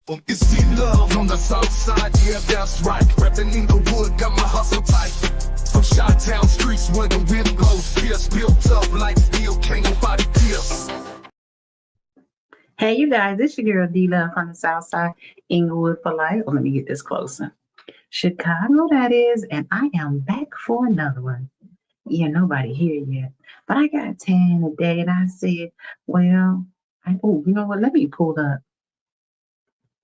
It's love on the south side, yeah, that's right. Reppin' in the wood, got my hustle tight. From Chi-Town streets where the wind blows fierce, built up like steel, can't nobody pierce. Hey, you guys, it's your girl D-Love from the South Side, Inglewood for life. Let me get this closer. Chicago, that is, and I am back for another one. Yeah, nobody here yet, but I got 10 today, and I said, well, you know what? Let me pull up.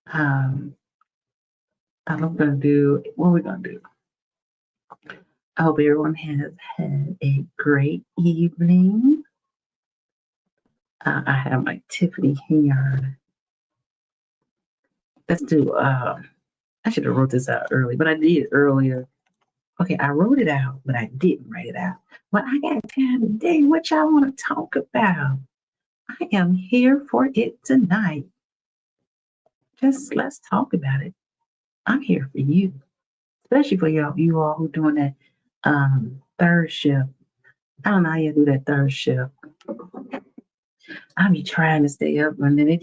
I'm gonna do what we're gonna do. I hope everyone has had a great evening. I have my Tiffany HENYARD. Let's do. I should have wrote this out early, but I did earlier. Okay, I wrote it out, but I didn't write it out. But I got time today. What y'all want to talk about? I am here for it tonight. Just let's talk about it. I'm here for you, especially for you all who doing that third shift. I don't know how you do that third shift. I be trying to stay up, and then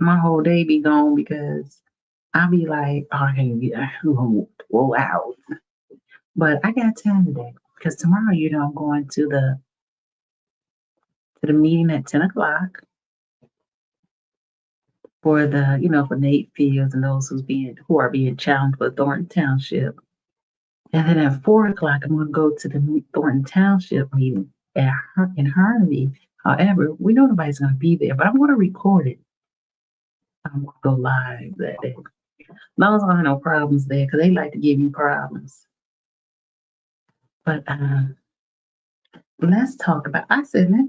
my whole day be gone because I be like, oh, I can't get out. But I got time today because tomorrow, I'm going to the meeting at 10 o'clock for for Nate Fields and those who are being challenged for Thornton Township. And then at 4 o'clock, I'm going to go to the Thornton Township meeting in Harmony. However, we know nobody's going to be there, but I'm going to record it. I'm going to go live that day. As long as I don't have no problems there, because they like to give you problems. But let's talk about, I said, let's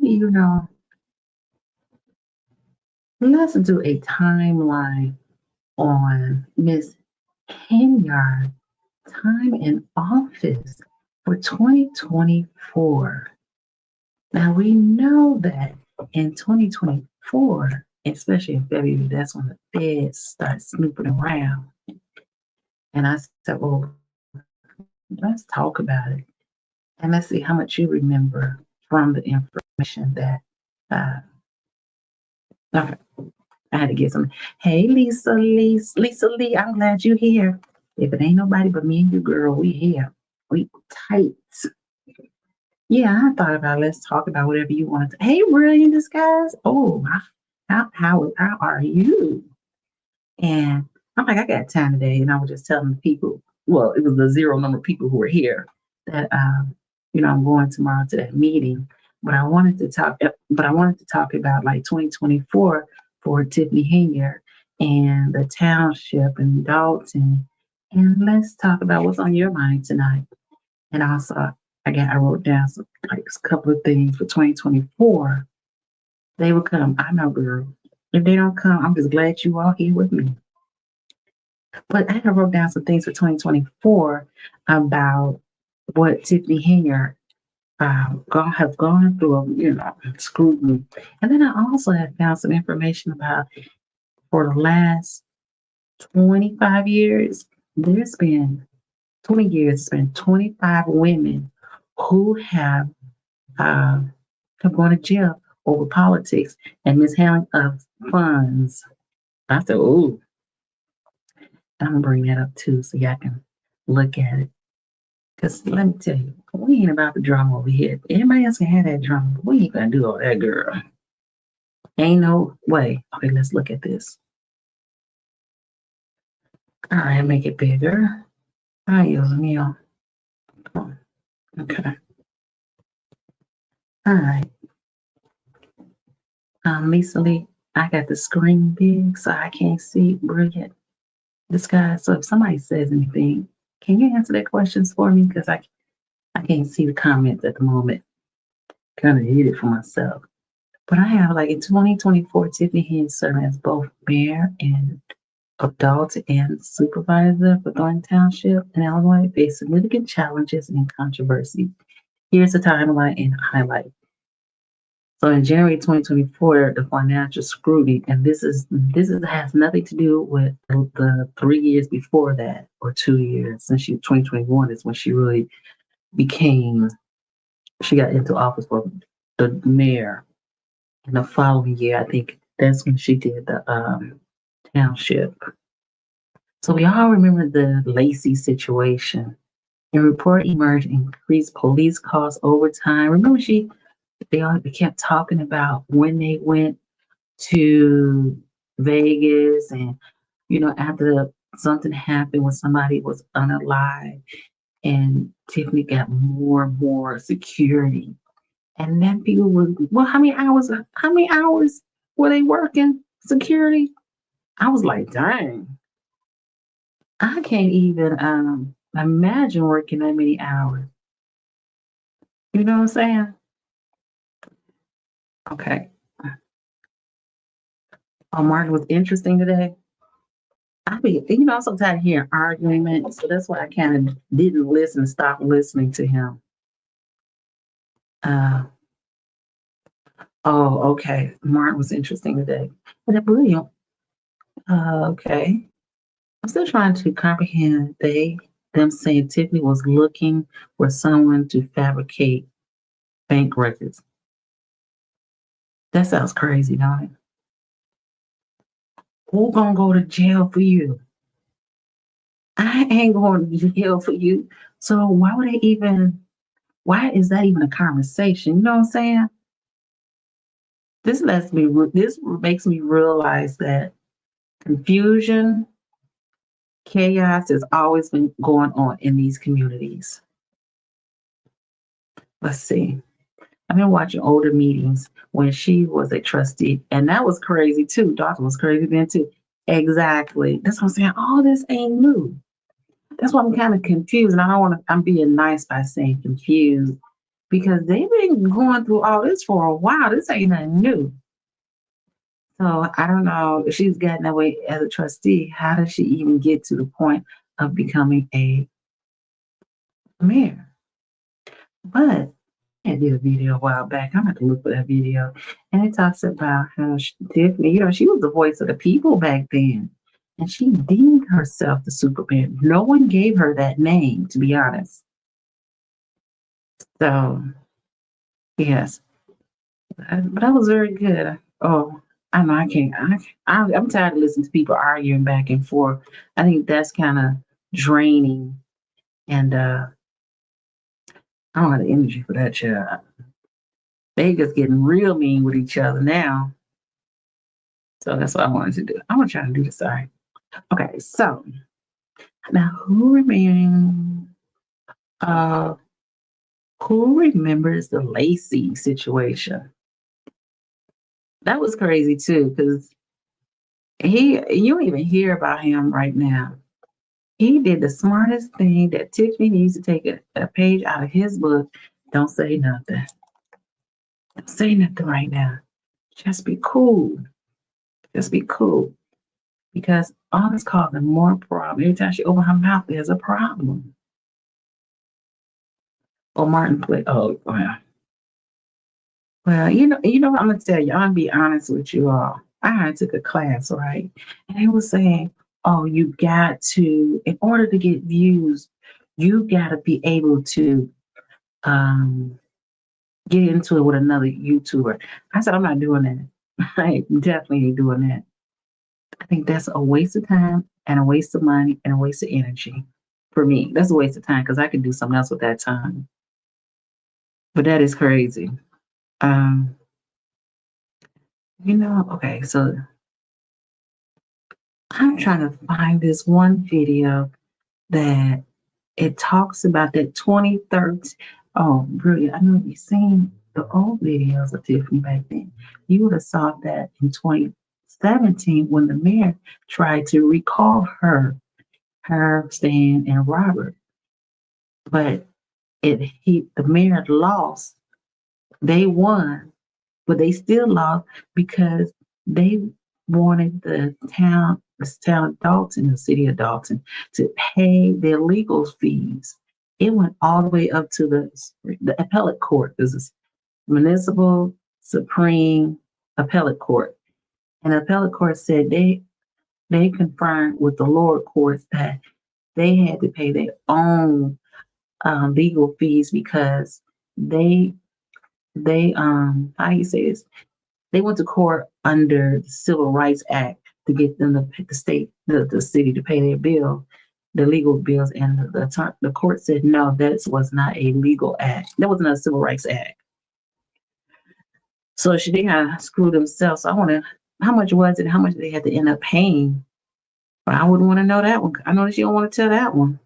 do a timeline on Miss HENYARD time in office for 2024. Now we know that in 2024, especially in February, that's when the feds start snooping around. And I said, well, let's talk about it. And let's see how much you remember from the information that okay. I had to get some. Hey, Lisa Lee, I'm glad you're here. If it ain't nobody but me and you, girl, we here. We tight. Yeah, I thought about let's talk about whatever you want to. Hey, brilliant disguise. Oh, how are you? And I'm like, I got time today, and I was just telling the people. Well, it was the zero number of people who were here that I'm going tomorrow to that meeting. But I wanted to talk about like 2024 for Tiffany HENYARD and the township and Dalton. And let's talk about what's on your mind tonight. And also, I wrote down a couple of things for 2024. They will come. I know, girl. If they don't come, I'm just glad you all here with me. But I wrote down some things for 2024 about what Tiffany HENYARD have gone through, scrutiny. And then I also have found some information about for the last 25 years, there's been 20 years, it's been 25 women who have gone to jail over politics and mishandling of funds. I said, oh, I'm gonna bring that up too so y'all can look at it. Because let me tell you, we ain't about the drama over here. Everybody else can have that drama, but we ain't gonna do all that, girl. Ain't no way. Okay, let's look at this. All right, make it bigger. Ay, Dios mío. Okay. All right. Lisa Lee, I got the screen big, so I can't see brilliant. This guy. So if somebody says anything, can you answer that questions for me? Because I can't see the comments at the moment. Kind of hid it for myself. But I have in 2024, Tiffany HENYARD serving as both mayor and adult and supervisor for Thornton Township in Illinois faced significant challenges and controversies. Here's the timeline and highlight. So in January 2024, the financial scrutiny, and this has nothing to do with the 3 years before that, or 2 years, since 2021 is when she really she got into office for the mayor. And the following year, I think that's when she did the Township. So we all remember the Lacey situation. A report emerged increased police calls over time. Remember they kept talking about when they went to Vegas and after something happened when somebody was unalive and Tiffany got more and more security. And then people would, well, how many hours were they working security? I was like, dang, I can't even imagine working that many hours. You know what I'm saying? Okay. Oh, Martin was interesting today. I'm so tired of hearing arguments, so that's why I kind of didn't listen, stop listening to him. Oh, okay. Martin was interesting today. But brilliant. Okay. I'm still trying to comprehend them saying Tiffany was looking for someone to fabricate bank records. That sounds crazy, don't it? Who gonna go to jail for you? I ain't going to jail for you. So why is that even a conversation? You know what I'm saying? This makes me realize that confusion, chaos has always been going on in these communities. Let's see. I've been watching older meetings when she was a trustee, and that was crazy too. Dawson was crazy then too. Exactly. That's what I'm saying. All this ain't new. That's why I'm kind of confused, and I don't want to. I'm being nice by saying confused because they've been going through all this for a while. This ain't nothing new. So I don't know if she's gotten that way as a trustee. How does she even get to the point of becoming a mayor? But I did a video a while back. I'm going to look for that video. And it talks about how Tiffany, she was the voice of the people back then. And she deemed herself the Superman. No one gave her that name, to be honest. So, yes. But that was very good. Oh, I know I can't. I'm tired of listening to people arguing back and forth. I think that's kind of draining. And I don't have the energy for that, child. They just getting real mean with each other now. So that's what I wanted to do. I'm gonna try to do this. Sorry. Okay, so now uh who remembers the Lacey situation? That was crazy too, because you don't even hear about him right now. He did the smartest thing that Tiffany needs to take a page out of his book. Don't say nothing. Don't say nothing right now. Just be cool. Just be cool. Because all this causing more problem. Every time she opens her mouth, there's a problem. Oh, Martin played. Oh, well. Well, what I'm gonna tell you. I'm gonna be honest with you all. I took a class, right? And they were saying, oh, you got to, in order to get views, you got to be able to get into it with another YouTuber. I said, I'm not doing that. I definitely ain't doing that. I think that's a waste of time and a waste of money and a waste of energy. For me, that's a waste of time because I could do something else with that time. But that is crazy. Okay, so I'm trying to find this one video that it talks about that 2013. Oh, brilliant. I know if you've seen the old videos of Tiffany back then, you would have saw that in 2017 when the mayor tried to recall her, Stan, and Robert. But the mayor lost. They won, but they still lost because they wanted the town of Dalton, the city of Dalton, to pay their legal fees. It went all the way up to the appellate court. This is municipal supreme appellate court. And the appellate court said they confirmed with the lower courts that they had to pay their own legal fees because they how do you say this? They went to court under the Civil Rights Act to get them the city to pay their bill, the legal bills, and the court said no, that was not a legal act. That wasn't a civil rights act. So they kind of screwed themselves. So I wonder how much was it? How much they had to end up paying? But I wouldn't want to know that one. I know that you don't want to tell that one.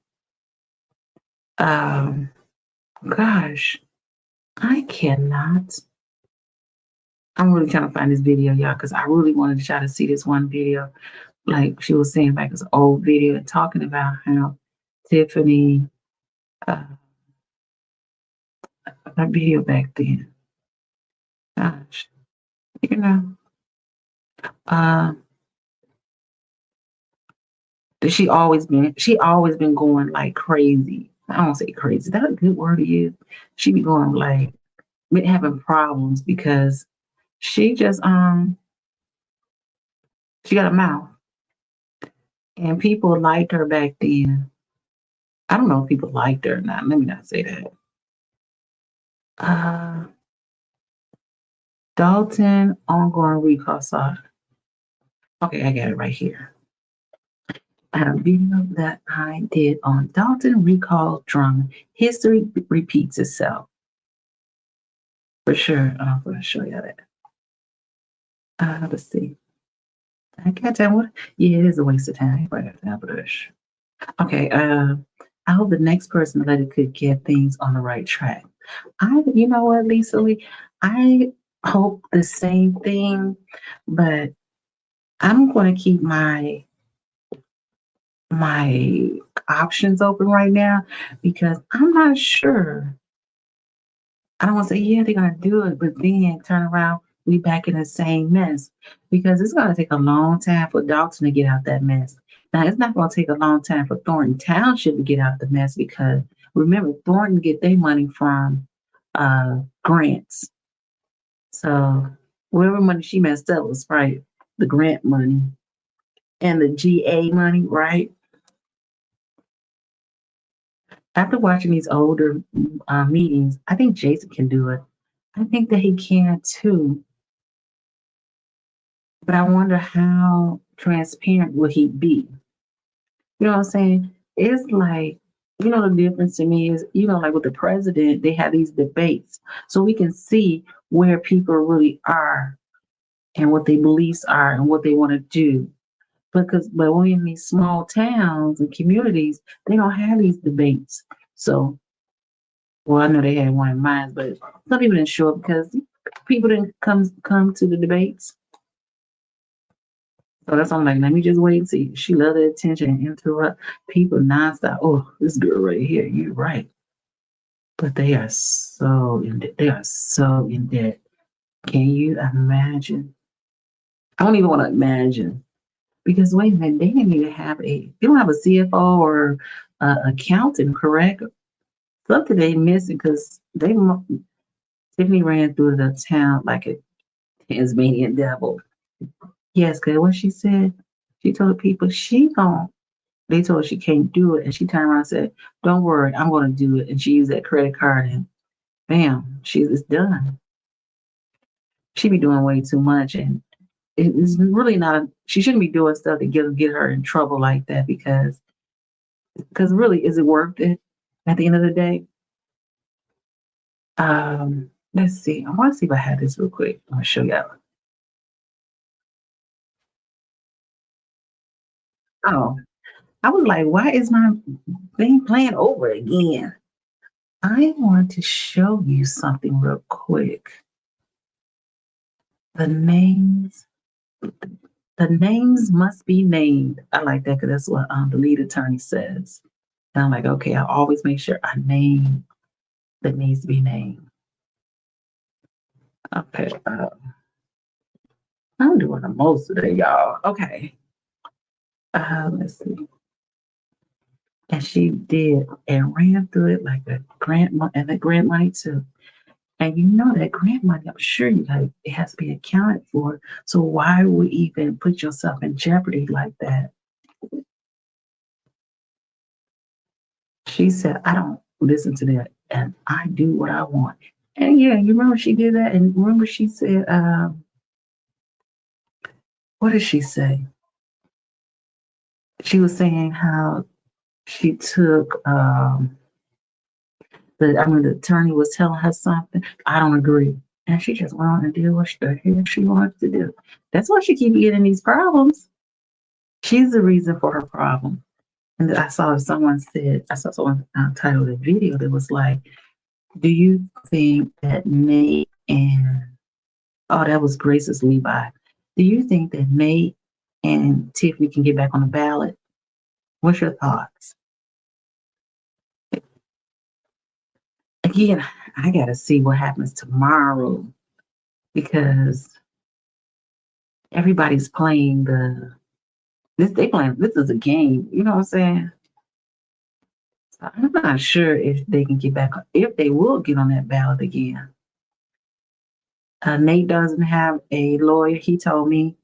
Gosh, I cannot. I'm really trying to find this video, y'all, because I really wanted to try to see this one video. Like she was saying, like this old video talking about how Tiffany, her video back then. Gosh, you know, she always been going like crazy. I don't say crazy. That's a good word to use. She be going like having problems because she just she got a mouth, and people liked her back then. I don't know if people liked her or not. Let me not say that. Dalton ongoing recall saw. Okay, I got it right here. I have a video that I did on Dalton recall drama. History repeats itself. For sure. I'm going to show you that. Let's see. I can't tell what. Yeah, it is a waste of time. Okay. I hope the next person elected could get things on the right track. You know what, Lisa Lee? I hope the same thing, but I'm going to keep my options open right now because I'm not sure. I don't want to say, yeah, they're going to do it, but then turn around, we back in the same mess because it's going to take a long time for Dalton to get out that mess. Now, it's not going to take a long time for Thornton Township to get out the mess because remember, Thornton get their money from grants. So whatever money she messed up was right, the grant money and the GA money, right? After watching these older meetings, I think Jason can do it. I think that he can too. But I wonder how transparent will he be? You know what I'm saying? It's like, the difference to me is, like with the president, they have these debates. So we can see where people really are and what their beliefs are and what they want to do. But when in these small towns and communities, they don't have these debates. So, well, I know they had one in mind, but some people didn't show up because people didn't come to the debates. So that's why I'm like, let me just wait and see. She loved the attention and interrupt people nonstop. Oh, this girl right here, you're right. But they are so in debt. They are so in debt. Can you imagine? I don't even want to imagine. Because wait a minute, they didn't even have they don't have a CFO or accountant, correct? Something they missing because Tiffany ran through the town like a Tasmanian devil. Yes, because what she said, she told people they told her she can't do it. And she turned around and said, don't worry, I'm going to do it. And she used that credit card and bam, it's done. She be doing way too much. And it's really she shouldn't be doing stuff to get her in trouble like that because really, is it worth it at the end of the day? Let's see. I want to see if I have this real quick. I'm going to show y'all. Oh, I was like, why is my thing playing over again? I want to show you something real quick. The names must be named. I like that because that's what the lead attorney says. And I'm like, okay, I always make sure I name that needs to be named. Okay. I'm doing the most today, y'all. Okay. Let's see. And she did and ran through it like the grant money too. And that grant money, I'm sure it has to be accounted for. So why would you even put yourself in jeopardy like that? She said, I don't listen to that and I do what I want. And yeah, you remember she did that? And remember she said, what did she say? she was saying how she took the attorney was telling her something. I don't agree. And she just went on and did what the hell she wanted to do. That's why she keep getting these problems. She's the reason for her problem. And I saw someone titled a video that was like, do you think that Nate and, oh, that was Grace's Levi. Do you think that Nate and Tiffany can get back on the ballot? What's your thoughts? Again, I got to see what happens tomorrow because everybody's playing this is a game, you know what I'm saying? So I'm not sure if they can get back, if they will get on that ballot again. Nate doesn't have a lawyer. He told me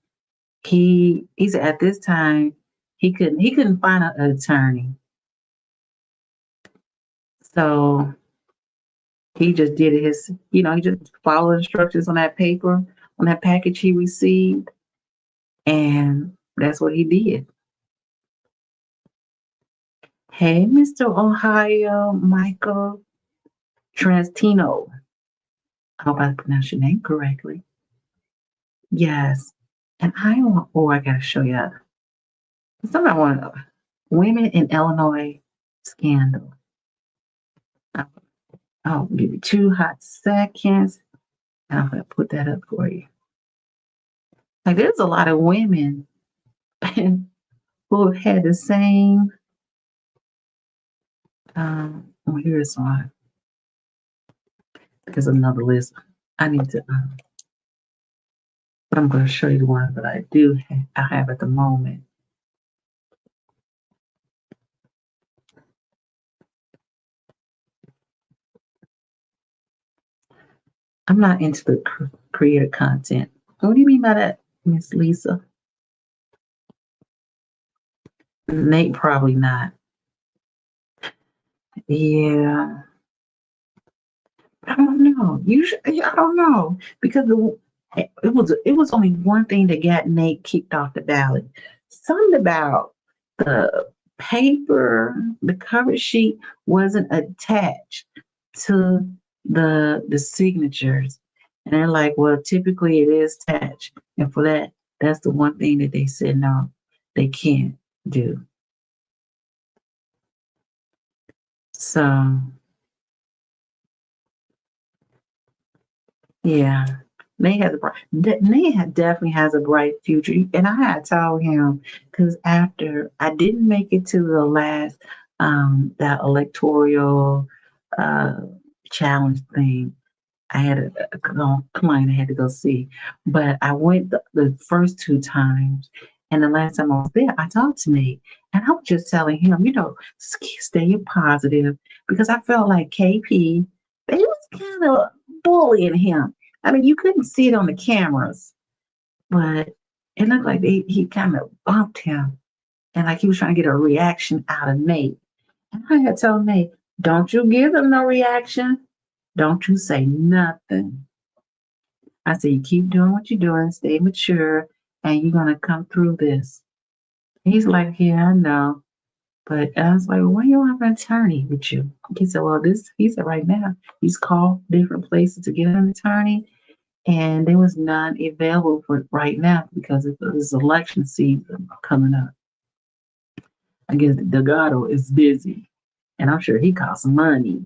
he said at this time he couldn't find an attorney. So he just did it he just followed instructions on that paper, on that package he received, and that's what he did. Hey, Mr. Ohio Michael Trentino. I hope I pronounced your name correctly. Yes. And I gotta show you. Something I want to know. Women in Illinois scandal. I'll give you 2 hot seconds. And I'm gonna put that up for you. Like there's a lot of women who have had the same here's one. There's another list. I need to but I'm going to show you the ones that I have at the moment. I'm not into the creator content. What do you mean by that, Miss Lisa? Nate, probably not. Yeah. I don't know. I don't know because it was only one thing that got Nate kicked off the ballot. Something about the paper, the cover sheet wasn't attached to the signatures, and they're like, well, typically it is attached, and for that's the one thing that they said no, they can't do. So. Yeah, Nate definitely has a bright future, and I had told him because after I didn't make it to the last that electoral uh challenge thing, I had a client I had to go see, but I went the first 2 times, and the last time I was there, I talked to Nate, and I was just telling him, stay positive because I felt like KP they was kind of bullying him. I mean, you couldn't see it on the cameras, but it looked like he kind of bumped him, and like he was trying to get a reaction out of Nate. And I had told Nate, "Don't you give him no reaction. Don't you say nothing." I said, "You keep doing what you're doing, stay mature, and you're gonna come through this." He's like, "Yeah, I know." But I was like, well, why you don't have an attorney with you? He said, well, he said right now, he's called different places to get an attorney, and there was none available for right now because of this election season coming up. I guess Delgado is busy, and I'm sure he costs money.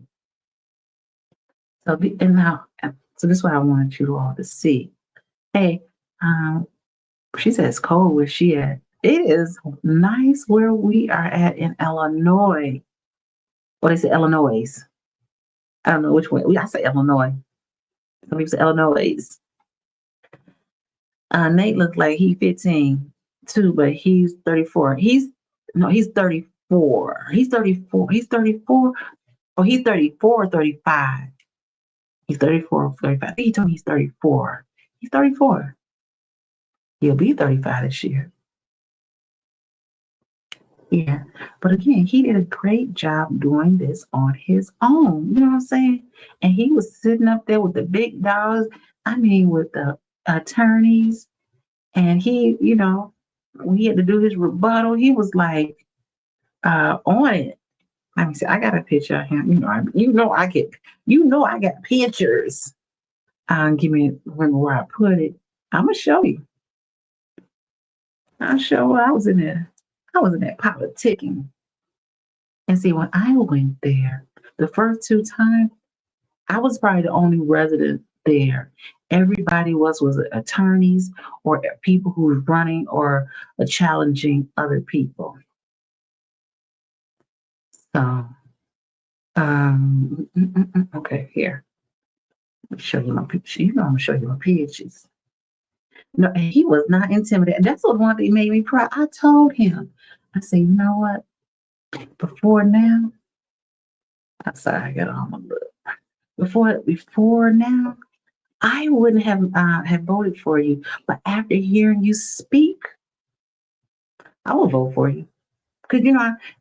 So, so this is what I wanted you all to see. Hey, she says cold where she at. It is nice where we are at in Illinois. What is it, Illinois? I don't know which way. I say Illinois. Some people say Illinois. Nate looks like he's 15 too, but he's 34. He's 34. He's 34. He's 34. Oh, he's 34 or 35. He's 34 or 35. I think he told me he's 34. He's 34. He'll be 35 this year. Yeah. But again, he did a great job doing this on his own. You know what I'm saying? And he was sitting up there with the big dogs. I mean, with the attorneys. And he, when he had to do his rebuttal, he was like on it. Let me see. I got a picture of him. I got pictures. Give me remember where I put it. I'm gonna show you. I'll show you. I was in there politicking. And see, when I went there, the first two times, I was probably the only resident there. Everybody was attorneys or people who were running or challenging other people. So, okay, here. Let me show you my picture. I'm gonna show you my pictures. No, and he was not intimidated. That's what one thing made me proud. I told him, I said, you know what? Before now, I'm sorry, I got all my book. Before now, I wouldn't have voted for you. But after hearing you speak, I will vote for you. Because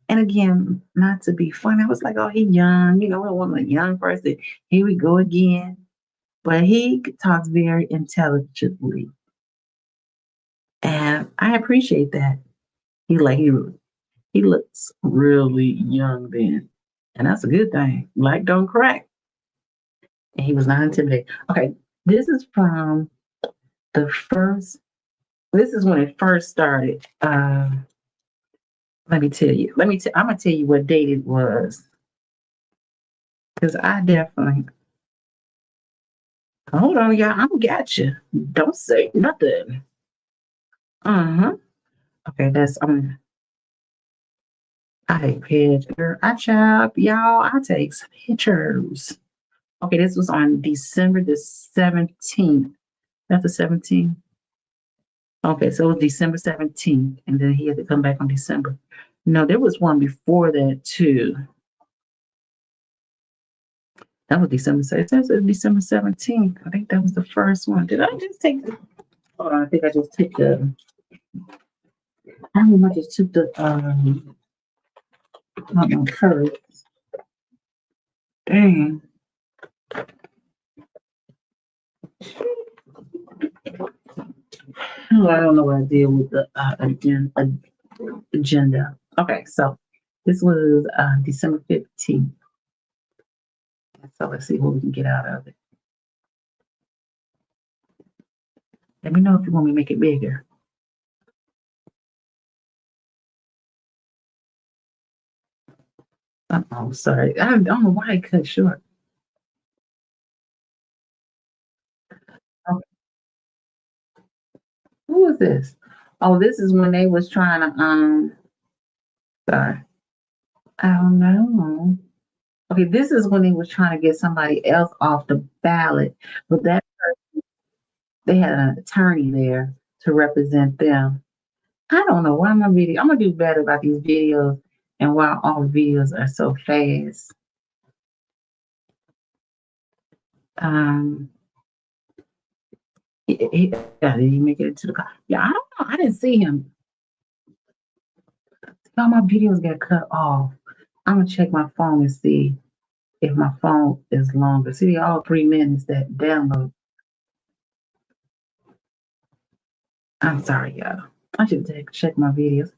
and again, not to be funny, I was like, oh, he young, we don't want a young person. Here we go again. But he talks very intelligently. And I appreciate that. He looks really young then. And that's a good thing. Like don't crack. And he was not intimidated. Okay, this is from this is when it first started. Let me tell you. I'm gonna tell you what date it was. Because I definitely hold on, y'all. I'm got you. Don't say nothing. Uh-huh. Okay, I take pictures. I take pictures. Okay, this was on December the 17th. That's the 17th. Okay, so it was December 17th, and then he had to come back on December. No, there was one before that too. That was December 17th. It says December 17th. I think that was the first one. Did I just take the hold on, I think I just took the I remember I just took the not my purse. Dang. Oh, I don't know what I did with the agenda. Okay, so this was December 15th. So let's see what we can get out of it. Let me know if you want me to make it bigger. Oh, sorry. I don't know why it cut short. Okay. Who is this? Oh, this is when they was trying to sorry. I don't know. Okay, this is when they was trying to get somebody else off the ballot, but that they had an attorney there to represent them. I don't know why I'm gonna do better about these videos and why all videos are so fast. Um, did he make it into the car? Yeah, I don't know. I didn't see him. All my videos got cut off. I'm gonna check my phone and see if my phone is longer. See, all 3 minutes that download. I'm sorry, y'all. I should check my videos. See,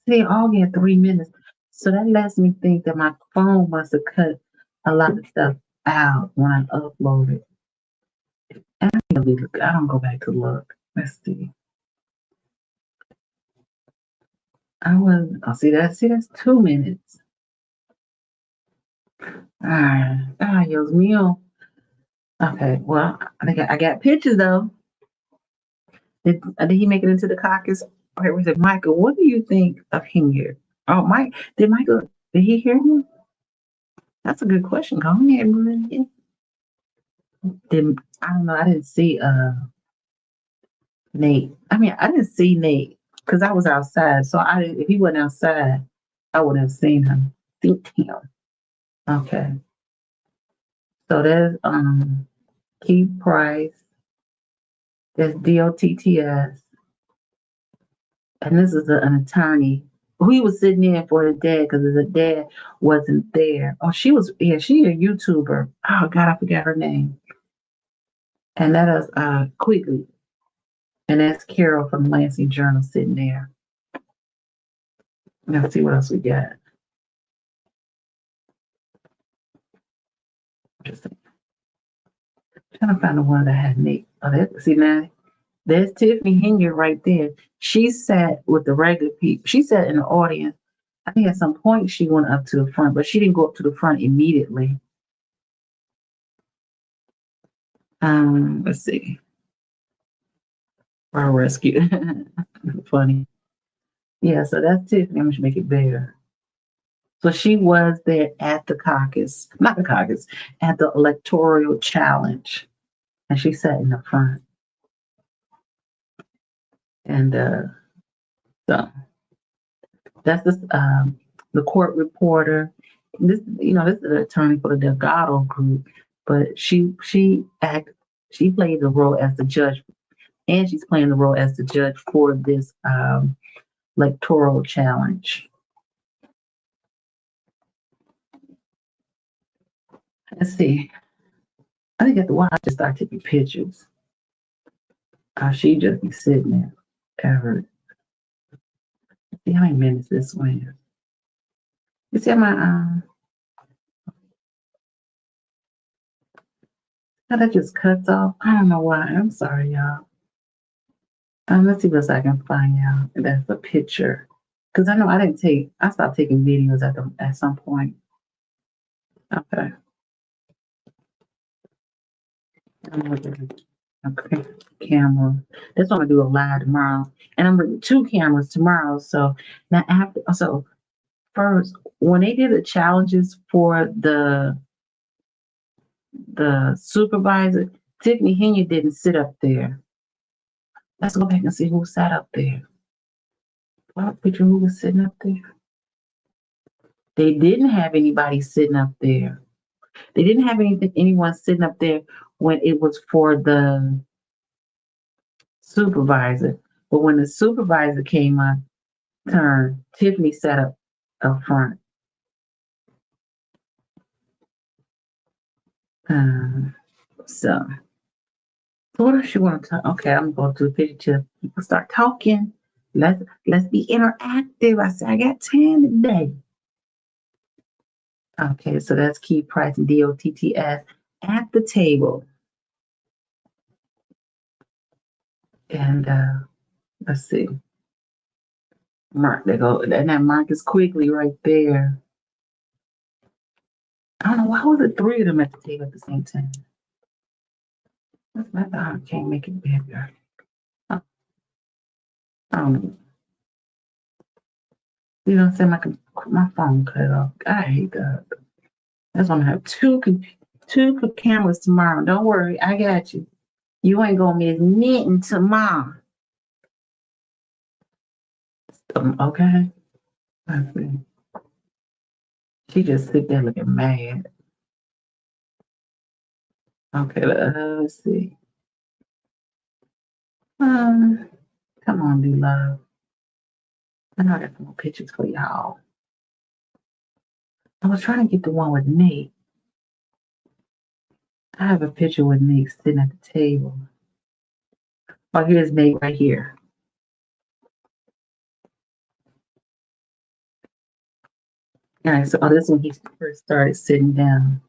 they all get 3 minutes. So that lets me think that my phone must have cut a lot of stuff out when I uploaded. I don't go back to look. Let's see. That's 2 minutes. Dios mío. Okay, well, I got pictures though. Did he make it into the caucus? Okay, was it Michael? What do you think of HENYARD? Oh, did he hear you? That's a good question. Go ahead, Maria. I don't know. I didn't see Nate. I mean, I didn't see Nate because I was outside. So if he wasn't outside, I wouldn't have seen him. Okay. So there's Keith Price. There's DOTTS. And this is an attorney. He was sitting in for his dad because his dad wasn't there. Oh, she's a YouTuber. Oh God, I forgot her name. And that is Quigley. And that's Carol from the Lansing Journal sitting there. Let's see what else we got. Just trying to find the one that had Nate. Oh, see now, there's Tiffany Henyard right there. She sat with the regular people. She sat in the audience. I think at some point she went up to the front, but she didn't go up to the front immediately. Let's see. Our rescue. Funny. Yeah, so that's Tiffany. I'm gonna make it bigger. So she was there at the caucus, not the caucus, at the electoral challenge. And she sat in the front. And so that's the court reporter. This is an attorney for the Delgado group, but she played the role as the judge, and she's playing the role as the judge for this electoral challenge. Let's see. I think at the while I just start taking pictures. She just be sitting there. Ever. Let's see how many minutes this one is. You see my how that just cuts off? I don't know why. I'm sorry, y'all. Let's see what else I can find out. That's a picture. Because I know I stopped taking videos at some point. Okay. Okay. Camera. That's what I'm gonna do a live tomorrow. And I'm bringing 2 cameras tomorrow. So now first, when they did the challenges for the supervisor, Tiffany Henyard didn't sit up there. Let's go back and see who sat up there. What picture who was sitting up there? They didn't have anybody sitting up there. They didn't have anyone sitting up there when it was for the supervisor. But when the supervisor came on turn, Tiffany sat up front. So what else you want to talk? Okay, I'm going to the picture. People start talking. Let's be interactive. I said I got 10 today. Okay, so that's Keith Price and DOTTS at the table. And let's see. Mark, there go. And that Mark is Quigley right there. I don't know, why was it 3 of them at the table at the same time? I can't make it bigger. I don't know. You know what I'm saying? My phone cut off. I hate that. I just want to have two cameras tomorrow. Don't worry, I got you. You ain't gonna miss nothing tomorrow. Okay. Let's see. She just sit there looking mad. Okay, let's see. Come on, D-Love. I know I got some more pictures for y'all. I was trying to get the one with Nate. I have a picture with Nate sitting at the table. Oh, here's Nate right here. All right, so this one he first started sitting down,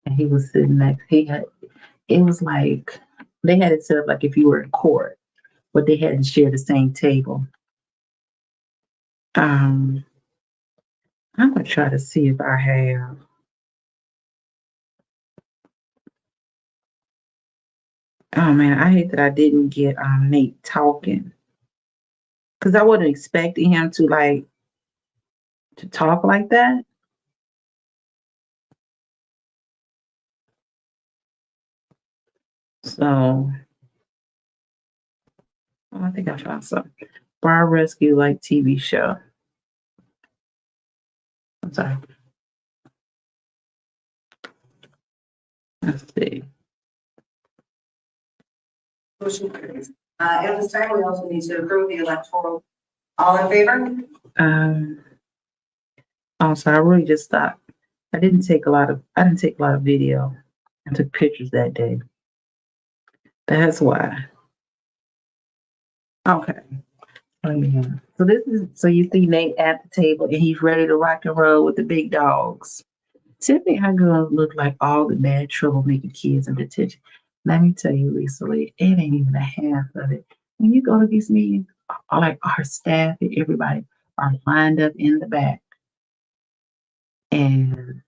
and he was sitting next. It was like they had it set up like if you were in court, but they hadn't shared the same table. I'm gonna try to see if I have. Oh man, I hate that I didn't get Nate talking, because I wasn't expecting him to talk like that. So I think I found something. Bar Rescue TV show. I'm sorry. Let's see. Motion carries. At this time, we also need to approve the electoral. All in favor? So I really just stopped. I didn't take a lot of video. I took pictures that day. That's why. Okay. Oh yeah. So this is so you see Nate at the table and he's ready to rock and roll with the big dogs. Tiffany, how girls look like all the bad troublemaking kids in detention. Let me tell you, Lisa Lee, it ain't even a half of it. When you go to these meetings, like our staff and everybody are lined up in the back. And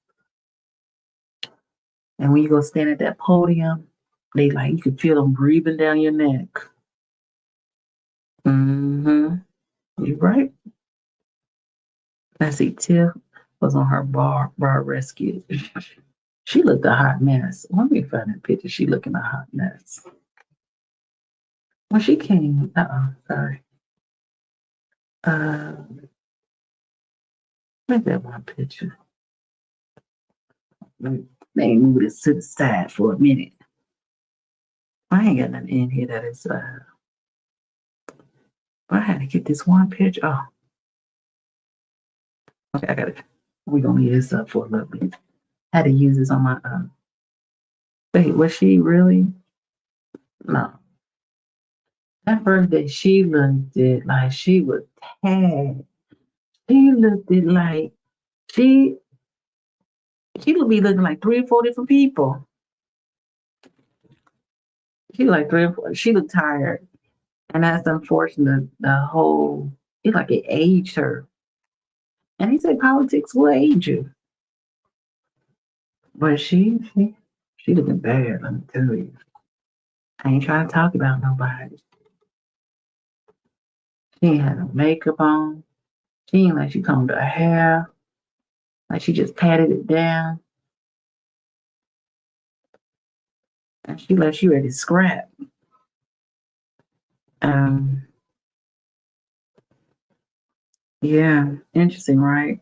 when you go stand at that podium, they like you can feel them breathing down your neck. Mm-hmm. You're right. Let's see, Tiff was on her bar rescue. She looked a hot mess. Let me find that picture. She looking a hot mess. When she came, sorry. Where's that one picture? Let me move this to the side for a minute. I ain't got nothing in here that is, I had to get this one picture. Oh, okay, we're gonna leave this up for a little bit. Had to use this on my, wait, was she really? No. That first day, she looked it like she was tagged. She looked it like she would be looking like 3 or 4 different people. She like 3 or 4. She looked tired, and that's unfortunate. It's like it aged her. And he said politics will age you, but she looking bad. Let me tell you. I ain't trying to talk about nobody. She ain't had no makeup on. She ain't like she combed her hair. Like she just patted it down. And she like she ready to scrap. Yeah, interesting, right?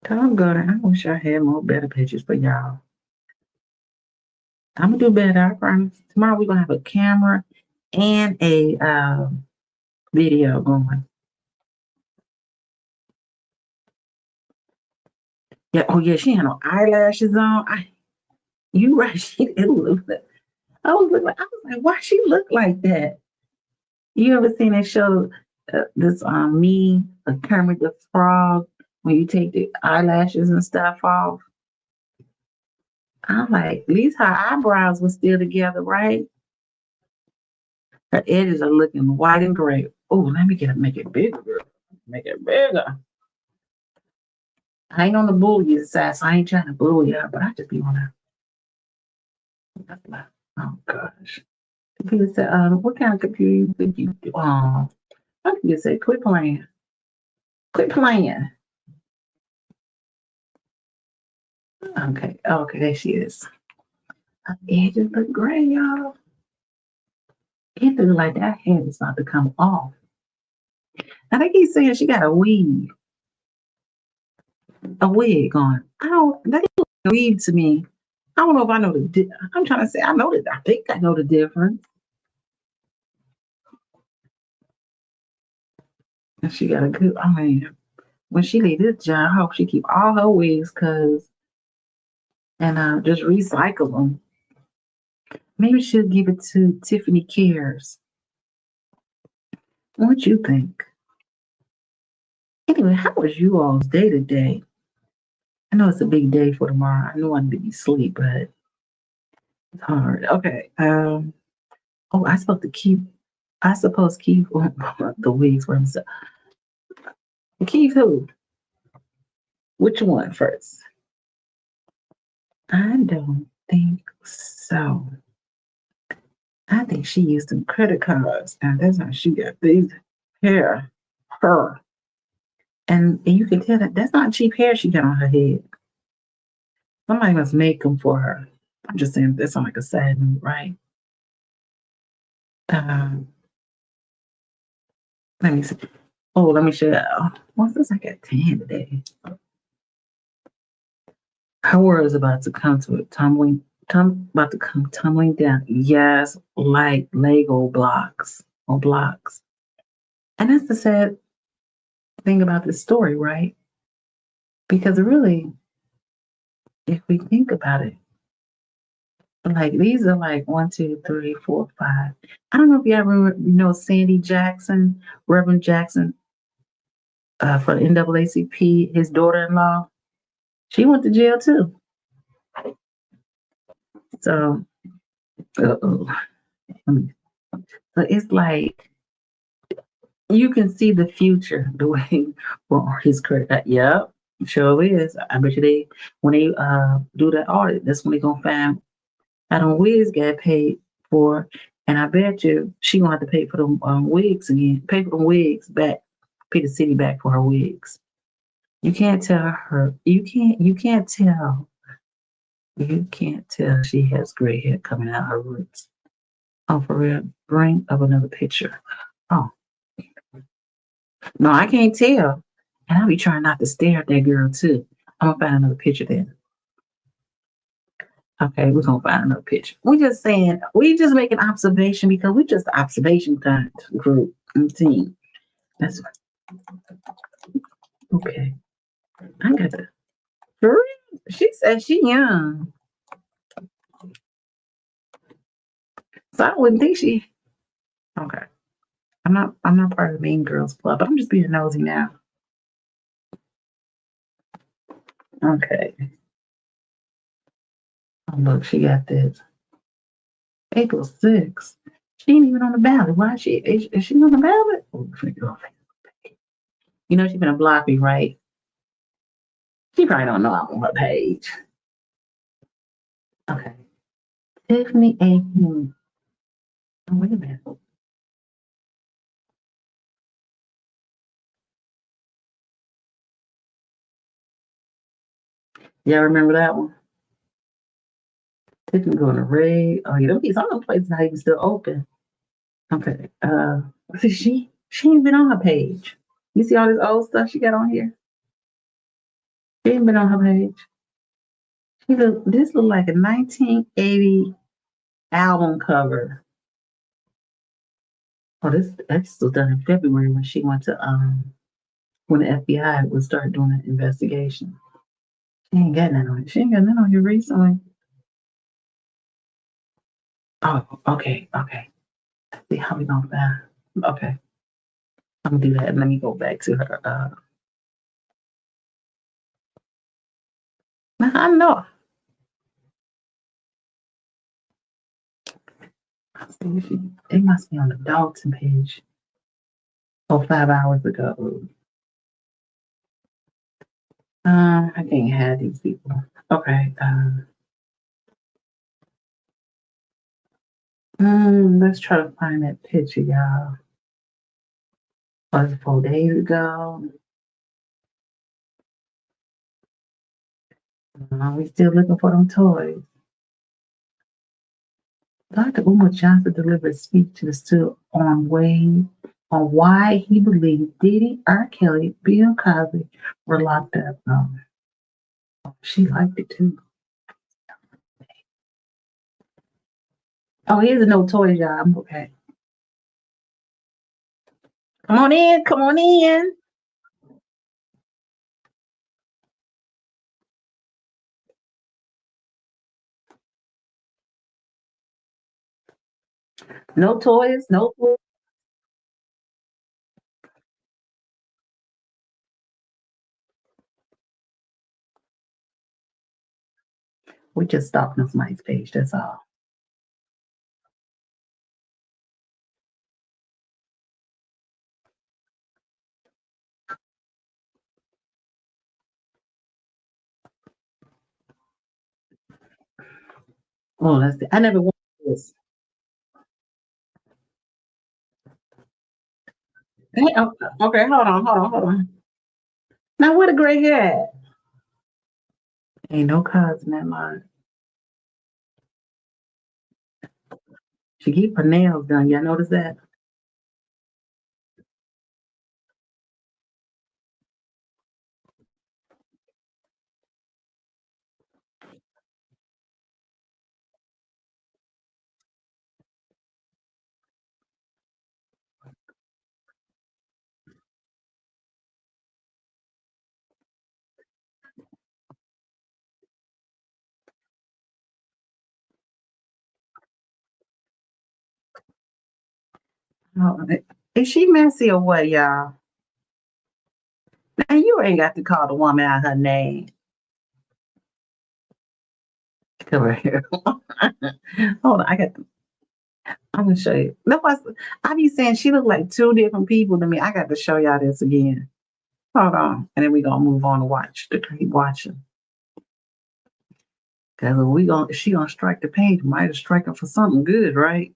I'm good. I wish I had more better pictures for y'all. I'm gonna do better, I promise. Tomorrow we're gonna have a camera and a video going. Yeah, oh yeah, she had no eyelashes on. You right, it looked like I was like, why she look like that? You ever seen that show, this me, a Kermit the Frog, when you take the eyelashes and stuff off? I'm like, at least her eyebrows were still together, right? Her edges are looking white and gray. Oh, let me make it bigger, girl. Make it bigger. I ain't on the bully side, so I ain't trying to bully her, but I just be wanna. Oh gosh. People say, what kind of computer you think you do? I can just say, quit playing. Quit playing. Okay, there she is. Her edges look gray, y'all. It looks like that head is about to come off. And they keep saying she got a wig on. That looks like a weave to me. I don't know if I know I'm trying to say, I think I know the difference. And she got a good, when she leave this job, I hope she keep all her wigs and just recycle them. Maybe she'll give it to Tiffany Cares. What you think? Anyway, how was you all's day today? I know it's a big day for tomorrow. I know I need to be asleep, but it's hard. Okay. I supposed keep the wigs for himself. Keith who? Which one first? I don't think so. I think she used some credit cards, and that's how she got these hair. Her. And you can tell that's not cheap hair she got on her head. Somebody must make them for her. I'm just saying that sounds like a sad note, right? Let me see. Oh, let me show you. What's this? I got 10 today. Her world is about to come to it, about to come tumbling down. Yes, like Lego blocks or blocks. And that's the sad thing about this story, right? Because really, if we think about it, Like these are like 1, 2, 3, 4, 5. I don't know if you ever know Sandy Jackson, Reverend Jackson, for the NAACP. His daughter-in-law, she went to jail too. So, so it's like you can see the future the way well his credit. Yep, sure is. I bet you they when they do that audit, that's when they gonna find out on wigs got paid for, and I bet you she gonna have to pay for them wigs again, pay for them wigs back, pay the city back for her wigs. You can't tell her. You can't tell. You can't tell she has gray hair coming out her roots. Oh, for real. Bring up another picture. Oh, no, I can't tell. And I'll be trying not to stare at that girl too. I'm gonna find another picture then. Okay, we're gonna find another picture. We just saying, we just making observation because we just observation kind of group and team. That's okay. I got to. For real? She said she young, so I wouldn't think she. Okay, I'm not. I'm not part of the Mean Girls Club, but I'm just being nosy now. Okay. Oh, look, she got this. April 6th. She ain't even on the ballot. Why is she on the ballot? Oh, you know she's gonna block me, right? She probably don't know I'm on her page. Okay. Tiffany A. Oh, wait a minute. Y'all remember that one? Tiffany going to raid. Oh, you know, some of those places not even still open. Okay. See, she ain't been on her page. You see all this old stuff she got on here? She ain't been on her page. This look like a 1980 album cover. Oh, that's still done in February when she went to when the FBI would start doing an investigation. She ain't got none on it. She ain't got none on here recently. Oh, okay. See how we gonna find. Okay, I'm gonna do that. Let me go back to her. I know. It must be on the Dalton page. Oh, 5 hours ago. I can't have these people. Okay. Let's try to find that picture, y'all. Was it 4 days ago? We still looking for them toys. Dr. Umar Johnson delivered a speech to the student on why he believed Diddy, R. Kelly, Bill Cosby were locked up. She liked it too. Oh, here's a no toys, y'all. I'm okay. Come on in. Come on in. No toys. No toys. We just stalking somebody's page. That's all. Oh, that's it. I never watched this. Hey, okay, hold on. Now, where the gray hair at? Ain't no cause in that line. She keep her nails done. Y'all notice that? Oh, is she messy or what, y'all? Now you ain't got to call the woman out her name. Come right here. Hold on, I'm gonna show you. That's why I be saying she look like two different people to me. I got to show y'all this again. Hold on, and then we gonna move on to keep watching. Cause she gonna strike the page. Might have strike her for something good, right?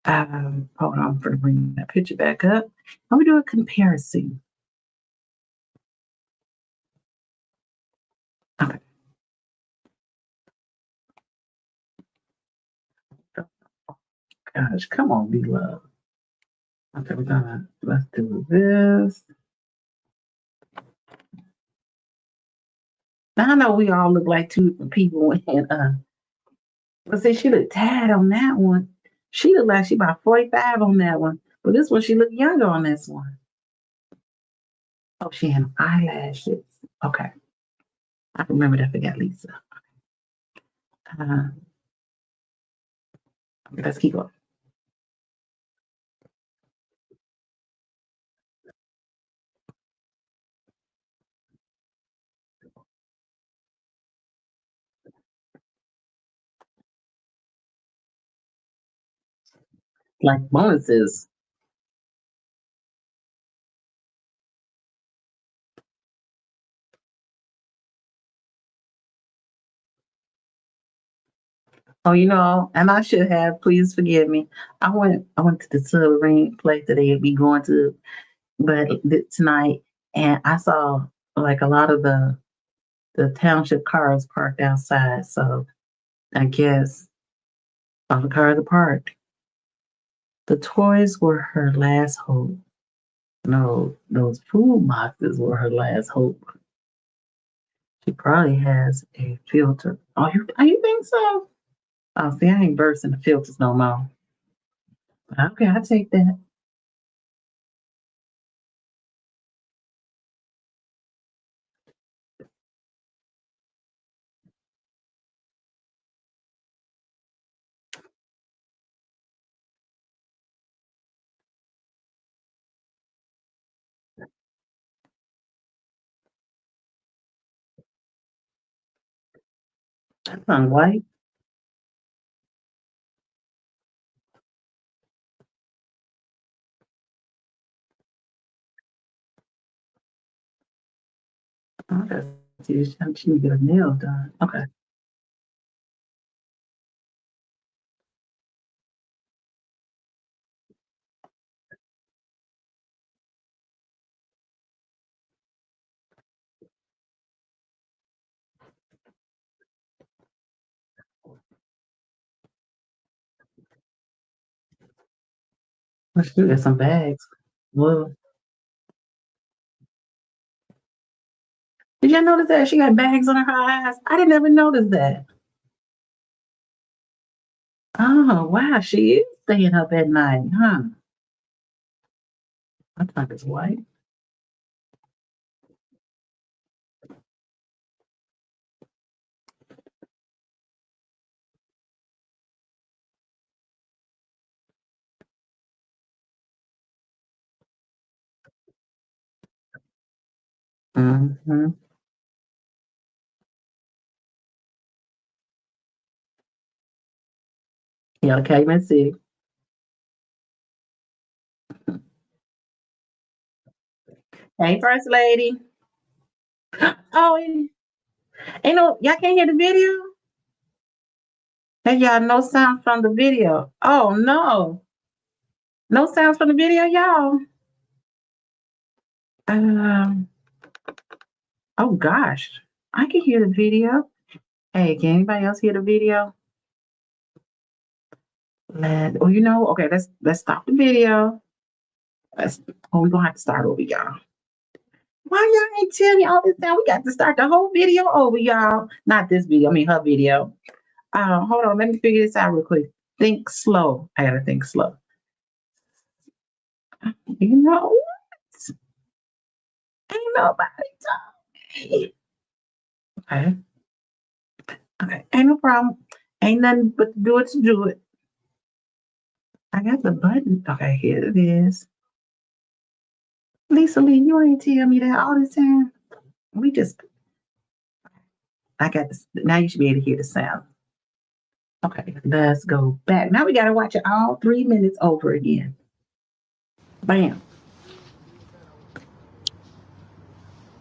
Hold on, I'm gonna bring that picture back up. Let me do a comparison. Okay. Gosh, come on, be love. Okay, let's do this. Now I know we all look like two different people, and but see, she looked tired on that one. She looked like she about 45 on that one, but this one she looked younger on this one. Oh, she had eyelashes. Okay, I remember that. Forgot Lisa. Let's keep going. Like bonuses. Oh, and I should have. Please forgive me. I went to the submarine place that they'd be going to, but tonight, and I saw like a lot of the township cars parked outside. So I guess all the cars are parked. The toys were her last hope. No, those food boxes were her last hope. She probably has a filter. Oh, you think so? Oh, see, I ain't bursting the filters no more. Okay, I take that. That's not white. Oh, she need to get her nail done. Okay. Let's do get some bags. Well, did y'all notice that she got bags under her eyes? I didn't ever notice that. Oh, wow, she is staying up at night, huh? I thought it's white. Mm-hmm. Yeah, Calumet City. Hey, First Lady. Oh, ain't no, y'all can't hear the video? Hey, y'all, no sound from the video. Oh, no. No sounds from the video, y'all. Um, oh gosh. I can hear the video. Hey, can anybody else hear the video? Okay, let's stop the video. We're gonna have to start over, y'all. Why y'all ain't tell me all this time? We got to start the whole video over, y'all. Not this video, I mean her video. Hold on, let me figure this out real quick. Think slow. I gotta think slow. You know what? Ain't nobody talking. Okay. Okay. Ain't no problem. Ain't nothing but to do it to do it. I got the button. Okay, here it is. Lisa Lee, you ain't tell me that all this time. I got this. Now you should be able to hear the sound. Okay, let's go back. Now we got to watch it all 3 minutes over again. Bam.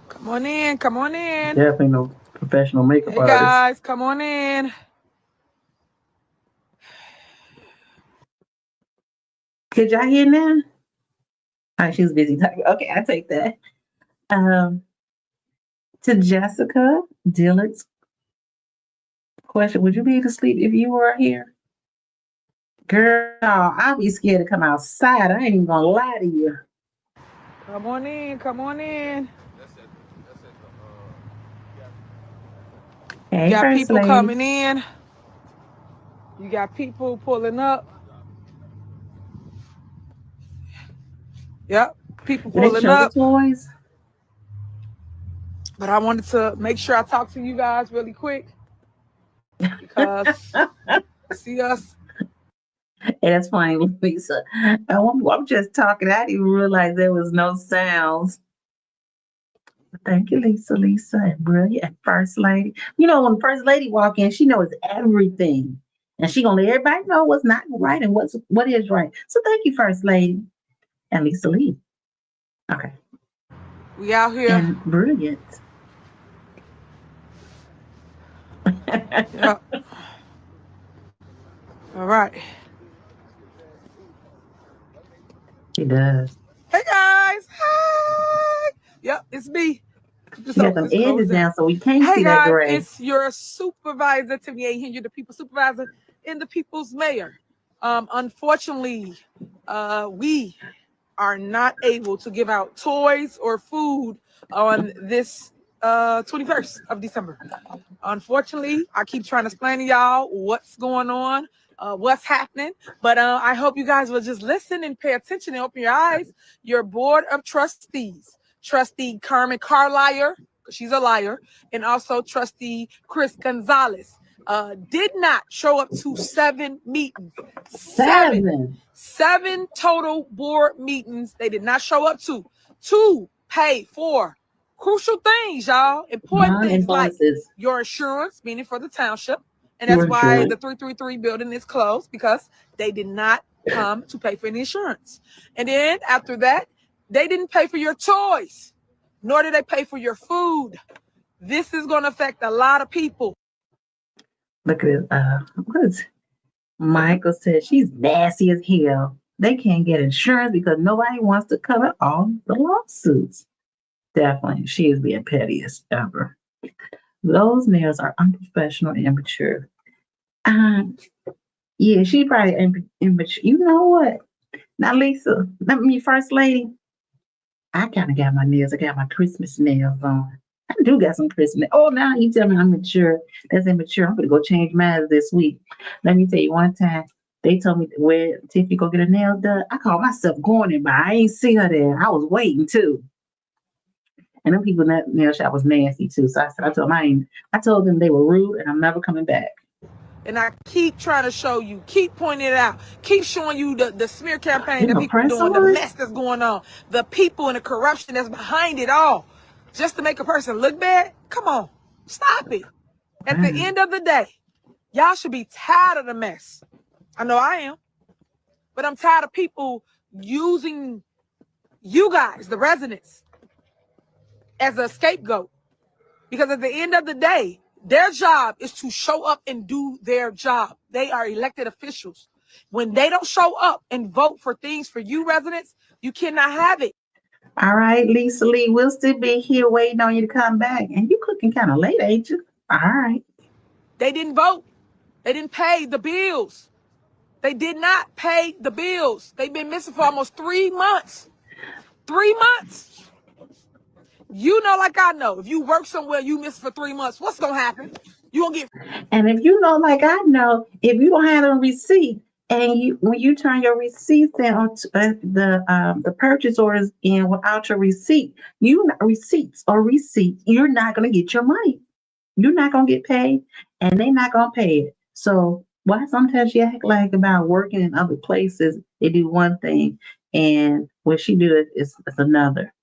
Come on in, come on in. Definitely no professional makeup Hey artist. guys, come on in. Could y'all hear now? All right, she was busy talking. Okay, I take that. To Jessica Dillard's question, would you be able to sleep if you were here? Girl, I'll be scared to come outside. I ain't even gonna lie to you. Come on in, come on in. Hey, You got First people Lady. coming in. You got people pulling up. Yep, people Did they pulling show up. the toys? But I wanted to make sure I talk to you guys really quick because I see us. Hey, that's funny, Lisa. I'm just talking. I didn't even realize there was no sounds. Thank you, Lisa, and Brilliant, and First Lady. You know, when First Lady walk in, she knows everything, and she gonna let everybody know what's not right and what is right. So thank you, First Lady, and Lisa Lee. Okay. We out here. And Brilliant. Yep. All right. She does. Hey guys. Hey. Yep, it's me. She got them edges down so we can't see that guys, gray. it's your supervisor, Tiffany A. Henyard, the people's supervisor and the people's mayor. Unfortunately, we are not able to give out toys or food on this 21st of December. Unfortunately, I keep trying to explain to y'all what's going on, what's happening. But I hope you guys will just listen and pay attention and open your eyes. Your board of trustees, Trustee Carmen Carlier, she's a liar, and also Trustee Chris Gonzalez, did not show up to 7 meetings. Seven total board meetings they did not show up to pay for crucial things, y'all. Important things like your insurance, meaning for the township. And that's why the 333 building is closed, because they did not come to pay for the insurance. And then after that, they didn't pay for your toys, nor did they pay for your food. This is going to affect a lot of people. Look at what is Michael said, she's nasty as hell. They can't get insurance because nobody wants to cover all the lawsuits. Definitely, she is being pettiest ever. Those nails are unprofessional and immature. Yeah, she probably immature. You know what? Now, Lisa, First Lady, I kind of got my nails. I got my Christmas nails on. I do got some Christmas. Oh, now you tell me I'm mature. That's immature. I'm gonna go change mine this week. Let me tell you, one time they told me where Tiffany go get her nails done. I called myself going in, but I ain't see her there. I was waiting too. And them people in that nail shop was nasty too. So I told them they were rude and I'm never coming back. And I keep trying to show you, keep pointing it out, keep showing you the smear campaign that people doing, the mess that's going on, the people and the corruption that's behind it all, just to make a person look bad. Come on, stop it. At the end of the day, y'all should be tired of the mess. I know I am, but I'm tired of people using you guys, the residents, as a scapegoat. Because at the end of the day, their job is to show up and do their job. They are elected officials. When they don't show up and vote for things for you residents, you cannot have it. All right, Lisa Lee, we'll still be here waiting on you to come back. And you cooking kind of late, ain't you? All right. They didn't vote. They didn't pay the bills. They did not pay the bills. They've been missing for almost 3 months. 3 months. You know, like I know, if you work somewhere, you miss for 3 months, what's going to happen? You going to get... And if you know, like I know, if you don't have a receipt, and when you turn your receipts in on the purchase orders in without your receipt, you're not going to get your money. You're not going to get paid, and they're not going to pay it. So Why sometimes she act like about working in other places, they do one thing, and when she do it, it's another.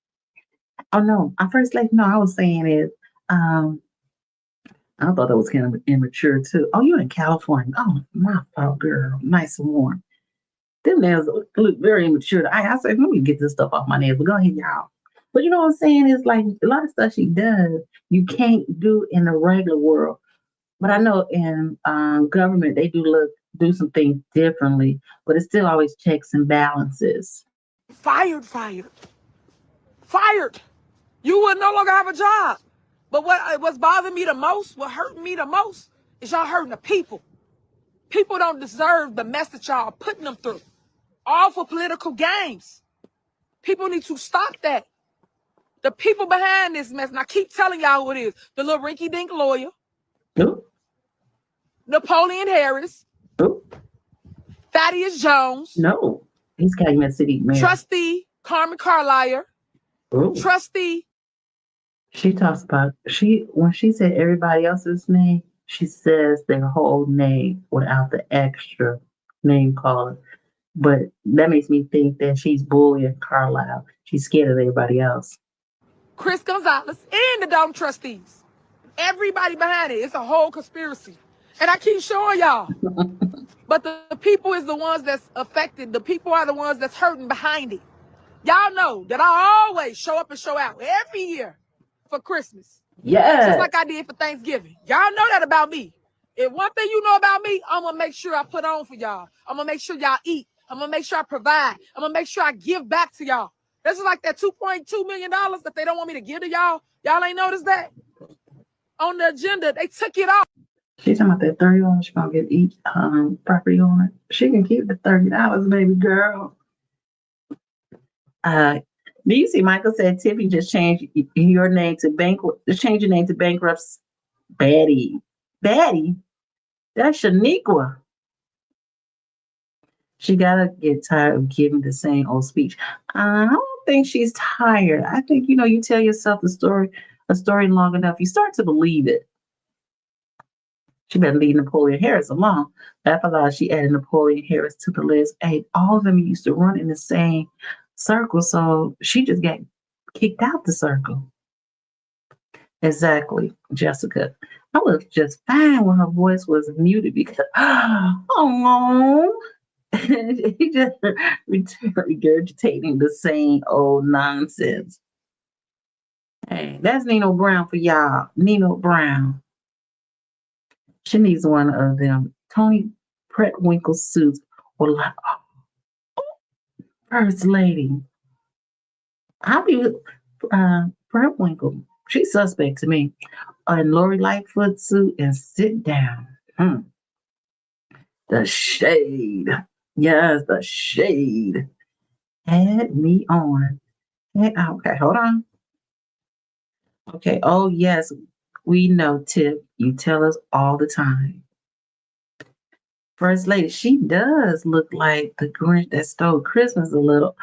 Oh no, I first like no, I was saying is, I thought that was kind of immature too. Oh, you're in California. Oh, my fault, girl. Nice and warm. Them nails look very immature. I said, let me get this stuff off my nails. But go ahead, y'all. But you know what I'm saying? It's like a lot of stuff she does, you can't do in the regular world. But I know in government they do some things differently, but it's still always checks and balances. Fired. You would no longer have a job. But what's bothering me the most, what hurting me the most, is y'all hurting the people. People don't deserve the mess that y'all putting them through. All for political games. People need to stop that. The people behind this mess, and I keep telling y'all who it is. The little rinky-dink lawyer. Nope. Napoleon Harris. Nope. Thaddeus Jones. No. He's Calumet City Mayor. Trustee Carmen Carlisle. Ooh. Trustee. She talks about, when she said everybody else's name, she says their whole name without the extra name calling. But that makes me think that she's bullying Carlisle. She's scared of everybody else. Chris Gonzalez and the Dome trustees. Everybody behind it. It's a whole conspiracy. And I keep showing y'all. But the people is the ones that's affected. The people are the ones that's hurting behind it. Y'all know that I always show up and show out every year for Christmas. Yeah. Just like I did for Thanksgiving. Y'all know that about me. If one thing you know about me, I'm going to make sure I put on for y'all. I'm going to make sure y'all eat. I'm going to make sure I provide. I'm going to make sure I give back to y'all. This is like that $2.2 million that they don't want me to give to y'all. Y'all ain't noticed that? On the agenda, they took it off. She's talking about that $30 she's going to get each property owner. She can keep the $30, baby girl. Do you see Michael said, Tiffy just changed your name to change your name to bankruptcy. Betty? That's Shaniqua. She gotta get tired of giving the same old speech. I don't think she's tired. I think, you tell yourself a story long enough, you start to believe it. She better leave Napoleon Harris alone. After that, she added Napoleon Harris to the list. Hey, all of them used to run in the same circle, so she just got kicked out the circle. Exactly, Jessica. I was just fine when her voice was muted because, he just regurgitating the same old nonsense. Hey, that's Nino Brown for y'all. Nino Brown. She needs one of them Tony Pretwinkle suits or like First Lady. I'll be Pretwinkle. She's suspect to me. And Lori Lightfoot suit and sit down. The shade. Yes, the shade. Had me on. Okay, hold on. Okay, oh yes, we know, Tip. You tell us all the time. First Lady, she does look like the Grinch that stole Christmas a little.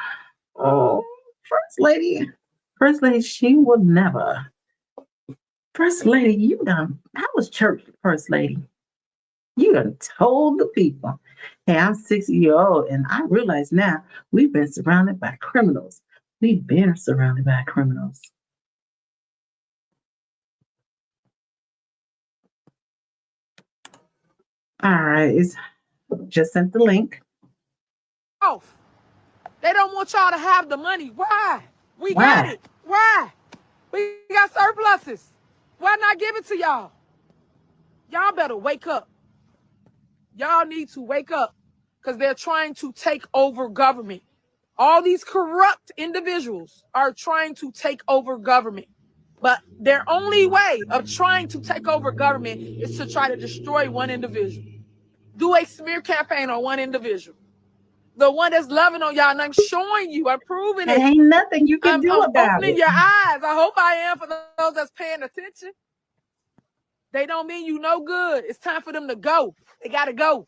Oh, First Lady, she would never. First Lady, how was church, First Lady? You done told the people. Hey, I'm 60 years old, and I realize now we've been surrounded by criminals. We've been surrounded by criminals. All right, it's just sent the link. Oh, they don't want y'all to have the money. Why? We got it. Why? We got surpluses. Why not give it to y'all? Y'all better wake up. Y'all need to wake up because they're trying to take over government. All these corrupt individuals are trying to take over government. But their only way of trying to take over government is to try to destroy one individual. Do a smear campaign on one individual. The one that's loving on y'all, and I'm showing you, I'm proving it. Ain't nothing you can do about it. I'm opening your eyes. I hope I am for those that's paying attention. They don't mean you no good. It's time for them to go. They got to go.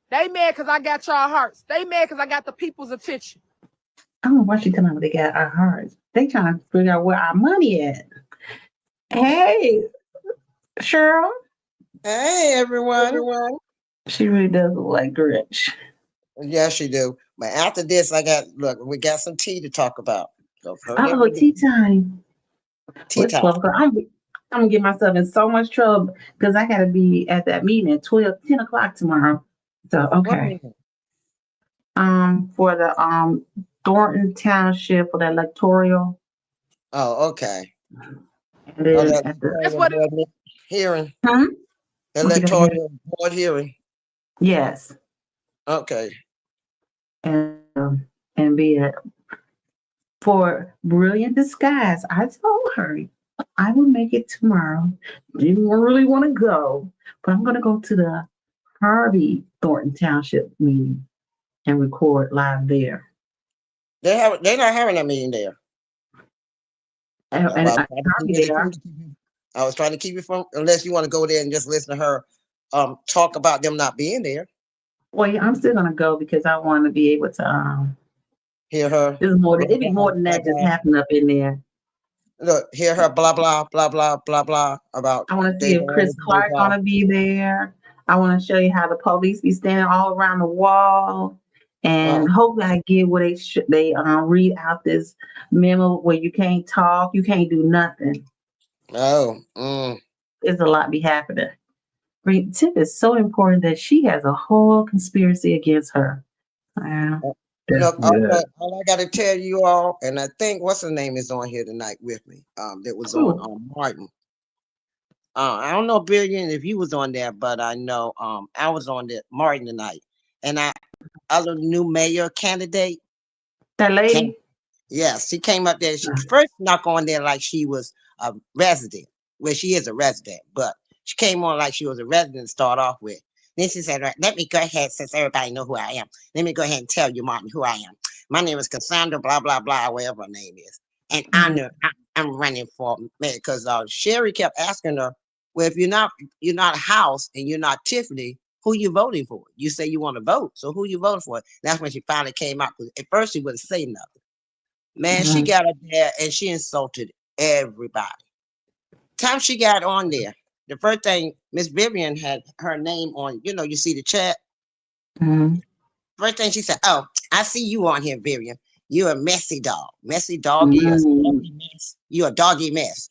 They mad because I got y'all hearts. They mad because I got the people's attention. I don't know why she telling them they got our hearts. They trying to figure out where our money at. Hey, Cheryl. Hey, everyone. She really does look like Grinch. Yes, she do. But after this, we got some tea to talk about. So Oh, tea time. Tea Well, it's time. 12 o'clock. I'm gonna get myself in so much trouble because I gotta be at that meeting at 10 o'clock tomorrow. So okay. For the Thornton Township for the electoral. Oh, okay. And then That's at the what it, hearing. huh? Repeat that again. Electoral board hearing. Yes. Okay. And be it for brilliant disguise. I told her I will make it tomorrow. Didn't really want to go, but I'm gonna go to the Harvey Thornton Township meeting and record live there. They're not having a meeting there. And Harvey there. I was trying to keep you from, unless you want to go there and just listen to her talk about them not being there. Well, yeah, I'm still gonna go because I want to be able to hear her. There's more. It'd be more than that just happened up in there. Look, hear her blah blah blah blah blah blah about. I want to see if Chris Clark gonna be there. I want to show you how the police be standing all around the wall, and hopefully I get where they read out this memo where you can't talk, you can't do nothing. Oh, There's a lot be happening. Tiff is so important that she has a whole conspiracy against her. Look, all I got to tell you all, and I think what's her name is on here tonight with me. That was on Martin. I don't know, Billion, if you was on there, but I know I was on there Martin tonight, and other new mayor candidate. That lady. Yes, she came up there. She first snuck on there like she was a resident. Well, she is a resident, but she came on like she was a resident to start off with. Then she said, let me go ahead, since everybody know who I am. Let me go ahead and tell you, Martin, who I am. My name is Cassandra, blah, blah, blah, whatever her name is. And I'm running for mayor because Sherry kept asking her, well, if you're not House and you're not Tiffany, who you voting for? You say you want to vote, so who you voting for? That's when she finally came out. At first, she wouldn't say nothing. Man, she got up there and she insulted everybody. Time she got on there, the first thing, Miss Vivian had her name on, you see the chat. First thing she said, oh, I see you on here, Vivian. You're a messy dog. Messy doggy. You're a doggy mess.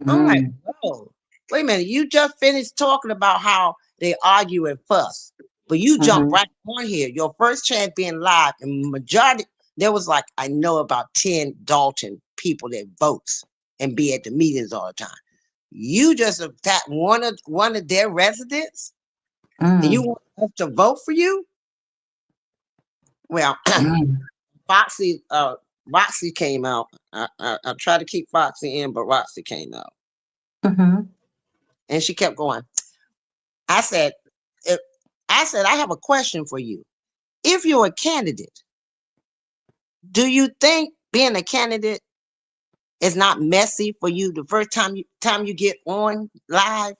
I'm like, oh, wait a minute. You just finished talking about how they argue and fuss, but you jump right on here. Your first chance being live, and majority, there was like, I know about 10 Dalton people that votes and be at the meetings all the time. You just attacked one of their residents, and you want us to vote for you? Well, Foxy came out. I tried to keep Foxy in, but Roxy came out. And she kept going. I said, I have a question for you. If you're a candidate, do you think being a candidate is not messy for you? The first time you get on live,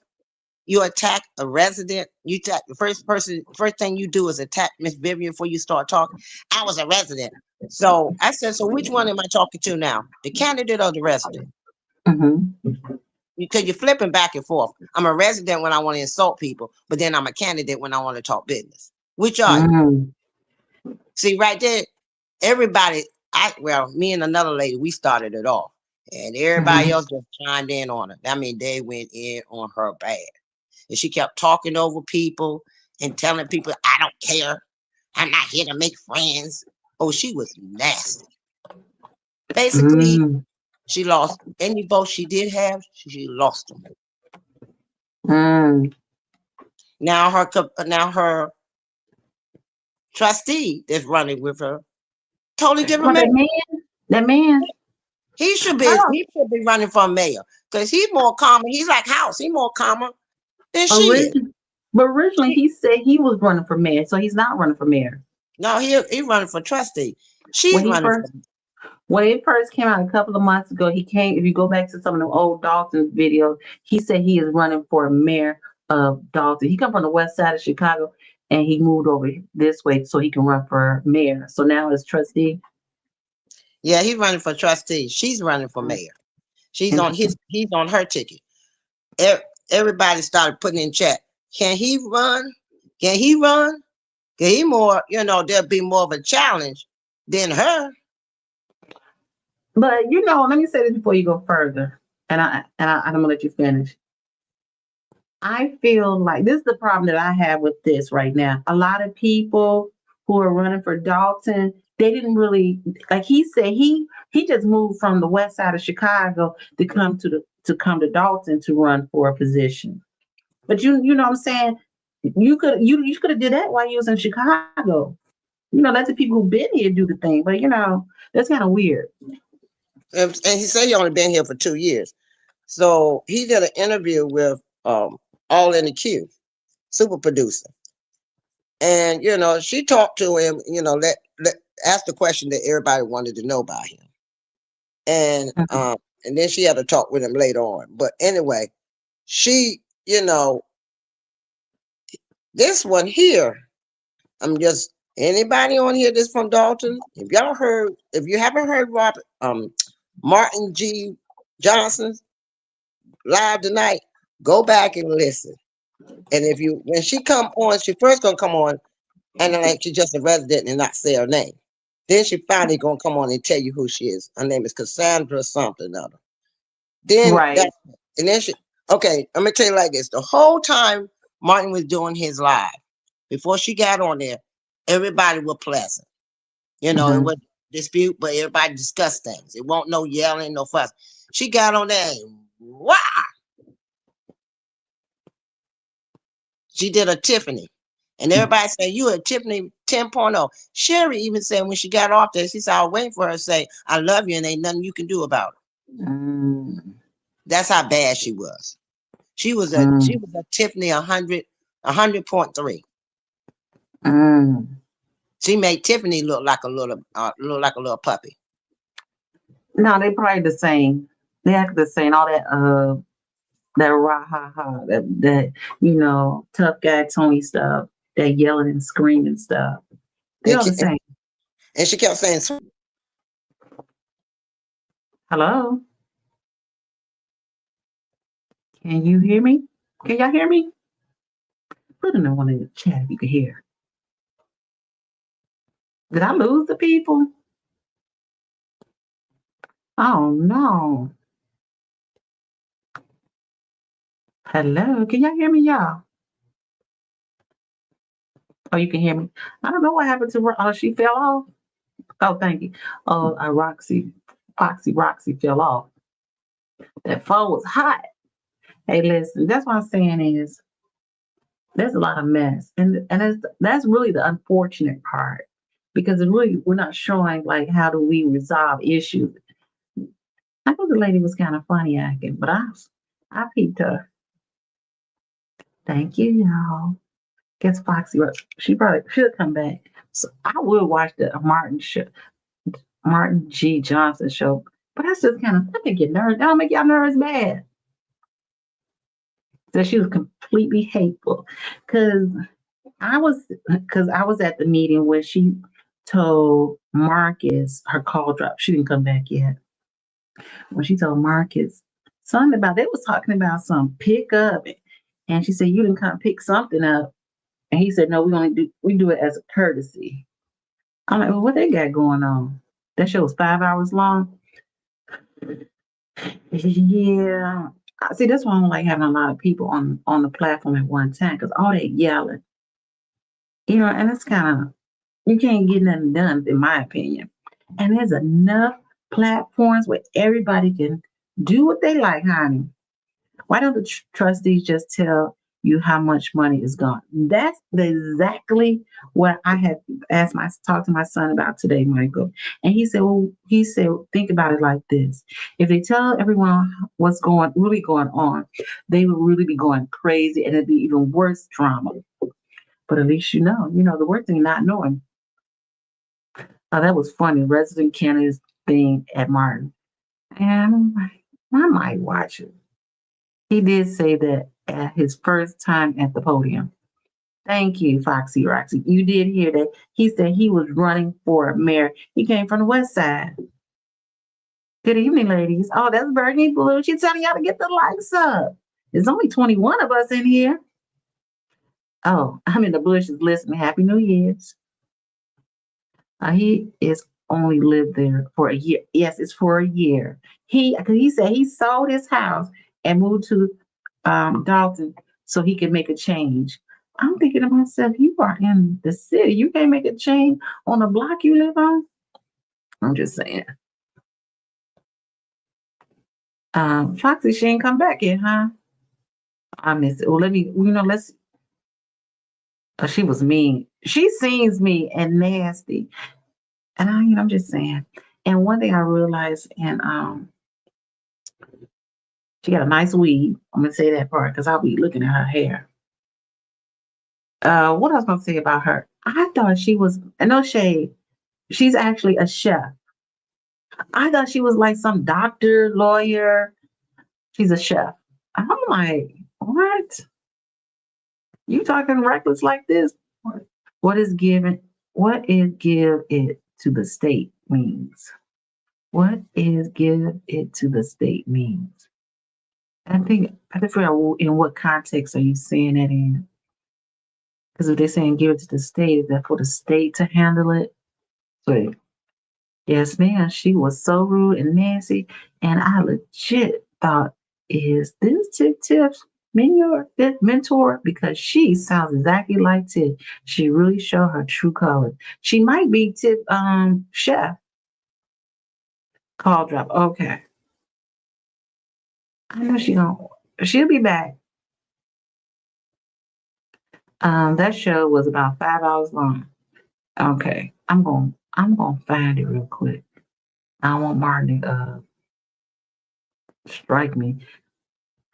you attack a resident. You attack the first thing you do is attack Miss Vivian before you start talking. I was a resident. So I said, so which one am I talking to now? The candidate or the resident? Because you're flipping back and forth. I'm a resident when I want to insult people, but then I'm a candidate when I want to talk business. Which are you? See, right there, everybody, me and another lady, we started it off. And everybody else just chimed in on it. I mean, they went in on her bad. And she kept talking over people and telling people, I don't care. I'm not here to make friends. Oh, she was nasty. Basically, she lost any votes she did have. She lost them. Now her trustee that's running with her, totally different man. That man. He should be running for mayor because he's more calmer. He's like House. He's more calmer than she is. But originally he said he was running for mayor, so he's not running for mayor. No, he's running for trustee. She's running when it first came out a couple of months ago, he came, if you go back to some of the old Dalton videos, he said he is running for mayor of Dalton. He come from the west side of Chicago and he moved over this way so he can run for mayor. So now it's trustee. Yeah, he's running for trustee. She's running for mayor. He's on her ticket. Everybody started putting in chat. Can he run? Can he run? Can he more, there'll be more of a challenge than her. But let me say this before you go further, and I'm gonna let you finish. I feel like this is the problem that I have with this right now. A lot of people who are running for Dalton, they didn't really, like he said, he just moved from the west side of Chicago to come to Dalton to run for a position. But you know what I'm saying? You could have did that while you was in Chicago. Let the people who've been here do the thing. But that's kind of weird. And he said he only been here for 2 years. So he did an interview with All in the Q, super producer. And she talked to him, asked the question that everybody wanted to know about him. And and then she had to talk with him later on. But anyway, she, this one here, I'm just anybody on here that's from Dalton, if you haven't heard Robert Martin G. Johnson live tonight, go back and listen. And when she come on, she first gonna come on and like she's just a resident and not say her name. Then she finally gonna come on and tell you who she is. Her name is Cassandra something other. Then right. And then okay, let me tell you like this. The whole time Martin was doing his live, before she got on there, everybody was pleasant. It was dispute, but everybody discussed things. It won't no yelling, no fuss. She got on there and wow. She did a Tiffany. And everybody said, you a Tiffany 10.0. Sherry even said when she got off there, she said, I was waiting for her to say, I love you and ain't nothing you can do about it. That's how bad she was. She was a Tiffany 100.3. She made Tiffany look like a little puppy. No, they probably the same. They act the same. All that rah ha ha, that tough guy Tony stuff, that yelling and screaming stuff. They all the same. And she kept saying, hello? Can you hear me? Can y'all hear me? Put in one in the chat if you can hear. Did I lose the people? Oh no. Hello, can y'all hear me, y'all? Oh, you can hear me. I don't know what happened to her. Oh, she fell off. Oh, thank you. Oh, Roxy fell off. That phone was hot. Hey, listen, that's what I'm saying is there's a lot of mess. And that's really the unfortunate part, because we're not showing like how do we resolve issues. I thought the lady was kind of funny acting, but I peeped her. Thank you, y'all. Guess Foxy, she probably should come back. So I will watch the Martin G. Johnson show, but that's just kind of, I think get nervous. That'll make y'all nervous bad. So she was completely hateful because I was at the meeting where she told Marcus her call dropped. She didn't come back yet. When she told Marcus something about, they was talking about some pickup, and she said, you didn't come pick something up. And he said, no, we do it as a courtesy. I'm like, well, what they got going on? That show was 5 hours long. Yeah. See, that's why I don't like having a lot of people on the platform at one time, because all that yelling, and it's kind of, you can't get nothing done, in my opinion. And there's enough platforms where everybody can do what they like, honey. Why don't the trustees just tell you how much money is gone? That's exactly what I had talked to my son about today, Michael. And he said, think about it like this. If they tell everyone what's really going on, they will really be going crazy, and it'd be even worse drama. But at least the worst thing not knowing. Oh, that was funny. Resident Kennedy's thing at Martin. And I might watch it. He did say that at his first time at the podium. Thank you, Foxy Roxy. You did hear that. He said he was running for mayor. He came from the west side. Good evening, ladies. Oh, that's Bernie Blue. She's telling y'all to get the likes up. There's only 21 of us in here. Oh, I'm in the bushes listening. Happy New Year's. He is only lived there for a year. Yes, it's for a year. Because he said he sold his house and moved to Dalton so he could make a change. I'm thinking to myself, you are in the city. You can't make a change on the block you live on. I'm just saying. Foxy, she ain't come back yet, huh? I miss it. Well, let's. She was mean. She seems mean and nasty. And I'm just saying. And one thing I realized, and she got a nice weave. I'm gonna say that part because I'll be looking at her hair. What I was gonna say about her, I thought she was, no shade, she's actually a chef. I thought she was like some doctor, lawyer. She's a chef. I'm like, what? You talking reckless like this? What is given? What is give it to the state means? What is give it to the state means? I think figure out in what context are you saying that in? Because if they're saying give it to the state, is that for the state to handle it? So yes, ma'am, she was so rude and nasty, and I legit thought, is this Tiff's mentor? Because she sounds exactly like Tiff. She really showed her true colors. She might be Tiff chef. Call drop. Okay. I know she'll be back. That show was about 5 hours long. Okay. I'm gonna find it real quick. I don't want Martin to strike me.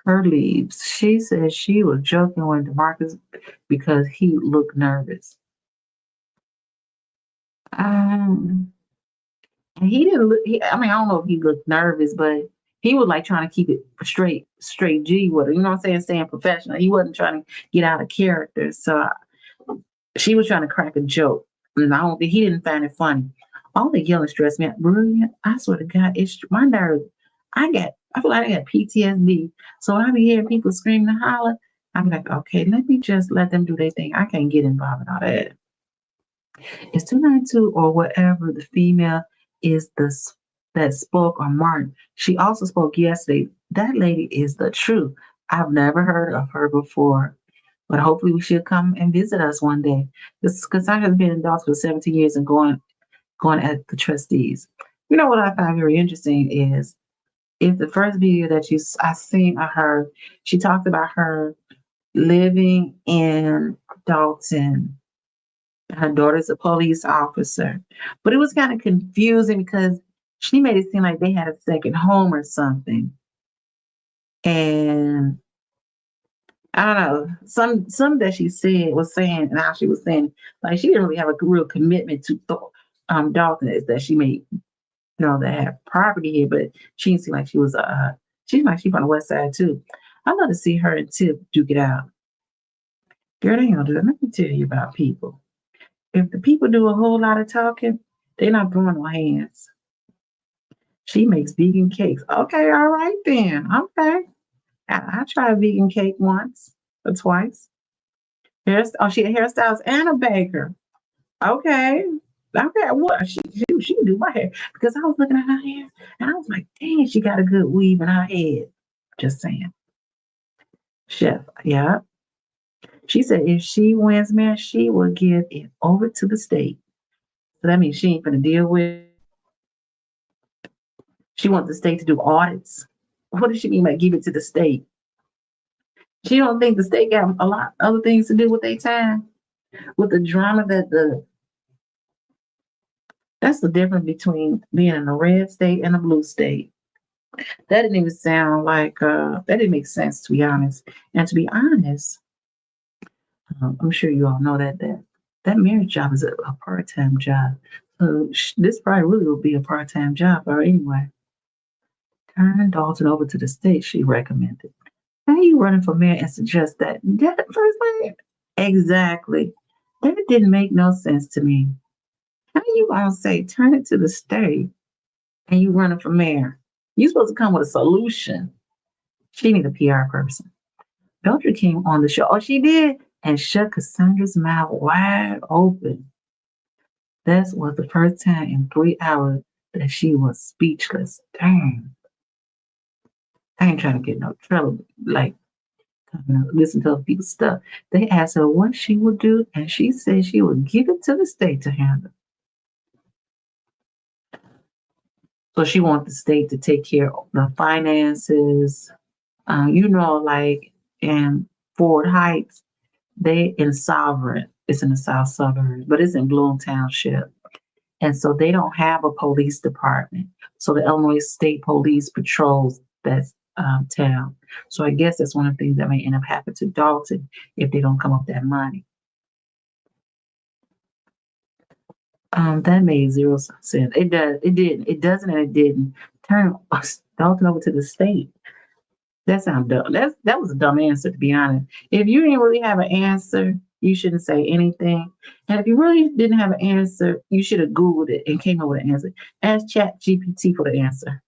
Her leaves. She said she was joking with DeMarcus because he looked nervous. And he didn't look. I don't know if he looked nervous, but he was like trying to keep it straight G with her. You know what I'm saying? Staying professional. He wasn't trying to get out of character. So she was trying to crack a joke, and I don't think he didn't find it funny. All the yelling stressed me out. Brilliant. I swear to God, it's my nerves. I feel like I got PTSD. So when I be hearing people screaming and holler, I'm like, okay, let me just let them do their thing. I can't get involved in all that. It's 292 or whatever the female is that spoke on Martin. She also spoke yesterday. That lady is the truth. I've never heard of her before, but hopefully she'll come and visit us one day. This Cassandra has been in Dallas for 17 years and going at the trustees. You know what I find very interesting is the first video that I seen of her, she talked about her living in Dalton. Her daughter's a police officer, but it was kind of confusing because she made it seem like they had a second home or something. And I don't know, some that she said was saying, and how she was saying, like she didn't really have a real commitment to Dalton, is that she made, that have property here, but she didn't seem like she was she's like she from the west side too. I'd love to see her and Tiff duke it out. Girl, they ain't gonna do that. Let me tell you about people. If the people do a whole lot of talking, they're not throwing no hands. She makes vegan cakes. Okay, all right then. Okay. I tried vegan cake once or twice. She a hairstylist and a baker. Okay. Okay, what? She can do my hair. Because I was looking at her hair and I was like, dang, she got a good weave in her head. Just saying. Chef, yeah. She said if she wins, man, she will give it over to the state. So that means she ain't gonna deal with. She wants the state to do audits. What does she mean by give it to the state? She don't think the state got a lot of other things to do with their time, with the drama that's the difference between being in a red state and a blue state. That didn't even sound like that didn't make sense, to be honest. And to be honest, I'm sure you all know that marriage job is a part-time job. So this probably really will be a part-time job for her anyway. Turn Dalton over to the state, she recommended. How are you running for mayor and suggest that? First lady? Exactly. That didn't make no sense to me. How you gonna say turn it to the state and you running for mayor? You supposed to come with a solution. She need a PR person. Belcher came on the show. Oh, she did? and shut Cassandra's mouth wide open. That was the first time in 3 hours that she was speechless. Dang. I ain't trying to get no trouble, like, listen to other people's stuff. They asked her what she would do, and she said she would give it to the state to handle. So she wants the state to take care of the finances. Like in Ford Heights, they in Sovereign. It's in the South Suburbs, but it's in Bloom Township. And so they don't have a police department. So the Illinois State Police patrols that town. So I guess that's one of the things that may end up happening to Dalton if they don't come up with that money. That made zero sense. It does. It didn't. It doesn't, and it didn't. Turn Dalton over to the state. That sounds dumb. That was a dumb answer, to be honest. If you didn't really have an answer, you shouldn't say anything. And if you really didn't have an answer, you should have Googled it and came up with an answer. Ask ChatGPT for the answer.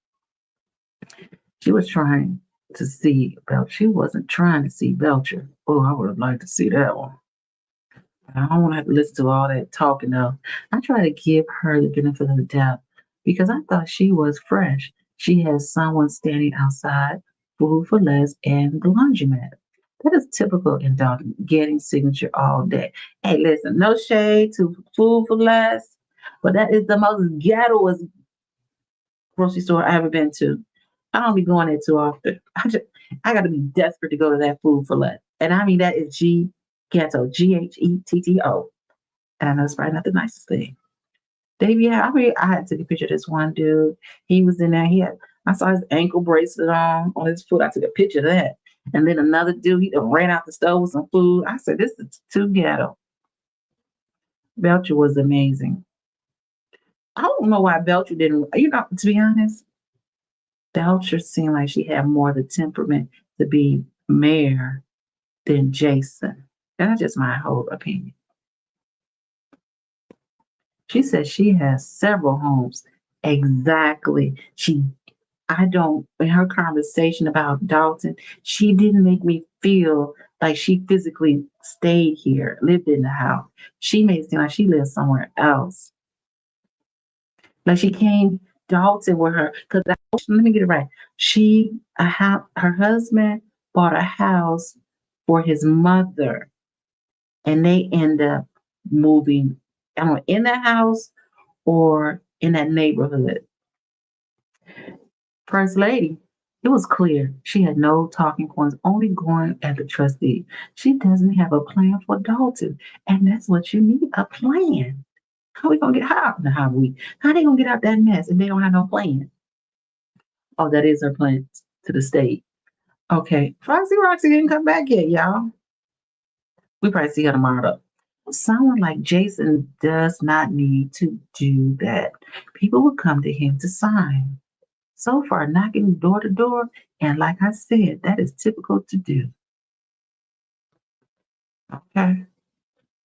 She was trying to see Belcher. She wasn't trying to see Belcher. Oh, I would have liked to see that one. I don't want to have to listen to all that talking though. I try to give her the benefit of the doubt because I thought she was fresh. She has someone standing outside, food for less, and the laundromat. That is typical in Dalton, getting signature all day. Hey, listen, no shade to food for less, but that is the most ghettoest grocery store I've ever been to. I don't be going there too often. I got to be desperate to go to that food for less. And I mean, that is ghetto, Ghetto. And I know it's probably not the nicest thing. Davey, I had to take a picture of this one dude. He was in there. I saw his ankle bracelet on his foot. I took a picture of that. And then another dude, he ran out the stove with some food. I said, this is too ghetto. Belcher was amazing. I don't know why Belcher didn't, to be honest, Belcher seemed like she had more of the temperament to be mayor than Jason. That's just my whole opinion. She said she has several homes. Exactly. In her conversation about Dalton, she didn't make me feel like she physically stayed here, lived in the house. She made it seem like she lived somewhere else. Like she came Dalton with her, because let me get it right. Her husband bought a house for his mother, and they end up moving, I don't know, in that house or in that neighborhood. First Lady, it was clear she had no talking points, only going at the trustee. She doesn't have a plan for Dalton, and that's what you need, a plan. How they gonna get out that mess if they don't have no plan? Oh, that is her plan to the state. Okay, Roxy didn't come back yet, y'all. We probably see her tomorrow. Someone like Jason does not need to do that. People will come to him to sign. So far, knocking door to door, and like I said, that is typical to do. Okay.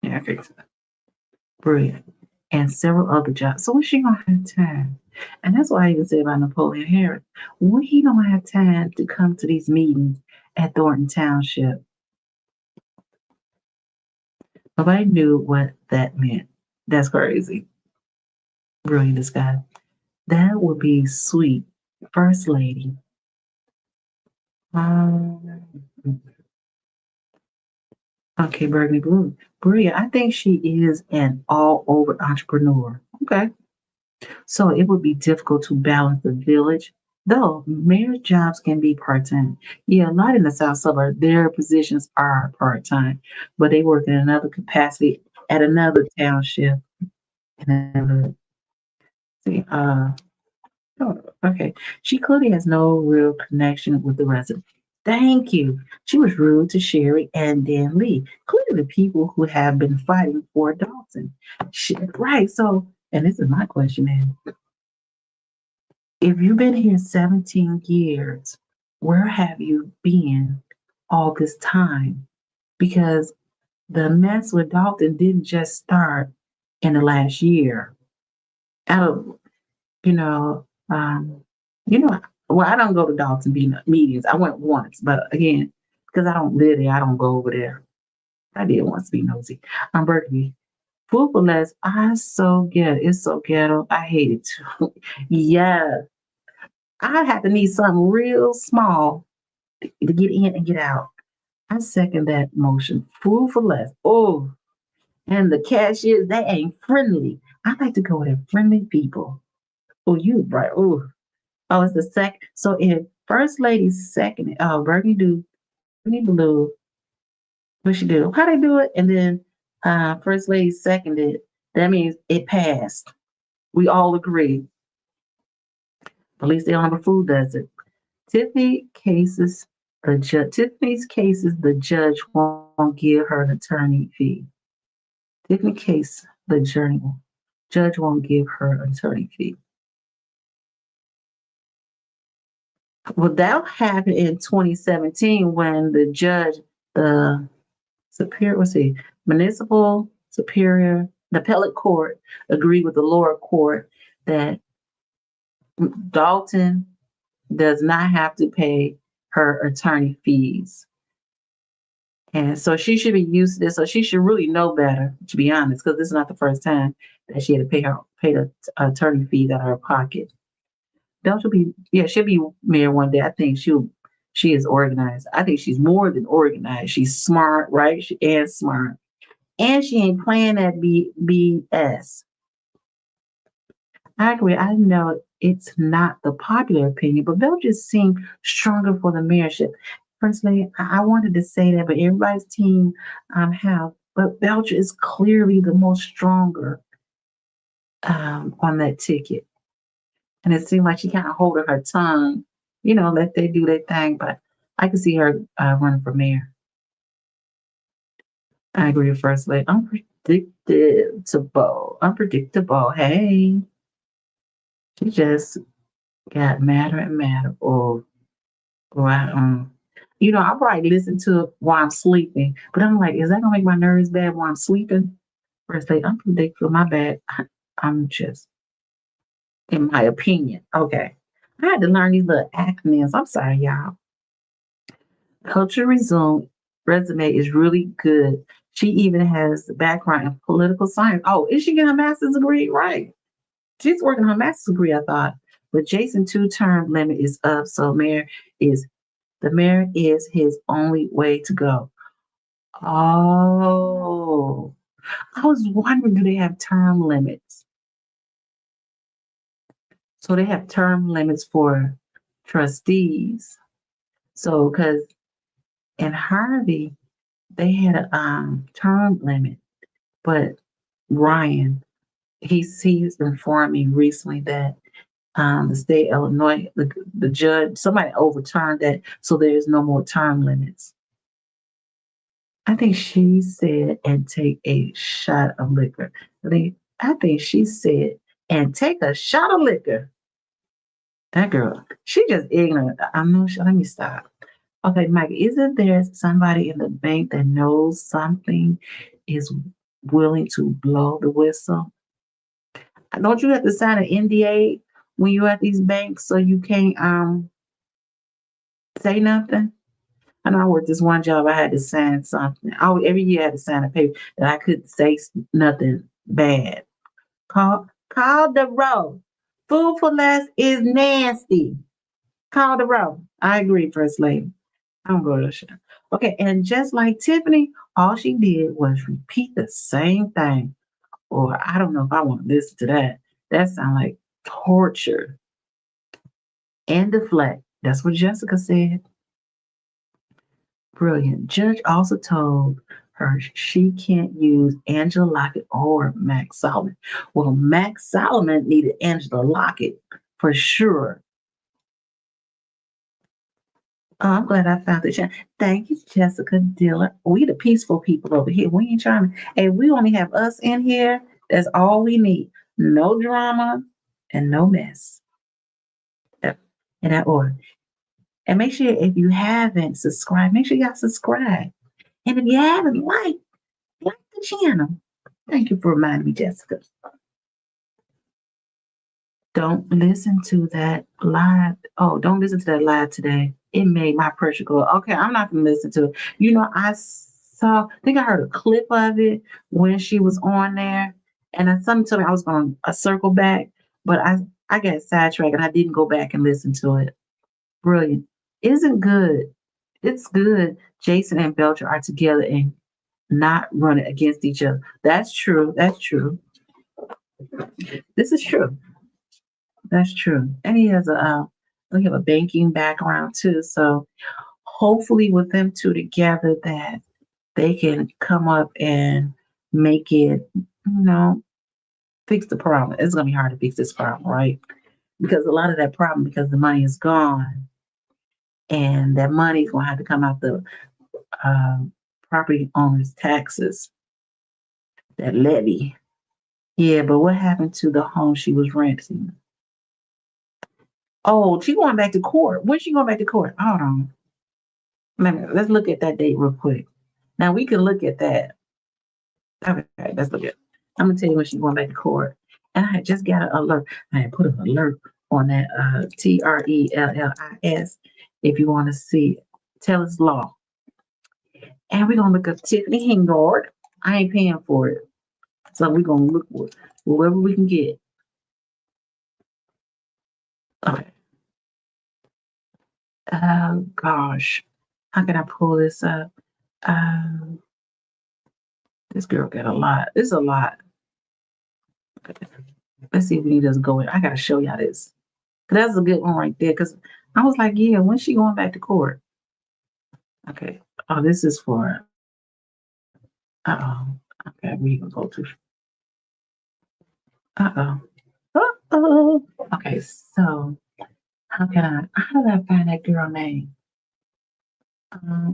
Yeah, I fixed it. Brilliant. And several other jobs. So when she gonna have time? And that's why I even say about Napoleon Harris. When he don't have time to come to these meetings at Thornton Township. Nobody knew what that meant. That's crazy. Brilliant, this guy. That would be sweet. First Lady. Okay, Burgundy Blue. Brilliant. I think she is an all-over entrepreneur. Okay. So it would be difficult to balance the village, though mayor's jobs can be part-time. Yeah, a lot in the South Suburb, their positions are part-time, but they work in another capacity at another township. Okay. She clearly has no real connection with the residents. Thank you. She was rude to Sherry and Dan Lee. Clearly the people who have been fighting for Dalton. Right. So, and this is my question then. If you've been here 17 years, where have you been all this time? Because the mess with Dalton didn't just start in the last year. Well, I don't go to Dalton meetings. I went once, but again, because I don't live there, I don't go over there. I did once be nosy. I'm Burgundy. Food for less. I so ghetto. It's so ghetto. I hate it too. Yeah. I have to need something real small to get in and get out. I second that motion. Food for less. Oh, and the cashiers, they ain't friendly. I like to go with friendly people. Oh, you right. Oh, it's the second. So if First Lady second, Bernie Blue, what she do? How they do it? And then First Lady seconded. That means it passed. We all agree. At least they don't have a food desert. Tiffany's cases, the judge won't give her an attorney fee. Tiffany case, the judge won't give her an attorney fee. Well, that happened in 2017 when the judge, the municipal superior, the appellate court agreed with the lower court that Dalton does not have to pay her attorney fees. And so she should be used to this. So she should really know better, to be honest, because this is not the first time that she had to pay the attorney fees out of her pocket. She'll be mayor one day. I think she is organized. I think she's more than organized. She's smart, right? Smart. And she ain't playing that BS. I agree. I know it's not the popular opinion, but Bell just seemed stronger for the mayorship. Personally, I wanted to say that, but everybody's team but Belcher is clearly the most stronger on that ticket. And it seemed like she kind of holding her tongue, let they do their thing. But I can see her running for mayor. I agree with First Lady. Unpredictable. Hey, she just got madder and madder. I probably listen to it while I'm sleeping, but I'm like, is that gonna make my nerves bad while I'm sleeping? First Lady, unpredictable. My bad. I'm just, in my opinion. Okay. I had to learn these little acronyms. I'm sorry, y'all. Culture resume is really good. She even has the background in political science. Oh, is she getting a master's degree? Right. She's working on her master's degree, I thought. But Jason 2-term limit is up, so the mayor is his only way to go. Oh, I was wondering, do they have term limits? So they have term limits for trustees. So, because in Harvey, they had a term limit, but Ryan, he's informed me recently that the state of Illinois, the judge, somebody overturned that, so there's no more term limits. I think she said, and take a shot of liquor. I think she said, and take a shot of liquor. That girl, she just ignorant. Let me stop. Okay, Mike, isn't there somebody in the bank that knows something is willing to blow the whistle? Don't you have to sign an NDA when you're at these banks so you can't say nothing? I know I worked this one job, I had to sign something. Every year I had to sign a paper that I couldn't say nothing bad. Call the roll. Food for less is nasty. Call the roll. I agree, First Lady. I'm going to show. Okay, and just like Tiffany, all she did was repeat the same thing. Or I don't know if I want to listen to that. That sounds like torture. And deflect. That's what Jessica said. Brilliant. Judge also told her she can't use Angela Lockett or Max Solomon. Well, Max Solomon needed Angela Lockett for sure. Oh, I'm glad I found the channel. Thank you, Jessica Diller. We the peaceful people over here. We ain't trying to, and we only have us in here. That's all we need. No drama and no mess. Yep. In that order. And make sure if you haven't subscribed, make sure y'all subscribe. And if you haven't like the channel. Thank you for reminding me, Jessica. Don't listen to that live. Oh, don't listen to that live today. It made my pressure go. Okay, I'm not gonna listen to it. I saw, I think I heard a clip of it when she was on there, and then something told me I was going to circle back, but I got sidetracked and I didn't go back and listen to it. Brilliant. Isn't good. It's good. Jason and Belcher are together and not running against each other. That's true. That's true. This is true. That's true. And he has we have a banking background too. So hopefully with them two together that they can come up and make it, fix the problem. It's gonna be hard to fix this problem, right? Because a lot of that problem, because the money is gone, and that money's gonna have to come out the property owners' taxes, that levy. Yeah, but what happened to the home she was renting? Oh, she going back to court. When's she going back to court? Hold on. Let's look at that date real quick. Now we can look at that. Okay, let's look at. I'm gonna tell you when she's going back to court. And I had just got an alert. I had put an alert on that TRELLIS. If you want to see Tellus Law. And we're gonna look up Tiffany HENYARD. I ain't paying for it. So we're gonna look for whoever we can get. Okay. Oh gosh. How can I pull this up? This girl got a lot. This is a lot. Okay. Let's see if we can just go in. I gotta show y'all this. That's a good one right there. Cause I was like, yeah, when's she going back to court? Okay. Oh, this is for okay, we can go to okay, so how did I find that girl name?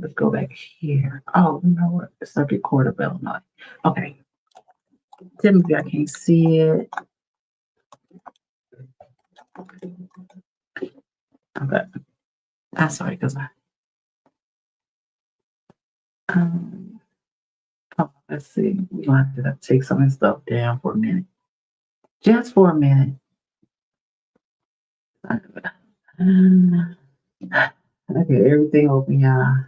Let's go back here. Oh, you know what? Circuit Court of Illinois. Okay. Tell me if I can't see it. Okay. I'm sorry, because let's see. We're gonna have to take some of this stuff down for a minute. Just for a minute. Okay, everything open, y'all.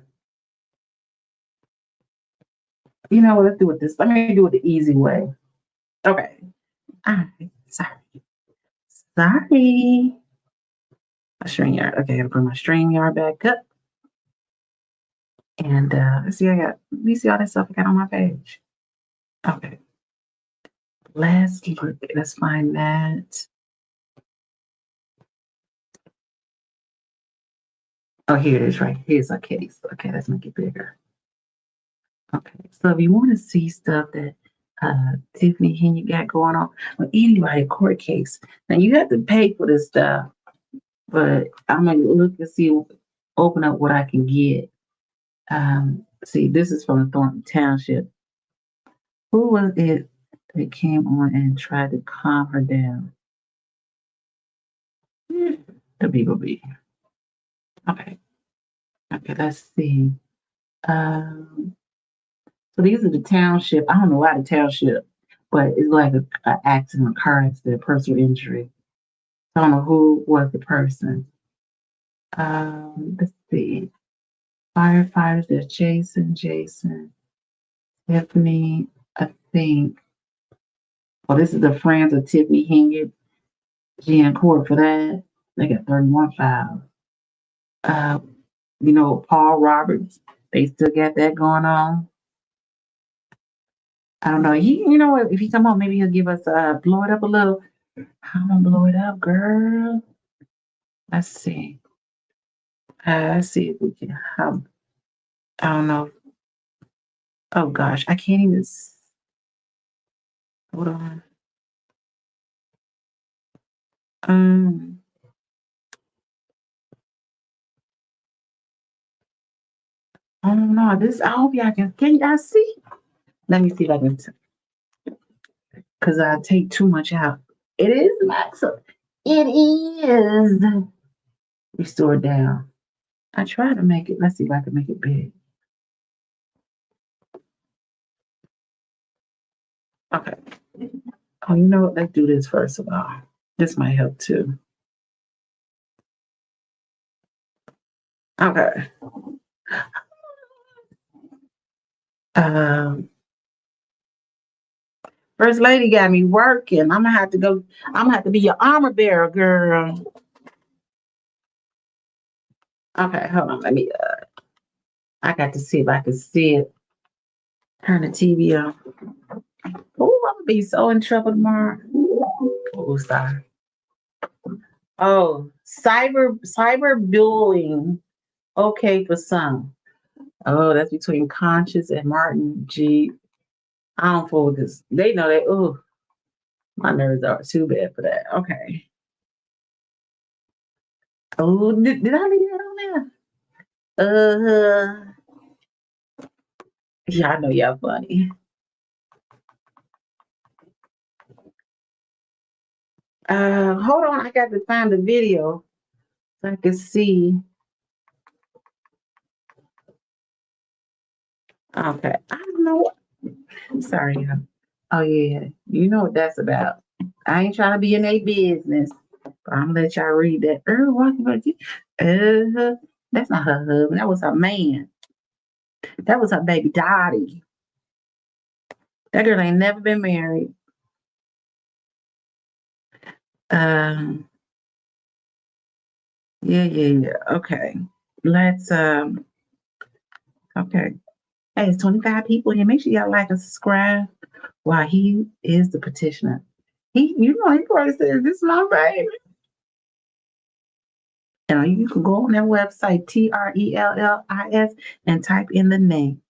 You know what? Let's do it this. Let me do it the easy way. Okay. All right. Sorry. My StreamYard. Okay, I gotta put my StreamYard back up. And let's see, you see all that stuff I got on my page. Okay. Let's look. Let's find that. Oh, here it is, right? Here's our case. Okay, let's make it bigger. Okay, so if you want to see stuff that Tiffany Henry got going on, or anybody court case, now you have to pay for this stuff, but I'm gonna look and see, open up what I can get. See, this is from Thornton Township. Who was it that came on and tried to calm her down? The Beagle Bee. Okay. Okay, let's see. So these are the township. I don't know why the township, but it's like an accident, a car accident, personal injury. I don't know who was the person. Let's see. Firefighters, there's Jason, Tiffany, I think. Oh, this is the friends of Tiffany Henry. She in court for that. They got 31 files. Paul Roberts, they still got that going on. I don't know. You know what? If he come on, maybe he'll give us blow it up a little. I'm gonna blow it up, girl. Let's see. Let's see if we can. I don't know. Oh gosh, I can't even. Hold on. I don't know. I hope y'all can. Can y'all see? Let me see if I can. Because I take too much out. It is maximum. It is. Restore down. I try to make it. Let's see if I can make it big. Okay. Oh, you know what? Let's do this first of all. This might help too. Okay. First lady got me working. I'm gonna have to go. I'm gonna have to be your armor bearer, girl. Okay, hold on. Let me. I got to see if I can see it. Turn the TV on. Oh, I'm gonna be so in trouble tomorrow. Oh, sorry. Oh, cyber bullying. Okay for some. Oh, that's between Conscious and Martin G. I don't fool with this. They know that. Oh, my nerves are too bad for that. Okay. Oh, did I leave that on there? Yeah, I know y'all funny. Hold on, I got to find the video so I can see. Okay, I don't know what. I'm sorry, y'all. Oh yeah, you know what that's about. I ain't trying to be in a business, but I'm gonna let y'all read that. Walking about you. That's not her husband. That was her man. That was her baby daddy. That girl ain't never been married. Yeah. Okay. Let's okay. Hey, it's 25 people here. Make sure y'all like and subscribe while he is the petitioner. He probably says, this is my baby. And you can go on their website, TRELLIS, and type in the name.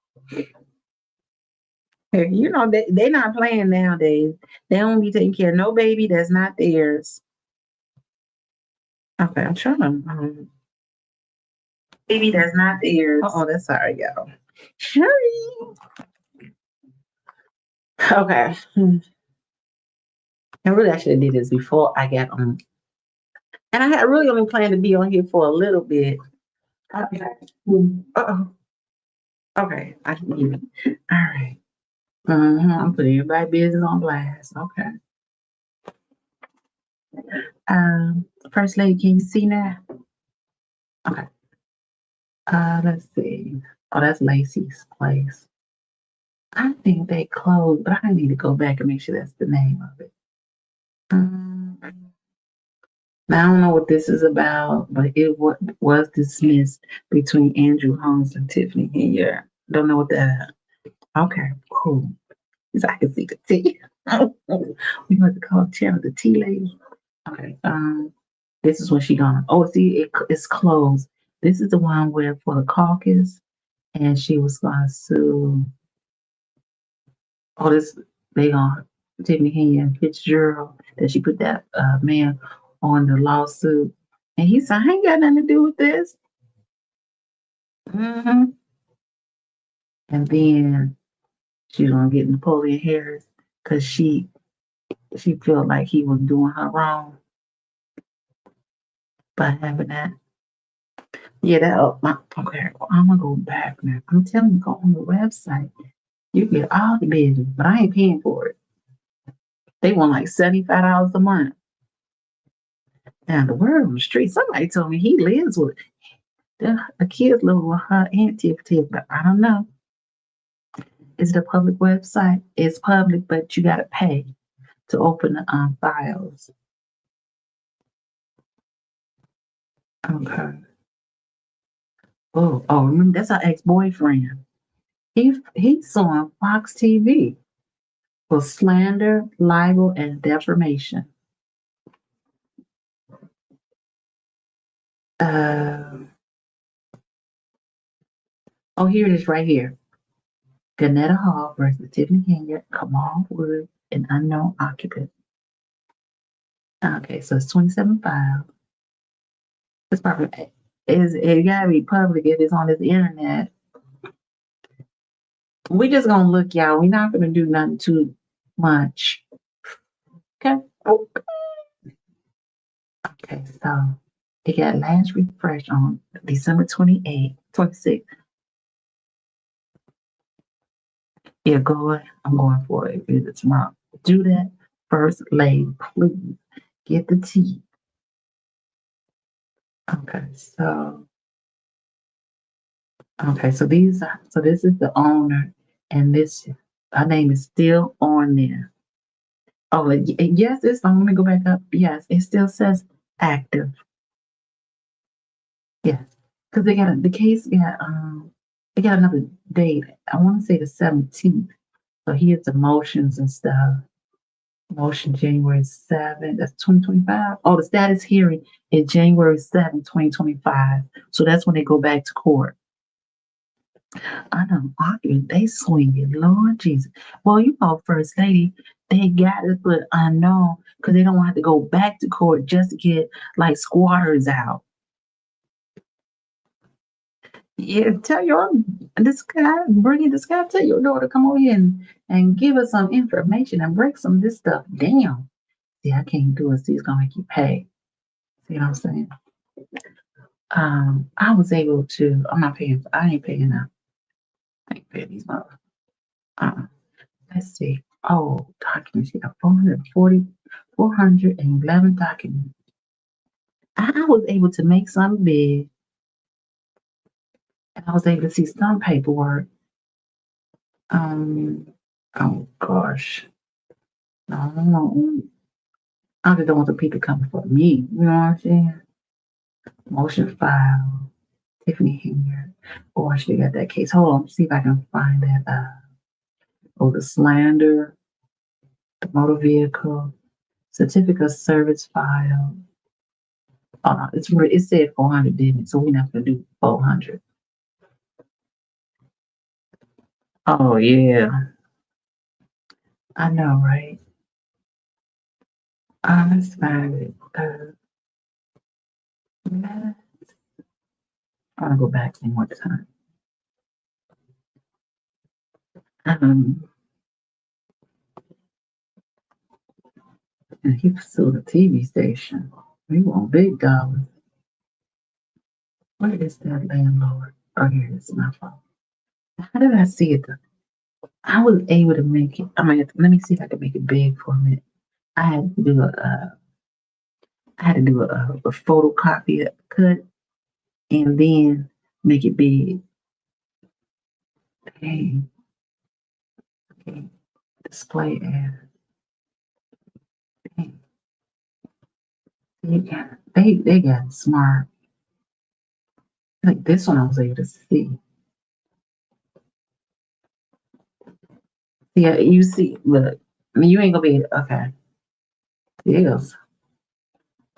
You know, they not playing nowadays. They don't be taking care of no baby that's not theirs. Okay, I'm trying to. Baby that's not theirs. Oh, that's sorry, y'all. Sure. Okay. And really, I should have did this before I got on. And I had really only planned to be on here for a little bit. Okay. Uh-oh. Okay, I can hear it. All right. I'm putting everybody's business on blast. Okay. First lady, can you see now? Okay. Let's see. Oh, that's Lacey's place. I think they closed, but I need to go back and make sure that's the name of it. Now, I don't know what this is about, but it was dismissed between Andrew Holmes and Tiffany Henyard. Don't know what that is. Okay, cool. So I can see the T. We have to call Channel the T lady. Okay. This is when she gonna. Oh, see, it's closed. This is the one where for the caucus, and she was gonna sue. Oh, they gonna Tiffany Henyard Fitzgerald that she put that man on the lawsuit, and he said, "I ain't got nothing to do with this." And then she's gonna get Napoleon Harris because she felt like he was doing her wrong by having that. Yeah, okay. Well, I'm gonna go back now. I'm telling you, go on the website. You get all the business, but I ain't paying for it. They want like $75 a month. Now the word on the street, somebody told me he lives with the kids live with her aunt Tiff, but I don't know. Is it a public website? It's public, but you gotta pay to open the files. Okay. Oh, remember that's her ex-boyfriend. He's suing Fox TV for slander, libel, and defamation. Here it is right here. Ganetta Hall versus Tiffany Henyard, Kamal Wood, an unknown occupant. Okay, so it's 27.5. It's probably it gotta be public if it's on this internet. We just gonna look, y'all. We're not gonna do nothing too much. Okay. Okay, so it got last refresh on December 26th. Yeah, I'm going for it. Visit tomorrow. Do that, first lady, please. Get the tea. Okay, so this is the owner. And this, our name is still on there. Oh, yes, it's on. Let me go back up. Yes, it still says active. Yes, because the case they got another date. I want to say the 17th. So here's the motions and stuff. Motion January 7th, that's 2025. Oh, the status hearing is January 7th, 2025. So that's when they go back to court. I know, arguing, they swing it, Lord Jesus. Well, you know, First Lady, they got to put unknown because they don't want to have to go back to court just to get like squatters out. Yeah, tell your tell your daughter come over here and give us some information and break some of this stuff down. See, I can't do it. See, it's gonna make you pay. See what I'm saying? I was able to. I'm not paying. I ain't paying now. I ain't paying these months. Let's see. Oh, documents. You got 411 documents. I was able to make some big, and I was able to see some paperwork. Oh gosh. No. I just don't want the people coming for me. You know what I'm saying? Motion file. Tiffany Henyard. Oh, I should have got that case. Hold on. See if I can find that. The slander, the motor vehicle, certificate of service file. Oh, no, it said 400, didn't it? So we're not going to do 400. Oh, yeah. I know, right? Let's find it. I'm going to go back one more time. And he sued a TV station. We want big dollars. Where is that landlord? Oh, here it is. My fault. How did I see it? I was able to make it. I mean, let me see if I can make it big for a minute. I had to do a photocopy cut and then make it big. Okay. Display ad. Okay. They got smart. Like this one I was able to see. Yeah, you see, look. I mean, you ain't gonna be okay. Yes.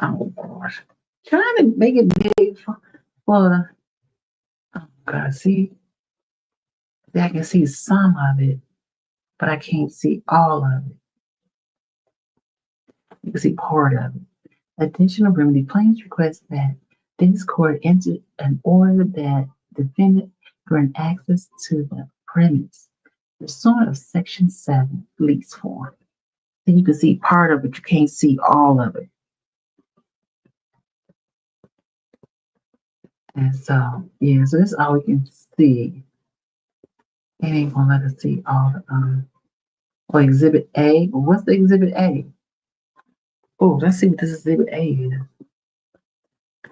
Oh gosh. Trying to make it big for oh God, see. I can see some of it, but I can't see all of it. You can see part of it. Additional remedy plaintiffs request that this court enter an order that defendant grant access to the premise pursuant of Section 7 lease form. Then you can see part of it, you can't see all of it. And so, yeah, so this is all we can see. It ain't gonna let us see all the Exhibit A. Well, what's the Exhibit A? Oh, let's see what this Exhibit A is.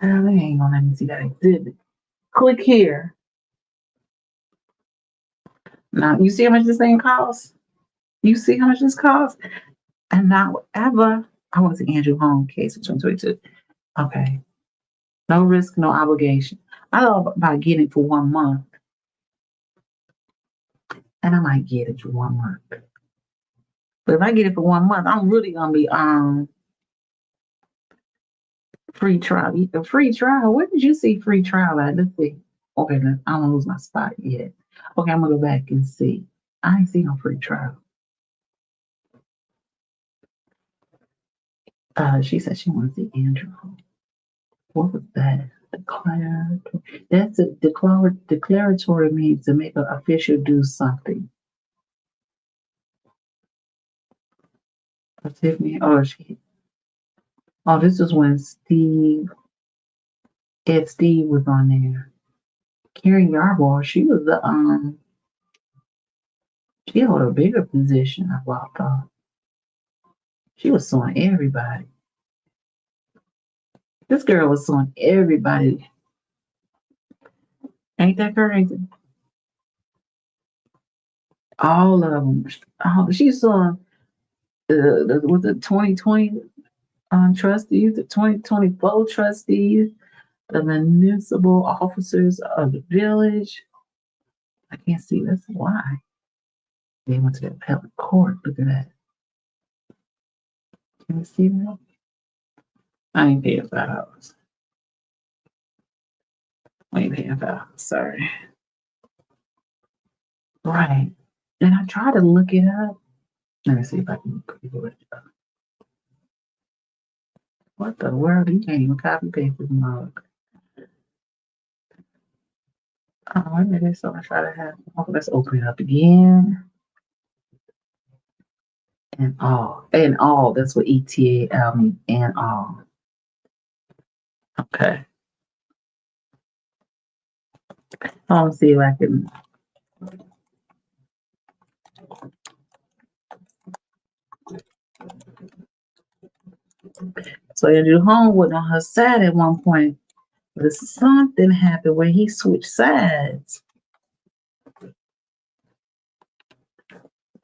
They ain't gonna let me see that exhibit. Click here. Now, you see how much this thing costs? You see how much this costs? And now, ever, I want to see Andrew Holmes case of 2022. Okay. No risk, no obligation. I thought about getting it for 1 month. And I might get it for 1 month. But if I get it for 1 month, I'm really gonna be free trial. A free trial? Where did you see free trial at? Let's see. Okay, I don't lose my spot yet. Okay, I'm gonna go back and see. I ain't seen no free trial. She said she wants to see Andrew. What was that? That's a declaratory means to make an official do something. Tiffany, this is when Steve was on there. Karen Yarborough, she was she held a bigger position, I thought. She was suing everybody. This girl was suing everybody. Ain't that crazy? All of them. She's suing with the 2020 trustees, the 2024 trustees, the municipal officers of the village. I can't see that's why. They went to the appellate court. Look at that. Can you see that? I ain't paying $5. I ain't paying $5. Sorry. Right. And I tried to look it up. Let me see if I can Google it. What the world? You can't even copy paste this mug. Oh, wait a minute. So I try to have. Oh, let's open it up again. And all. That's what ETA means. And all. Okay. I'll see if I can. So I do homework on her side at one point. But something happened where he switched sides.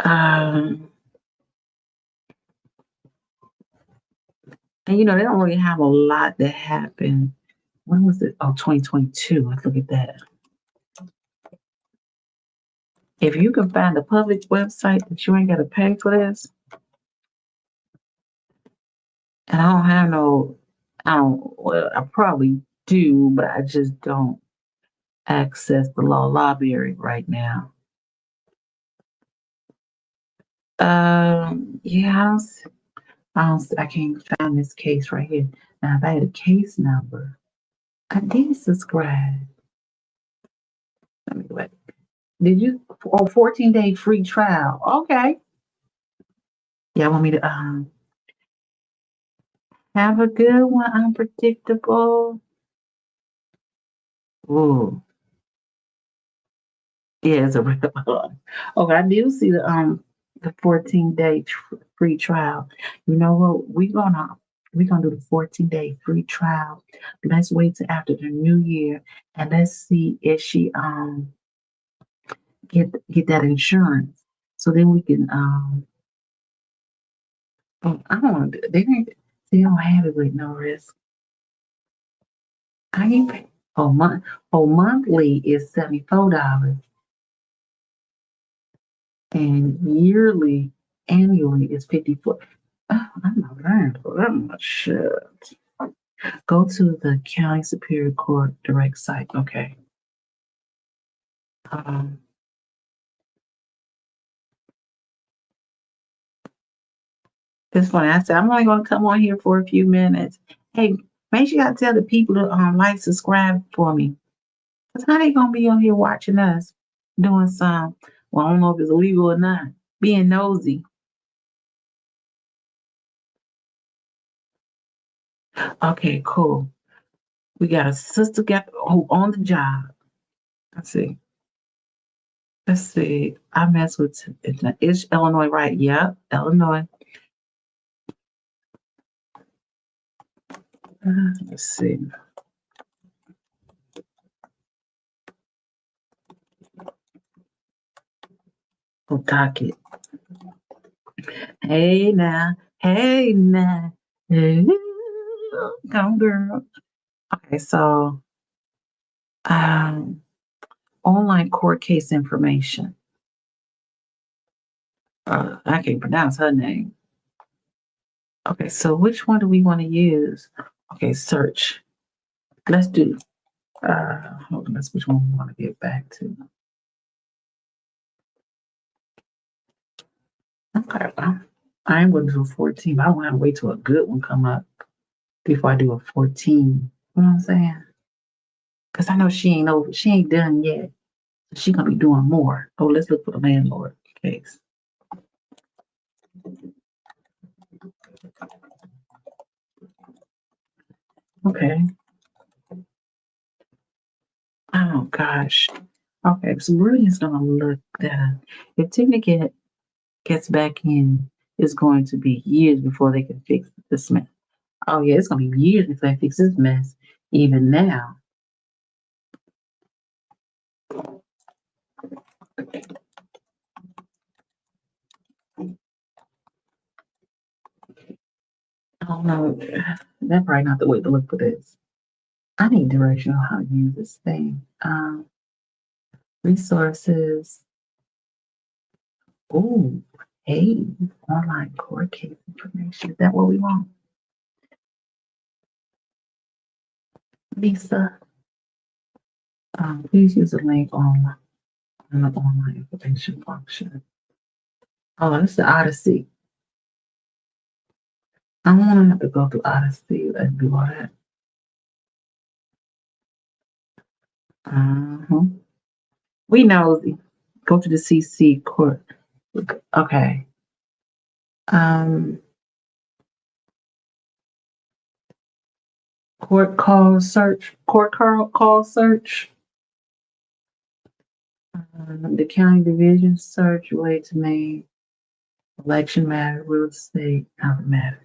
And they don't really have a lot that happened. When was it? Oh, 2022. Let's look at that. If you can find a public website that you ain't got to pay for this, and well, I probably do, but I just don't access the law library right now. Yeah, I can't find this case right here. Now, if I had a case number, I did subscribe. Let me go back. Did you? 14-day free trial. Okay. Yeah, want me to have a good one, unpredictable. Ooh. Yeah, it's a red one. Okay, I do see the 14-day free trial. You know what? We're gonna do the 14-day free trial. Let's wait till after the new year and let's see if she get that insurance. So then we can I don't want to. They don't have it with no risk. I ain't pay. Monthly is $74, and annually is $54. Oh, I'm not learned for that much shit. Go to the County Superior Court direct site. Okay. It's funny. I said I'm only gonna come on here for a few minutes. Hey, make sure y'all tell the people to like, subscribe for me. Cause how they gonna be on here watching us doing some? Well, I don't know if it's illegal or not. Being nosy. Okay, cool. We got a sister on the job. Let's see. I mess with it's Illinois, right? Yeah, Illinois. Let's see. Oh, docket. Hey now. Hey, come girl. Okay, so online court case information. I can't pronounce her name. Okay, so which one do we want to use? Okay, search. Let's do. Hold on. That's which one we want to get back to. Okay, well, I ain't going to do a 14, but I want to wait till a good one come up before I do a 14. You know what I'm saying? Because I know she ain't done yet. She gonna be doing more. Oh, let's look for the landlord case. Okay. Oh gosh. Okay, so Brilliant's gonna look that if Tiffany gets back in, it's going to be years before they can fix this mess. Oh yeah, it's gonna be years before they fix this mess. Even now. don't know. That's probably not the way to look for this. I need direction on how to use this thing. Resources. Oh, hey, online court case information. Is that what we want? Lisa, please use the link on the online information function. Oh, it's the Odyssey. I don't want to have to go through Odyssey and do all that. We know. Go to the CC court. Okay. Court call search. Court call search. The county division search related to Maine. Election matter, real estate, other matter.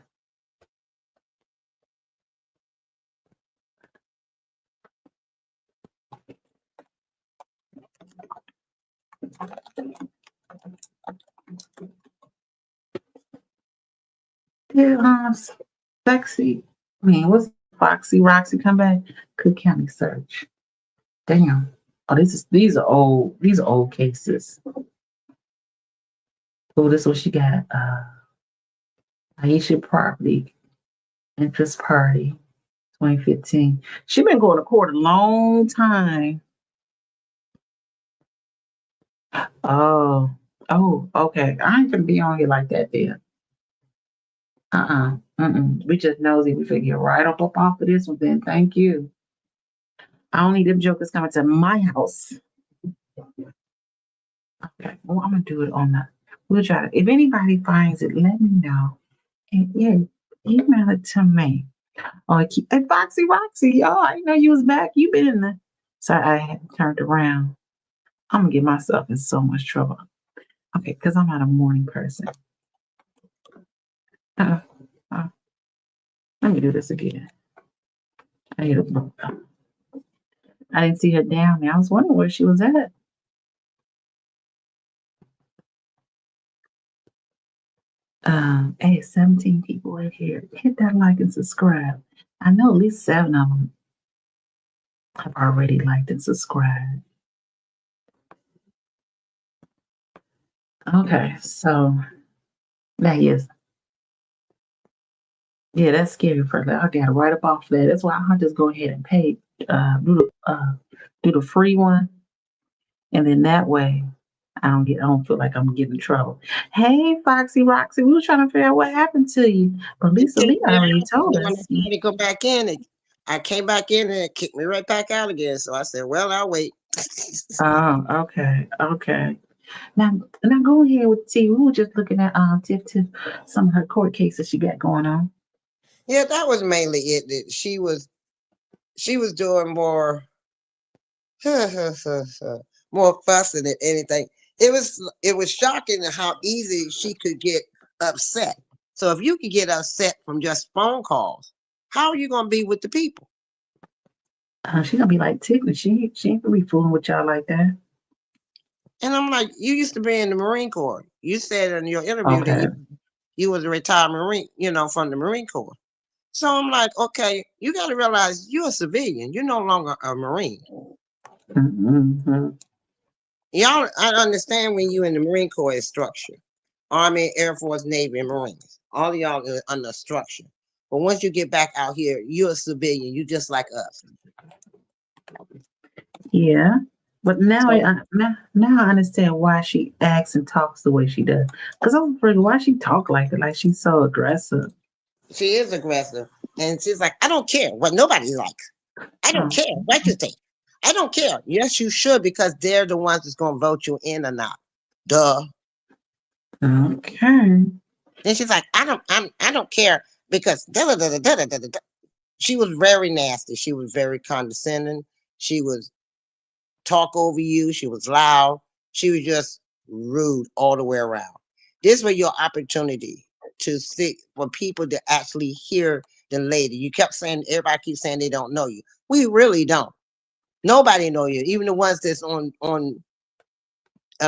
Yeah, sexy. I mean, what's Foxy Roxy come back? Cook County search. Damn. Oh, these are old cases. Oh, this is what she got. Aisha property interest party, 2015. She been going to court a long time. Oh, okay. I ain't gonna be on here like that then. We just nosy. We figure right up off of this one then. Thank you. I don't need them jokers coming to my house. Okay, well, I'm gonna do it on the. We'll try to. If anybody finds it, let me know. And yeah, email it to me. Oh, hey, Foxy Roxy. Oh, I didn't know you was back. You been in the. So I had turned around. I'm gonna get myself in so much trouble. Okay, because I'm not a morning person. Let me do this again. I didn't see her down there. I was wondering where she was at. Hey, 17 people in here. Hit that like and subscribe. I know at least 7 of them have already liked and subscribed. Okay, so that is. Yeah, that's scary for that. I gotta write up off that. That's why I'll just go ahead and pay, do the free one. And then that way I don't feel like I'm getting in trouble. Hey, Foxy Roxy, we were trying to figure out what happened to you. But Lisa Lee already told us. To go back in, I came back in and it kicked me right back out again. So I said, well, I'll wait. Oh, okay. Now go ahead with T. We were just looking at Tiff, some of her court cases she got going on. Yeah, that was mainly it. That she was doing more more fussing than anything. It was shocking how easy she could get upset. So if you could get upset from just phone calls, how are you gonna be with the people? She's gonna be like Tiffany. She ain't gonna be fooling with y'all like that. And I'm like, you used to be in the Marine Corps. You said in your interview that you was a retired Marine, from the Marine Corps. So I'm like, okay, you got to realize you're a civilian. You're no longer a Marine. Mm-hmm. Y'all, I understand when you in the Marine Corps is structure. Army, Air Force, Navy, and Marines. All of y'all are under structure. But once you get back out here, you're a civilian. You just like us. Yeah. But now I understand why she acts and talks the way she does. Because I was afraid why she talk like it, like she's so aggressive. She is aggressive. And she's like, I don't care what nobody likes. I don't care what you think. I don't care. Yes, you should, because they're the ones that's going to vote you in or not. Duh. Okay. Then she's like, I don't care because she was very nasty. She was very condescending. She was talk over you. She was loud. She was just rude all the way around. This was your opportunity to sit for people to actually hear the lady. You kept saying, everybody keeps saying they don't know you. We really don't. Nobody know you. Even the ones that's on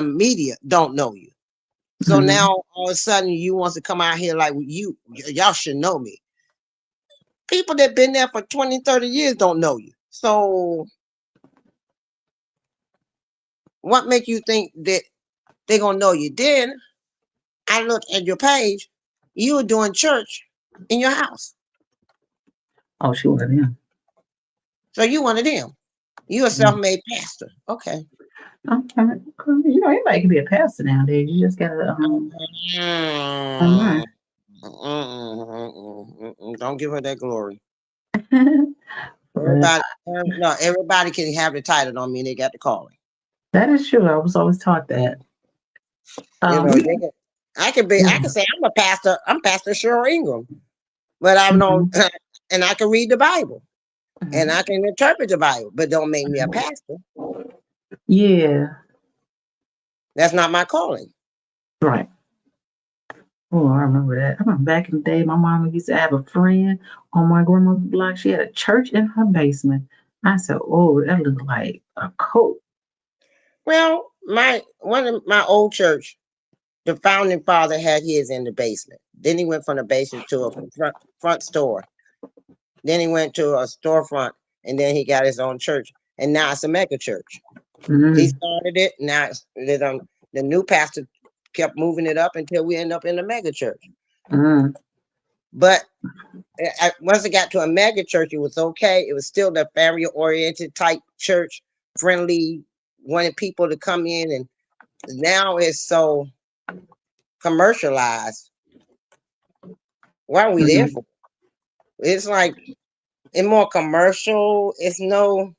media don't know you. So now all of a sudden you want to come out here like y'all should know me. people that been there for 20, 30 years don't know you. So what make you think that they're gonna know you? Then I looked at your page, you were doing church in your house. Oh, she was them. So you one of them. You a self-made pastor. Okay. Okay. You know, anybody can be a pastor nowadays. You just gotta online. Don't give her that glory. But Everybody can have the title. Don't mean they got the calling. that is true. I was always taught that. You know, I can say I'm a pastor. I'm Pastor Cheryl Ingram, but I know, and I can read the Bible, and I can interpret the Bible, but don't make me a pastor. Yeah. That's not my calling. Right. Oh, I remember that. I remember back in the day, my mama used to have a friend on my grandmother's block. She had a church in her basement. I said, "Oh, that looked like a cult." Well, one of my old church, the founding father had his in the basement. Then he went from the basement to a front store. Then he went to a storefront, and then he got his own church. And now it's a mega church. He started it. Now the new pastor kept moving it up until we end up in a mega church. But once it got to a mega church, it was okay. It was still the family-oriented type church, friendly, wanted people to come in. And now it's so commercialized. What are we there for? It's like it's more commercial. It's no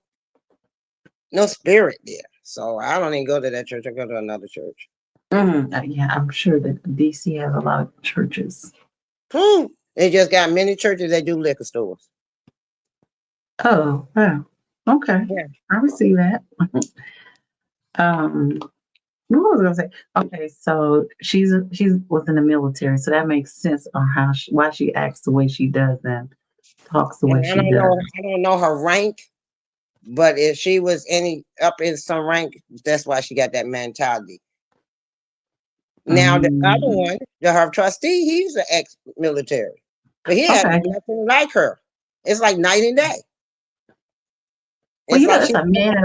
spirit there. So I don't even go to that church. I go to another church. Yeah, I'm sure that DC has a lot of churches. They just got many churches that do liquor stores. Oh, wow. Okay. Yeah. I would see that. What was I gonna say? Okay, so she was in the military, so that makes sense on why she acts the way she does and talks the way And she does. I don't know her rank, but if she was up in some rank, that's why she got that mentality. Now the other one, her trustee, he's an ex-military, but he had nothing like her. It's like night and day. Well, you know, that's a man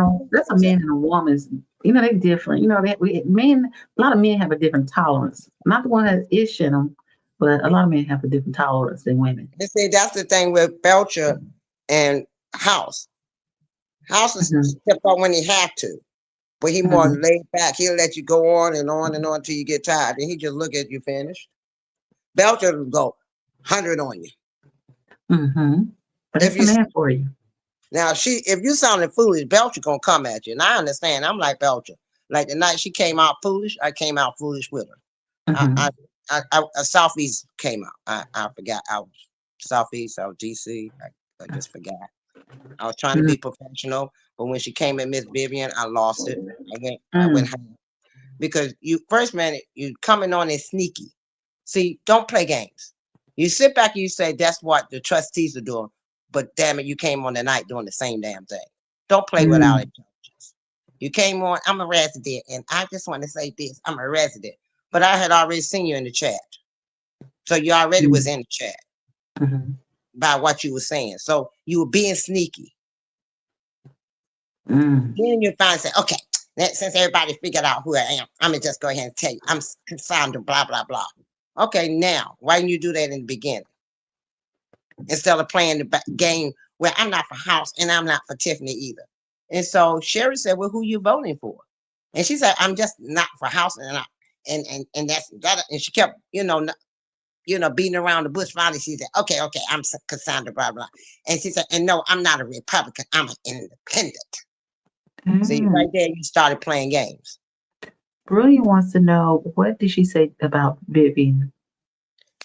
and a woman's. You know, they're different. You know, men. A lot of men have a different tolerance. Not the one that's ish in them, but a lot of men have a different tolerance than women. You see, that's the thing with Belcher and House. House is step up when he have to, but he more laid back. He'll let you go on and on and on till you get tired, and he just look at you finished. Belcher will go 100 on you. But it's a man for you. Now, if you sounding foolish, Belcher gonna come at you, and I understand. I'm like Belcher. Like the night she came out foolish, I came out foolish with her. Southeast came out. I forgot. I was Southeast. I was DC. I just forgot. I was trying to be professional, but when she came at Miss Vivian, I lost it. I went home because you coming on as sneaky. See, don't play games. You sit back and you say that's what the trustees are doing. But damn it, you came on the night doing the same damn thing. Don't play without intelligence. You came on, I'm a resident, and I just want to say this, I'm a resident. But I had already seen you in the chat. So you already was in the chat by what you were saying. So you were being sneaky. Then you finally say, okay, since everybody figured out who I am, I'm going to just go ahead and tell you, I'm Cassandra, blah, blah, blah. Okay, now, why didn't you do that in the beginning? Instead of playing the game where I'm not for House and I'm not for Tiffany either. And so Sherry said, well, who you voting for? And she said, I'm just not for House and that's that. And she kept, beating around the bush. Finally, she said, okay, I'm Cassandra, blah, blah. And she said, and no, I'm not a Republican. I'm an independent. See, right there, you started playing games. Brilliant wants to know, what did she say about Vivian?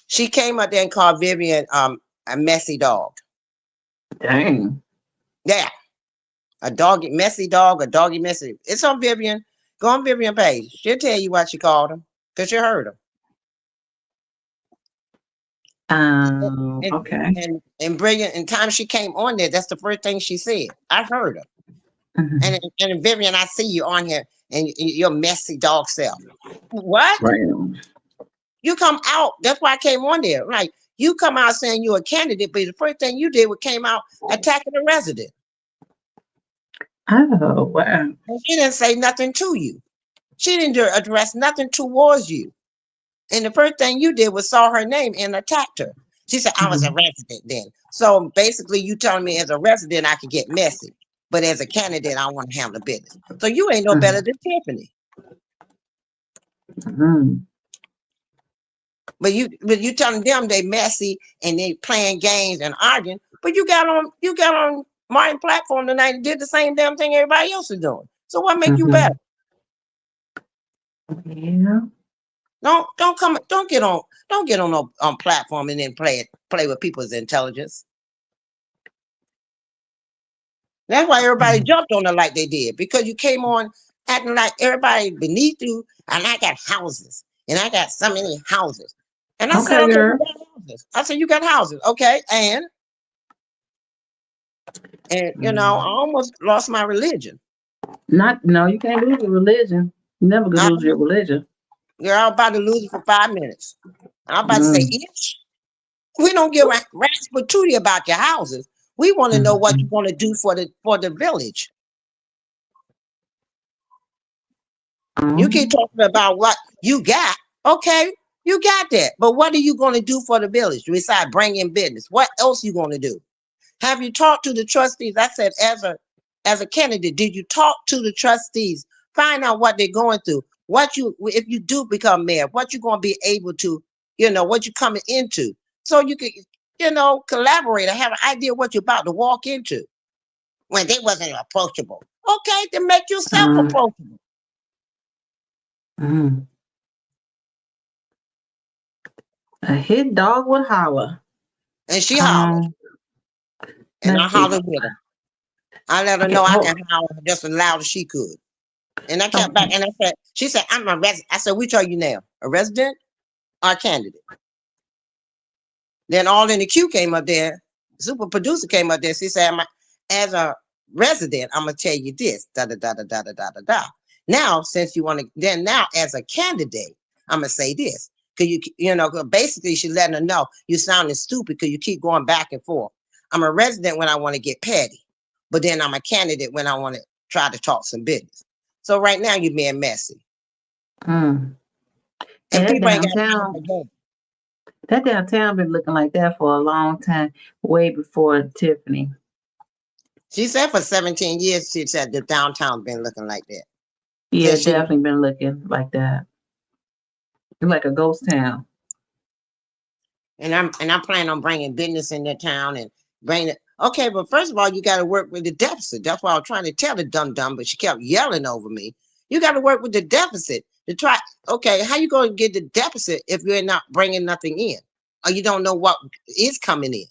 She came up there and called Vivian a messy dog. Dang. Yeah. A messy dog, a doggy messy. It's on Vivian. Go on Vivian page. She'll tell you what she called him because you heard him. Okay. And Brilliant, and time she came on there, that's the first thing she said. I heard her. And Vivian, I see you on here and your messy dog self. What? Right. You come out. That's why I came on there. Right. You come out saying you're a candidate, but the first thing you did was came out attacking a resident. Oh, wow. And she didn't say nothing to you. She didn't address nothing towards you. And the first thing you did was saw her name and attacked her. She said, I was a resident then. So basically you telling me as a resident, I could get messy. But as a candidate, I want to handle business. So you ain't no better than Tiffany. But you telling them they messy and they playing games and arguing. But you got on Martin platform tonight and did the same damn thing everybody else is doing. So what make you better? Yeah. Don't get on no platform and then play with people's intelligence. That's why everybody jumped on her like they did, because you came on acting like everybody beneath you, and I got houses, and I got so many houses. And I said, okay, you got houses. I said, you got houses. Okay, and you know, I almost lost my religion. No, you can't lose your religion. You never gonna lose your religion. You're about to lose it for 5 minutes. I'm about to say, itch. We don't give rats patootie about your houses. We want to know what you want to do for the village. You keep talking about what you got. Okay, you got that. But what are you going to do for the village besides bring in business? What else you going to do? Have you talked to the trustees? I said, as a candidate, did you talk to the trustees? Find out what they're going through. If you do become mayor, what you're going to be able to, you know, what you're coming into. So you can, you know, collaborate or have an idea what you're about to walk into. When they wasn't approachable. Okay, then make yourself approachable. A hit dog would holler. And she hollered. And I hollered with her. I let her know I can holler just as loud as she could. And I kept back and I said, she said, I'm a resident. I said, which are you now? A resident or a candidate? Then all in the queue came up there. Super producer came up there. She said, as a resident, I'm going to tell you this. Da, da, da, da, da, da, da, da, da. Now, since you want to, then now as a candidate, I'm going to say this. Because you know, basically she's letting her know you're sounding stupid because you keep going back and forth. I'm a resident when I want to get petty. But then I'm a candidate when I want to try to talk some business. So right now you're being messy. And people ain't got time for that. That downtown been looking like that for a long time, way before Tiffany. She said for 17 years, she said the downtown's been looking like that. Yeah, it's definitely been looking like that. It's like a ghost town. And I'm planning on bringing business in the town and bring it. Okay, but first of all, you got to work with the deficit. That's why I was trying to tell the dumb, but she kept yelling over me. You got to work with the deficit to try. Okay, how you going to get the deficit if you're not bringing nothing in, or you don't know what is coming in,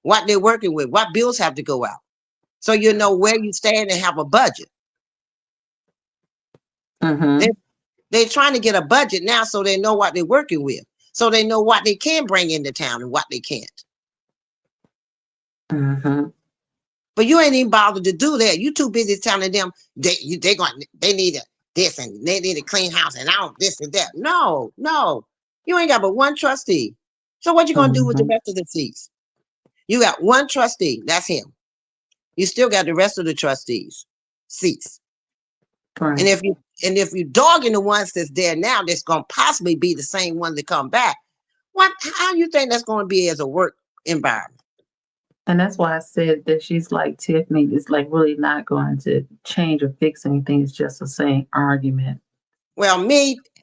what they're working with, what bills have to go out, so you know where you stand and have a budget. They're trying to get a budget now, so they know what they're working with, so they know what they can bring into town and what they can't. But you ain't even bothered to do that. You too busy telling them they need this and they need a clean house and I don't this and that. No, you ain't got but one trustee. So what you gonna do with the rest of the seats? You got one trustee. That's him. You still got the rest of the trustees' seats. Right. And if you dogging the ones that's there now, that's gonna possibly be the same ones that come back. How you think that's gonna be as a work environment? And that's why I said that she's like Tiffany. It's like really not going to change or fix anything. It's just the same argument. Well,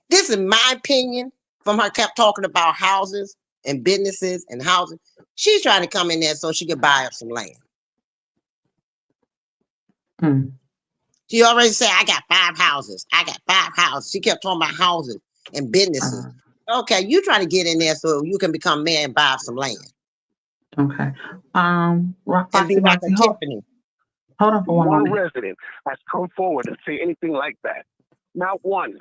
this is my opinion from her kept talking about houses and businesses and housing. She's trying to come in there so she can buy up some land. She already said, I got 5 houses. I got 5 houses. She kept talking about houses and businesses. Okay, you trying to get in there so you can become mayor and buy up some land. Okay. And be like a Tiffany. Hold on for one moment. Resident has come forward and say anything like that. Not one.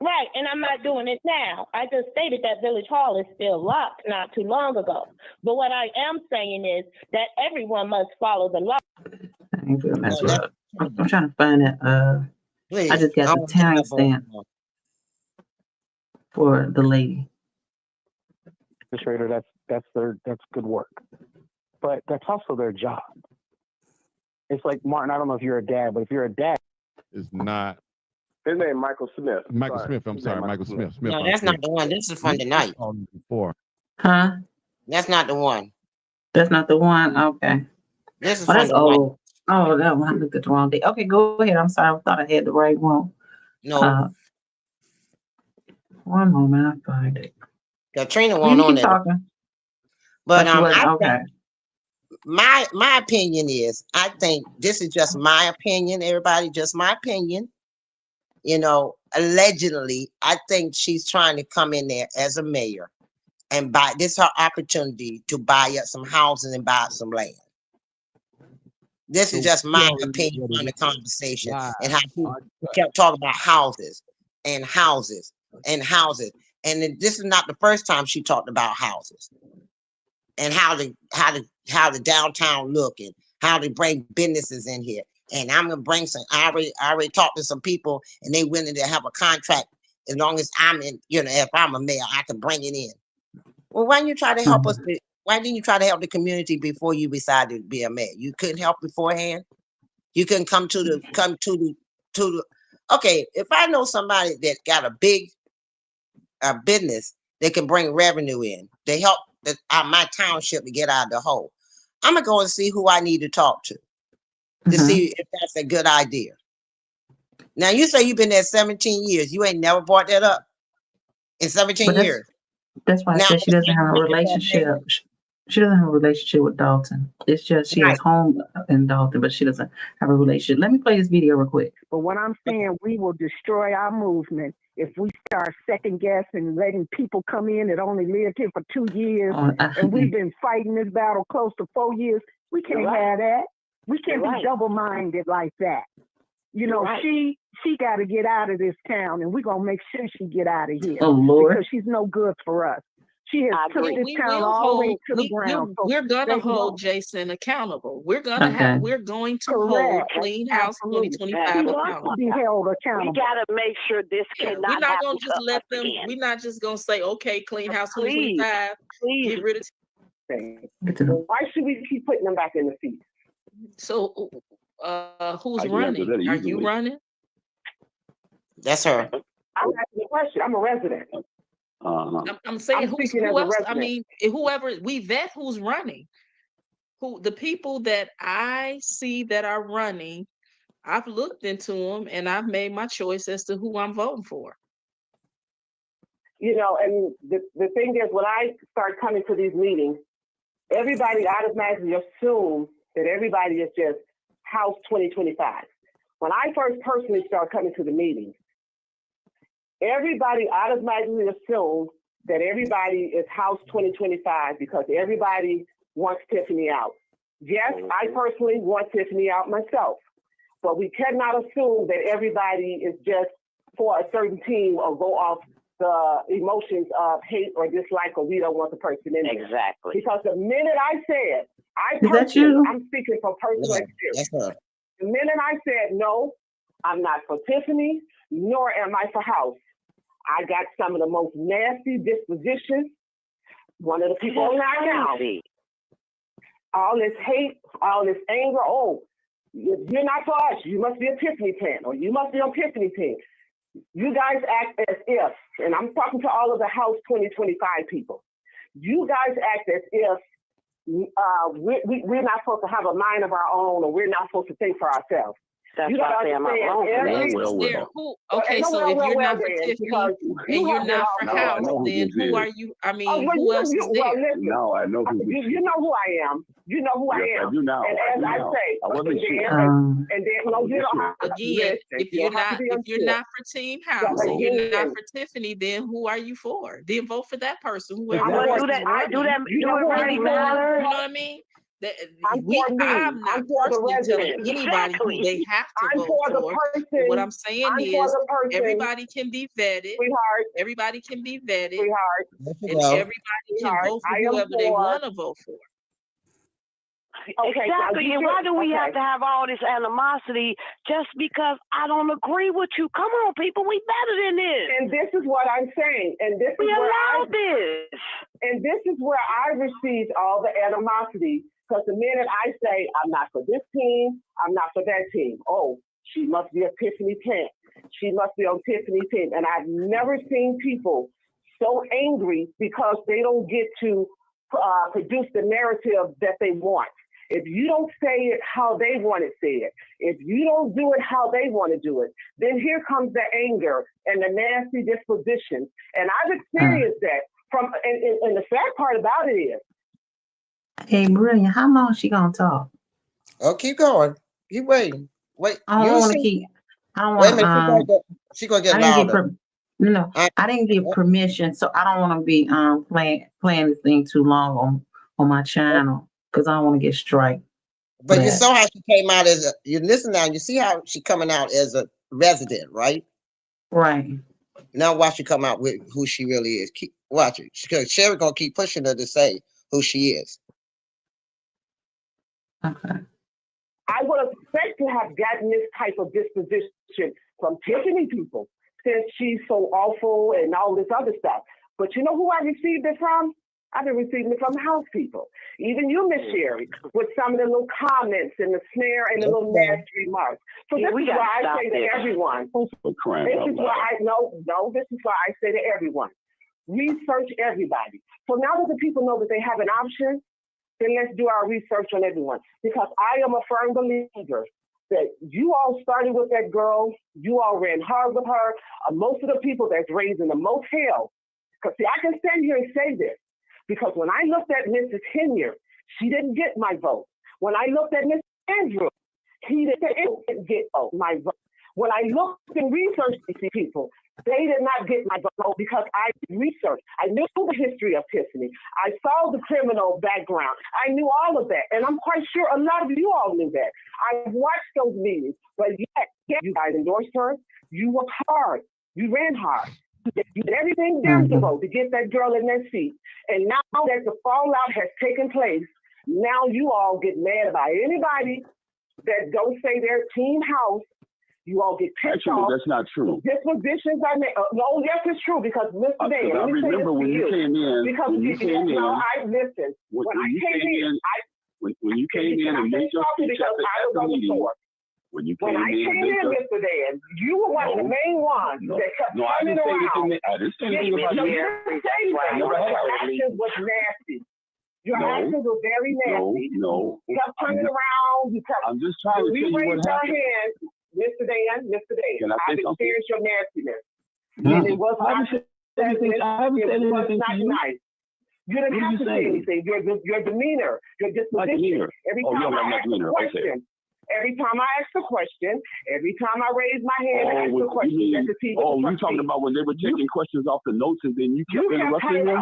Right, and I'm not doing it now. I just stated that Village Hall is still locked not too long ago. But what I am saying is that everyone must follow the law. I'm trying to find it. I just got the timestamp for the lady. administrator, that's good work. But that's also their job. It's like, Martin, I don't know if you're a dad, but if you're a dad, it's not. His name Michael Smith. Michael Smith. I'm sorry, Michael Smith. No, that's not the one. This is from tonight. Before. Huh? That's not the one. That's not the one. Okay. This is that's old. Oh, that one. I looked at the wrong day. Okay, go ahead. I'm sorry. I thought I had the right one. No. One moment. I find it. Katrina won't on it. But okay. My opinion is, I think this is just my opinion, everybody, just my opinion. You know, allegedly, I think she's trying to come in there as a mayor and buy, this is her opportunity to buy up some houses and buy up some land. This is just my opinion on the conversation and how people kept talking about houses and houses and houses. And this is not the first time she talked about houses and how the downtown look and how they bring businesses in here. And I'm gonna bring some. I already talked to some people, and they willing to have a contract as long as I'm in. You know, if I'm a mayor, I can bring it in. Well, why didn't you try to help us? Why didn't you try to help the community before you decided to be a mayor? You couldn't help beforehand. You couldn't come to the. Okay, if I know somebody that got a big business that can bring revenue in, they help my township to get out of the hole. I'm gonna go and see who I need to talk to see if that's a good idea. Now you say you've been there 17 years. You ain't never brought that up in 17 years. That's why I said she doesn't have a relationship. She doesn't have a relationship with Dalton. It's just she has home in Dalton, but she doesn't have a relationship. Let me play this video real quick. But what I'm saying, we will destroy our movement if we start second guessing, letting people come in that only lived here for 2 years, and we've been fighting this battle close to 4 years. We can't have that. We can't be double-minded like that. You know, she got to get out of this town, and we're going to make sure she get out of here. Oh, Lord. Because she's no good for us. She has took this town all the way to the ground. We're going to hold Jason accountable. We're going to we're going to hold Clean House 2025 accountable. Be held accountable. We got to make sure this cannot We're not going to just let them, we're not just going to say, okay, Clean House 2025, get rid of Why should we keep putting them back in the seat? So, who's running? Are you running? That's her. I'm asking the question. I'm a resident. I'm saying who else? I mean, whoever we vet who's running. Who the people that I see that are running, I've looked into them and I've made my choice as to who I'm voting for. You know, and the thing is, when I start coming to these meetings, everybody automatically assumes that everybody is just House 2025. When I first personally started coming to the meetings, everybody automatically assumes that everybody is House 2025 because everybody wants Tiffany out. Yes, I personally want Tiffany out myself, but we cannot assume that everybody is just for a certain team or go off the emotions of hate or dislike or we don't want the person in there. Exactly. Because the minute I said, I'm speaking from personal experience. The minute I said, no, I'm not for Tiffany, nor am I for House, I got some of the most nasty dispositions. One of the people in our town. All this hate, all this anger. Oh, you're not for us. You must be a Tiffany fan, or you must be on Tiffany team. You guys act as if, and I'm talking to all of the House 2025 people. You guys act as if we're not supposed to have a mind of our own, or we're not supposed to think for ourselves. That's why I say I'm not who? Okay, so if you're not for Tiffany and you're not for House, then who are you? I mean, who else is there? No, I know who you know who I am. You know who I am. I do now. And as I say, I wasn't sure. And then no, you don't have to again, if you're not for Team House and you're not for Tiffany, then who are you for? Then vote for that person. Whoever do that. Do it right. You know what I mean? I'm not personally telling anybody who they have to vote for. What I'm saying is everybody can be vetted. Everybody can be vetted. And everybody can vote for whoever they want to vote for. Exactly. And why do we have to have all this animosity just because I don't agree with you? Come on, people, we better than this. And this is what I'm saying. And this we is allow this. And this is where I received all the animosity, because the minute I say, I'm not for this team, I'm not for that team. Oh, she must be a Tiffany team. She must be on Tiffany's team. And I've never seen people so angry because they don't get to produce the narrative that they want. If you don't say it how they want it said, if you don't do it how they want to do it, then here comes the anger and the nasty disposition. And I've experienced that from, and the sad part about it is. Hey, Brilliant, how long is she going to talk? Oh, keep going. Keep waiting. Wait. I don't want to keep. I don't Wait a want. minute. She's gonna get louder. I didn't give permission, so I don't want to be playing this thing too long on my channel because I don't want to get strike. But you saw how she came out as you listen now. You see how she coming out as a resident, right? Right. Now watch her come out with who she really is. Keep watch it. Sherry gonna keep pushing her to say who she is. Okay. I would expect to have gotten this type of disposition from Tiffany people since she's so awful and all this other stuff. But you know who I received it from? I've been receiving it from the house people. Even you, Miss Sherry, with some of the little comments and the snare and the little nasty remarks. So this is why I say to everyone. This is why this is why I say to everyone. Research everybody. So now that the people know that they have an option, then let's do our research on everyone. Because I am a firm believer that you all started with that girl, you all ran hard with her. Most of the people that's raising the most hell, because see, I can stand here and say this, because when I looked at Mrs. Henyard, she didn't get my vote. When I looked at Mr. Andrew, he didn't get my vote. When I looked and researched these people, they did not get my vote because I researched. I knew the history of Tiffany. I saw the criminal background. I knew all of that. And I'm quite sure a lot of you all knew that. I watched those meetings, but yet you guys endorsed her. You worked hard. You ran hard. You did everything possible to get that girl in that seat. And now that the fallout has taken place, now you all get mad about anybody that don't say their team house. You all get pissed off. That's not true. Dispositions I made. No, yes, it's true because Mr. Dan. I remember when you came in. Because when you came in, I listened. When you came in and made your speech at the meeting. When I came in, Mr. Dan, you were one of the main ones that kept coming around. I didn't say anything about you. Your actions was nasty. Your actions were very nasty. No. You kept turning around. I'm just trying to tell you what happened. Mr. Dan, I've experienced your nastiness. And it was not nice. You didn't have to say anything. Your demeanor, your disposition. Every time I ask a question, every time I ask a question, every time I raise my hand and ask a question, that's the TV. Oh, you talking about when they were taking questions off the notes and then you kept interrupting them?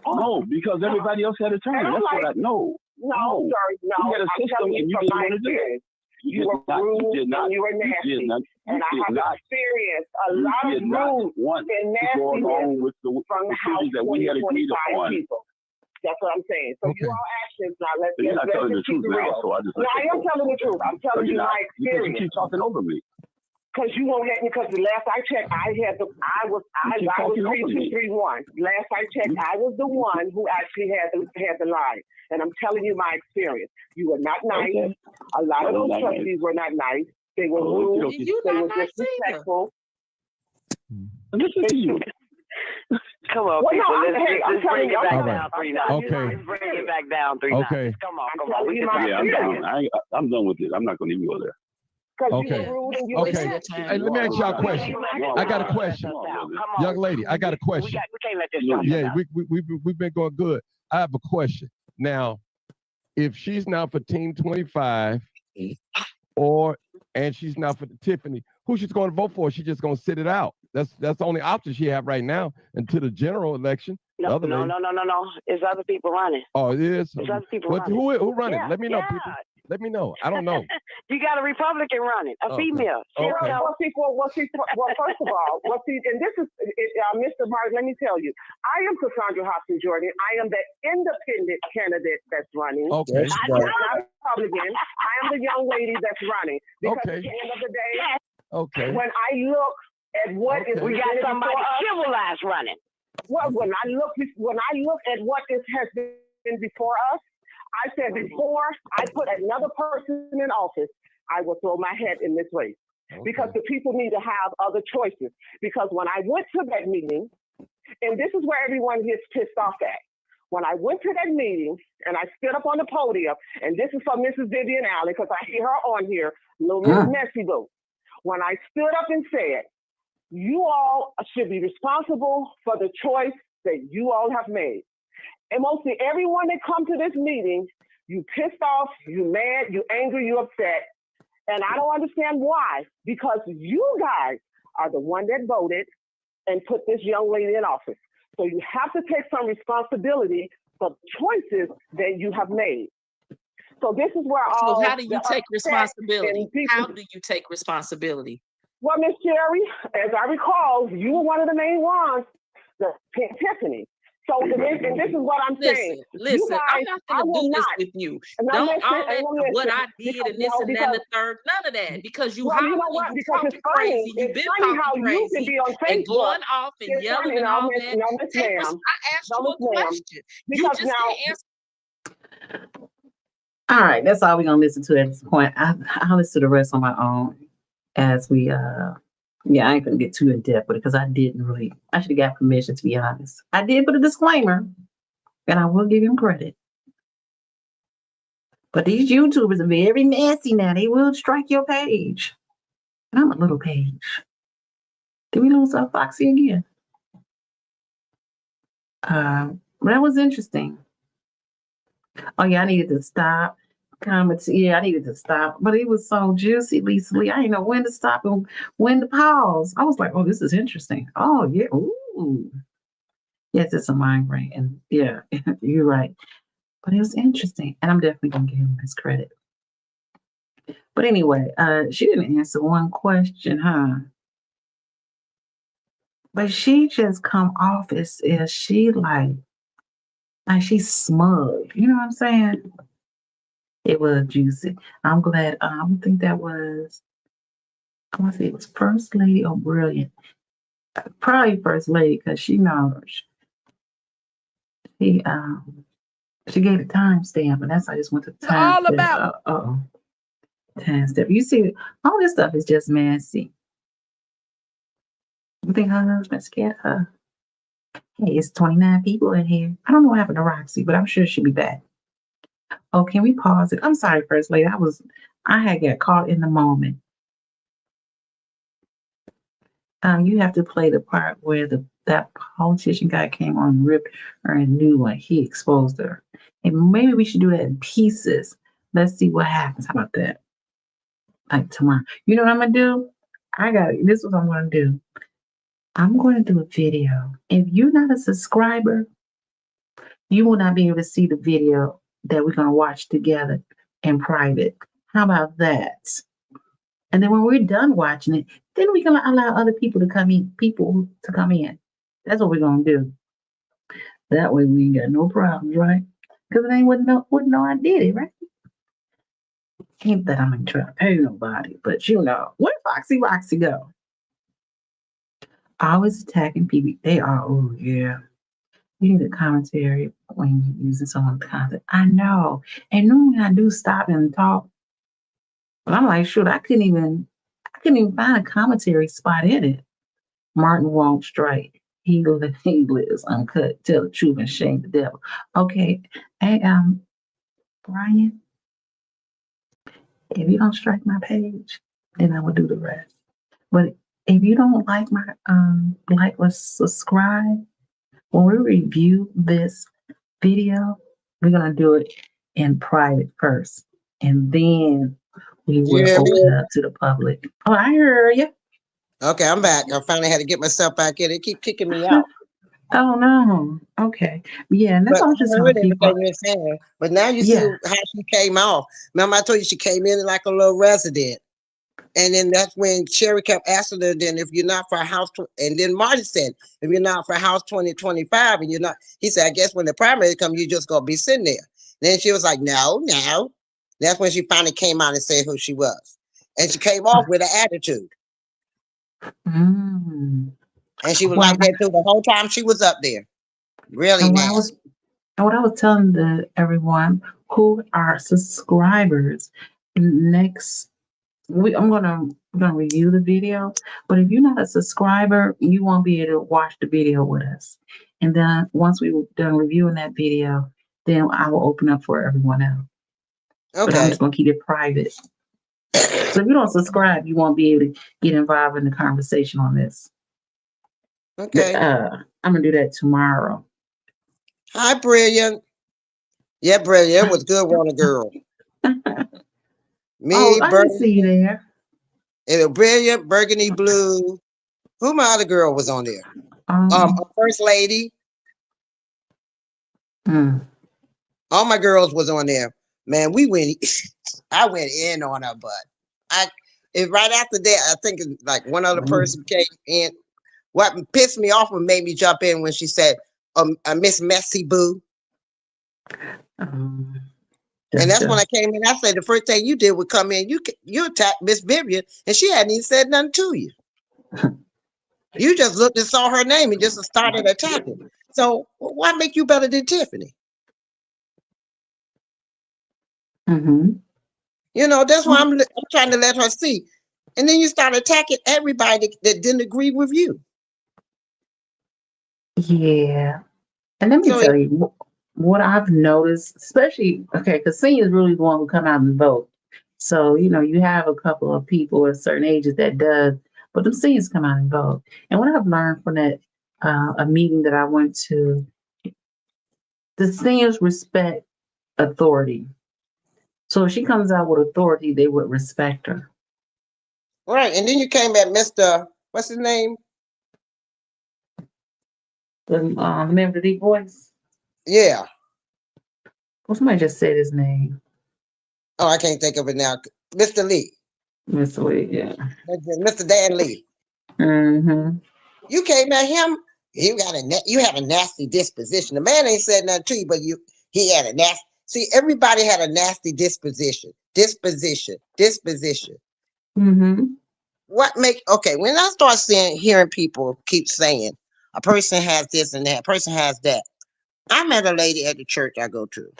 No, because everybody else had a turn. That's what I know. No, sir, no. You had a system and you didn't want to do it. You were rude and you were nasty. And I have experienced a lot of rude and nastiness from the House 2025 people. That's what I'm saying. So you all actions now. Let's keep it real. No, I am telling the truth. I'm telling you my experience. You keep talking over me. Because you won't let me. Because the last I checked, I was 3231. Last I checked, I was the one who actually had the line. And I'm telling you my experience. You were not nice. Okay. A lot of those trustees were not nice. They were rude. They were disrespectful. Listen to you. Come on, well, people. No, let's bring it back down 3 9. Okay. Let's bring it back down 3 9. Come on. Yeah, I'm down. I'm done with it. I'm not going to even go there. Okay. Hey, let me ask y'all a question. I got a question. Young lady, I got a question. We can't let this go. Yeah, we've been going good. I have a question. Now, if she's not for Team 25 and she's not for Tiffany, who she's going to vote for? She's just going to sit it out. That's the only option she have right now until the general election. No. It's other people running. Oh, it is? It's other people running. Who running? Yeah, Let me know, people. Let me know. I don't know. You got a Republican running, a female. Okay. Well, first of all, and this is, Mr. Martin, let me tell you, I am Cassandra Hopson Jordan. I am the independent candidate that's running. Okay. I'm not Republican. I am the young lady that's running. Because at the end of the day, when I look at what is we got somebody civilized running. Well, when I look at what this has been before us, I said before I put another person in office, I will throw my hat in this race. Okay. Because the people need to have other choices. Because when I went to that meeting, and this is where everyone gets pissed off at. When I went to that meeting and I stood up on the podium, and this is for Mrs. Vivian Allen, because I hear her on here, little Miss Messy Boo. When I stood up and said, you all should be responsible for the choice that you all have made. And mostly everyone that come to this meeting, you pissed off, you mad, you angry, you upset. And I don't understand why, because you guys are the one that voted and put this young lady in office. So you have to take some responsibility for the choices that you have made. So this is where all. So how do you take responsibility? How do you take responsibility? Well, Miss Jerry, as I recall, you were one of the main ones, the Tiffany. So and this is what I'm saying. Listen, guys, I'm not going to do this with you. Don't all that what I did and this and that and the third, none of that. Because you hollering, you talking crazy, you've been talking crazy and going off and yelling and all that. I asked you a question. You just can't answer. All right, that's all we're gonna listen to at this point. I'll listen to the rest on my own as we yeah, I ain't gonna get too in depth with it because I should have got permission, to be honest. I did put a disclaimer, and I will give him credit. But these YouTubers are very messy now. They will strike your page. And I'm a little page. Did we lose our Foxy again? That was interesting. Oh yeah, I needed to stop. Comments, yeah, I needed to stop, but it was so juicy, Lisa Lee. I didn't know when to stop and when to pause. I was like, oh, this is interesting. Oh yeah, ooh. Yes, it's a migraine, and yeah, you're right. But it was interesting, and I'm definitely gonna give him his credit. But anyway, she didn't answer one question, huh? But she just come off as she like she's smug. You know what I'm saying? It was juicy. I'm glad. I think that was. I want to say it was First Lady or Brilliant. Probably First Lady because she knows. She gave a timestamp, and that's I just went to it's all about. Timestamp. You see, all this stuff is just messy. You think her husband scared her? Hey, it's 29 people in here. I don't know what happened to Roxy, but I'm sure she'll be back. Oh, can we pause it? I'm sorry, First Lady. I had got caught in the moment. You have to play the part where that politician guy came on and ripped her a new one. He exposed her. And maybe we should do that in pieces. Let's see what happens. How about that? Like tomorrow. You know what I'm gonna do? This is what I'm gonna do. I'm gonna do a video. If you're not a subscriber, you will not be able to see the video that we're gonna watch together in private. How about that? And then when we're done watching it, then we can allow other people to come in. That's what we're gonna do. That way we ain't got no problems, right? Because it ain't wouldn't know I did it, right? Ain't that I'm trying to pay nobody, but you know, where Foxy go? Always attacking people. They are, oh yeah. You need a commentary when you're using someone's content. I know. And normally I do stop and talk. But I'm like, shoot, I couldn't even find a commentary spot in it. Martin won't strike. He lives uncut. Tell the truth and shame the devil. Okay. Hey, Brian, if you don't strike my page, then I will do the rest. But if you don't like my like or subscribe, when we review this video, we're gonna do it in private first, and then we will open it up to the public. Oh, I heard you. Okay, I'm back. I finally had to get myself back in. They keep kicking me out. Oh no. Okay. Yeah, and that's all just how people. But now you see how she came off. Remember, I told you she came in like a little resident. And then that's when Sherry kept asking her, then if you're not for House, and then Marty said, if you're not for House 2025, and you're not, he said, I guess when the primary comes, you're just going to be sitting there. Then she was like, no. That's when she finally came out and said who she was. And she came off with an attitude. And she was like that through the whole time she was up there. Really nasty. And what I was telling everyone who are subscribers, next week I'm gonna review the video. But if you're not a subscriber, you won't be able to watch the video with us. And then once we're done reviewing that video, then I will open up for everyone else. Okay. But I'm just gonna keep it private. So if you don't subscribe, you won't be able to get involved in the conversation on this. Okay. I'm gonna do that tomorrow. Hi, Brilliant. Yeah, Brilliant. It was good one, a girl. Me, I didn't see you there. And a Brilliant, Burgundy Blue. Who my other girl was on there? First Lady. All my girls was on there. Man, we went. I went in on her, but right after that, I think like one other person came in. What pissed me off and made me jump in when she said, Miss Messy Boo. And that's when I came in. I said, the first thing you did was come in, you attacked Miss Vivian, and she hadn't even said nothing to you. You just looked and saw her name and just started attacking. So why make you better than Tiffany? You know, that's why I'm trying to let her see. And then you start attacking everybody that didn't agree with you. Yeah. And let me tell you what I've noticed, especially, because seniors really the one who come out and vote. So, you know, you have a couple of people at certain ages that does, but the seniors come out and vote. And what I've learned from that, a meeting that I went to, the seniors respect authority. So if she comes out with authority, they would respect her. Right. And then you came at Mr. What's his name? The member of the deep voice? Yeah. Well, somebody just said his name. Oh, I can't think of it now. Mr. Lee. Mr. Lee, yeah. Mr. Dan Lee. You came at him. You had a nasty disposition. The man ain't said nothing to you, but he had a nasty. See, everybody had a nasty disposition. What when I start hearing people keep saying a person has this and that, a person has that. I met a lady at the church I go to,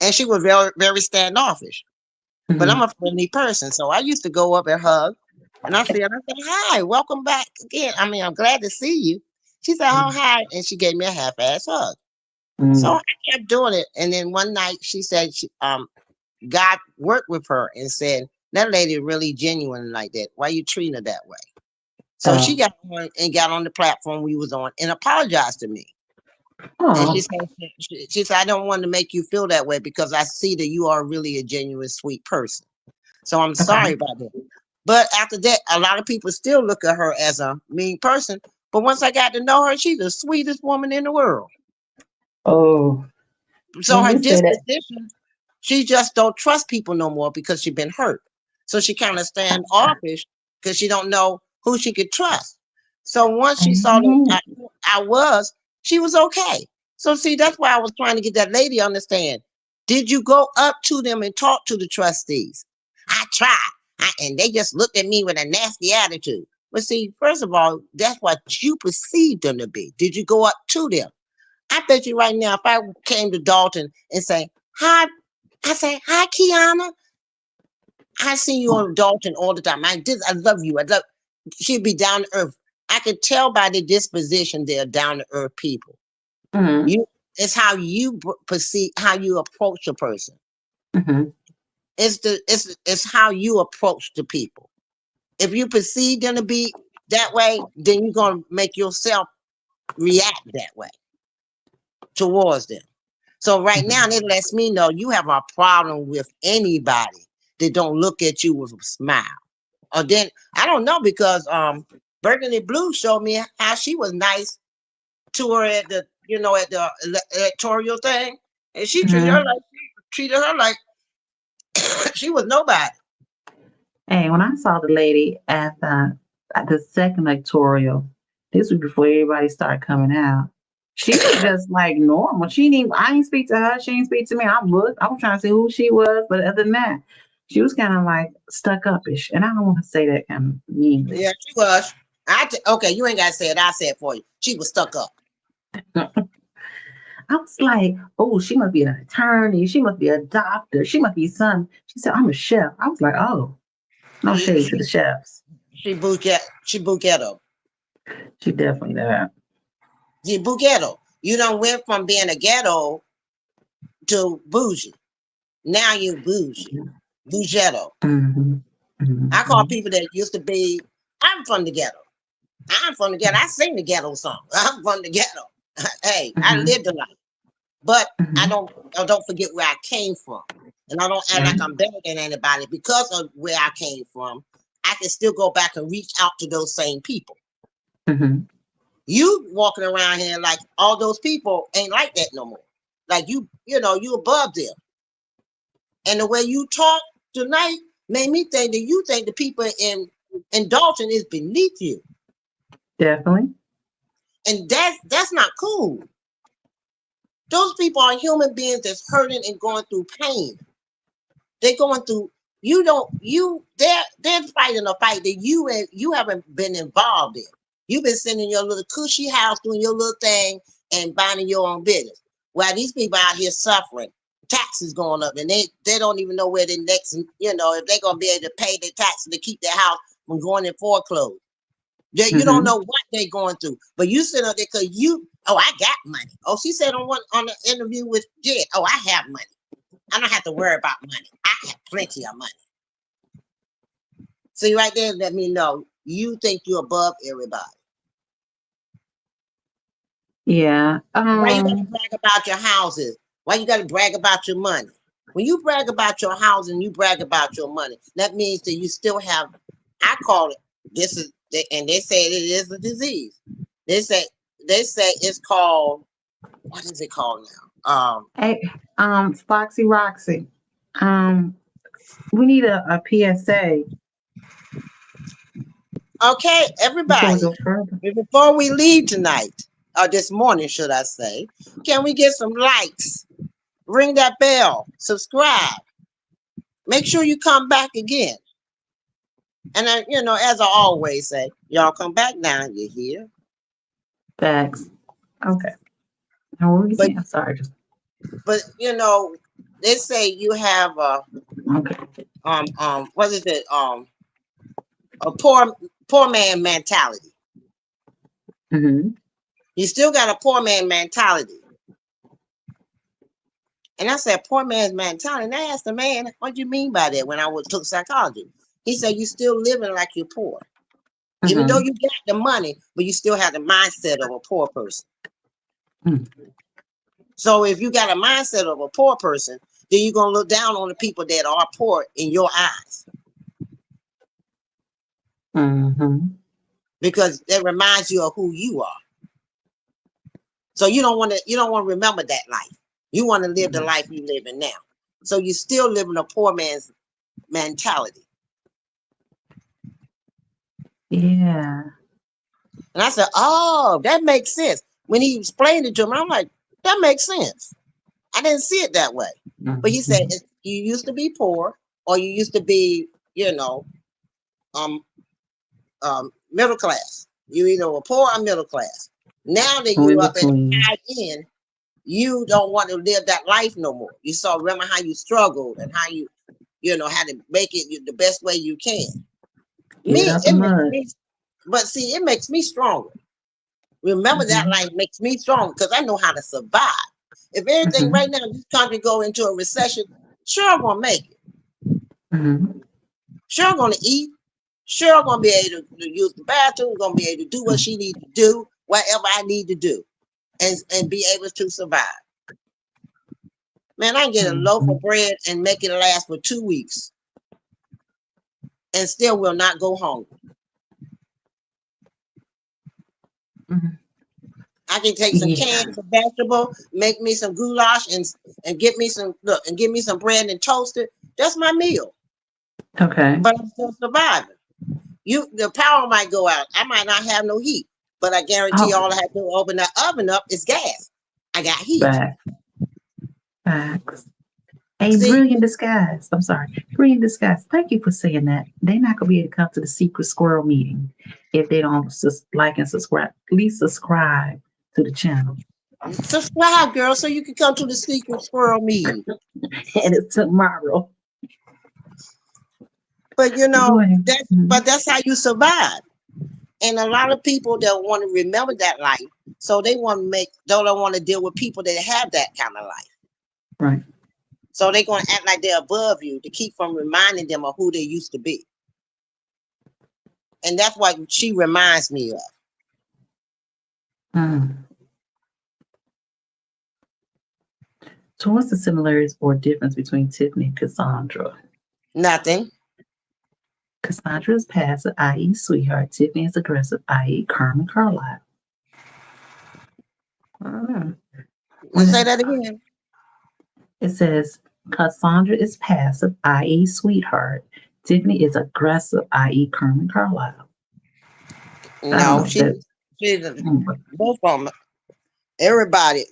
and she was very, very standoffish. But I'm a friendly person, so I used to go up and hug, and I said, "Hi, welcome back again. I mean, I'm glad to see you." She said, "Oh, hi," and she gave me a half-ass hug. So I kept doing it, and then one night she said, God worked with her and said, "That lady really genuine like that. Why you treating her that way?" So she got on and got on the platform we was on and apologized to me. And she said, "I don't want to make you feel that way because I see that you are really a genuine, sweet person. So I'm sorry about that." But after that, a lot of people still look at her as a mean person. But once I got to know her, she's the sweetest woman in the world. So her disposition, she just don't trust people no more because she's been hurt. So she kind of standoffish because she don't know who she could trust. So once she saw that she was okay. So see, that's why I was trying to get that lady to understand. Did you go up to them and talk to the trustees? I tried. And they just looked at me with a nasty attitude. But see, first of all, that's what you perceived them to be. Did you go up to them? I bet you right now, if I came to Dalton and say, "Hi," I say, "Hi, Kiana. I see you on Dalton all the time. I love you. She'd be down to earth." I could tell by the disposition they're down to earth people. It's how you perceive, how you approach a person. It's how you approach the people. If you perceive them to be that way, then you're gonna make yourself react that way towards them. So right now, it lets me know you have a problem with anybody that don't look at you with a smile. Or then I don't know, because Burgundy Blue showed me how she was nice to her at the electoral thing, and she treated her like she was nobody. Hey, when I saw the lady at the second electoral, this was before everybody started coming out. She was just like normal. I didn't speak to her. She didn't speak to me. I was trying to see who she was, but other than that, she was kind of like stuck upish. And I don't want to say that kind of mean. Yeah, she was. Okay, you ain't got to say it. I say it for you. She was stuck up. I was like, oh, she must be an attorney. She must be a doctor. She must be some. She said, I'm a chef. I was like, oh, no shade to the chefs. She buquetto. She definitely that. She buquetto. You done went from being a ghetto to bougie. Now you bougie. Bougetto. I call people that used to be, I'm from the ghetto. I'm from the ghetto. I sing the ghetto song. I'm from the ghetto. Hey, I lived a life. But I don't forget where I came from. And I don't act like I'm better than anybody because of where I came from. I can still go back and reach out to those same people. You walking around here like all those people ain't like that no more. Like you above them. And the way you talk tonight made me think that you think the people in Dalton is beneath you. Definitely. And that's not cool. Those people are human beings that's hurting and going through pain. They're going through, they're fighting a fight that you haven't been involved in. You've been sitting in your little cushy house doing your little thing and minding your own business. While these people out here suffering, taxes going up, and they don't even know where their next, if they're gonna be able to pay their taxes to keep their house from going in foreclosure. You don't know what they're going through, but you sit up there because I got money. Oh, she said on the interview with Jed, oh, I have money. I don't have to worry about money. I have plenty of money. See, right there, let me know you think you're above everybody. Yeah. Why you gotta brag about your houses? Why you gotta brag about your money? When you brag about your house and you brag about your money, that means that you still have, I call it, and they say it is a disease. They say it's called, what is it called now? Foxy Roxy. We need a PSA. Okay, everybody, before we leave tonight, or this morning, should I say, can we get some likes? Ring that bell, subscribe. Make sure you come back again. And then, as I always say, y'all come back now, you hear? Facts. Okay. Now what were you saying? I'm sorry. But they say you have what is it? A poor man mentality. You still got a poor man mentality. And I said, poor man's mentality. And I asked the man, what do you mean by that when I took psychology? He said, you still living like you're poor. Even though you got the money, but you still have the mindset of a poor person. So if you got a mindset of a poor person, then you're going to look down on the people that are poor in your eyes. Because that reminds you of who you are. So you don't want to remember that life. You want to live the life you living now. So you still living a poor man's mentality. Yeah. And I said, oh, that makes sense. When he explained it to me, I'm like, that makes sense. I didn't see it that way. But he said, you used to be poor, or you used to be, middle class. You either were poor or middle class. Now that you're up at the high end, you don't want to live that life no more. You remember how you struggled and how you, how to make it the best way you can. But see, it makes me stronger. Remember that life makes me strong because I know how to survive. If everything right now in this country go into a recession, sure I'm gonna make it. Sure I'm gonna eat. Sure I'm gonna be able to use the bathroom. Gonna be able to do what she needs to do, whatever I need to do, and be able to survive. Man, I can get a loaf of bread and make it last for 2 weeks, and still will not go hungry. I can take some cans of vegetable, make me some goulash, and give me some bread and toast it. That's my meal. Okay. But I'm still surviving. The power might go out. I might not have no heat, but I guarantee all I have to do to open that oven up is gas. I got heat. Facts. A brilliant disguise. I'm sorry. Brilliant disguise. Thank you for saying that. They're not going to be able to come to the secret squirrel meeting if they don't like and subscribe. At least subscribe to the channel. Subscribe, girl, so you can come to the secret squirrel meeting. And it's tomorrow. But you know, that's how you survive. And a lot of people don't want to remember that life. So they don't want to deal with people that have that kind of life. Right. So they're going to act like they're above you to keep from reminding them of who they used to be. And that's what she reminds me of. So what's the similarities or difference between Tiffany and Cassandra? Nothing. Cassandra is passive, i.e. sweetheart. Tiffany is aggressive, i.e. Carmen Carlisle. I don't know. Say that again. It says Cassandra is passive, i.e. sweetheart. Tiffany is aggressive, i.e. Carmen Carlisle. No, she's both of them. Everybody,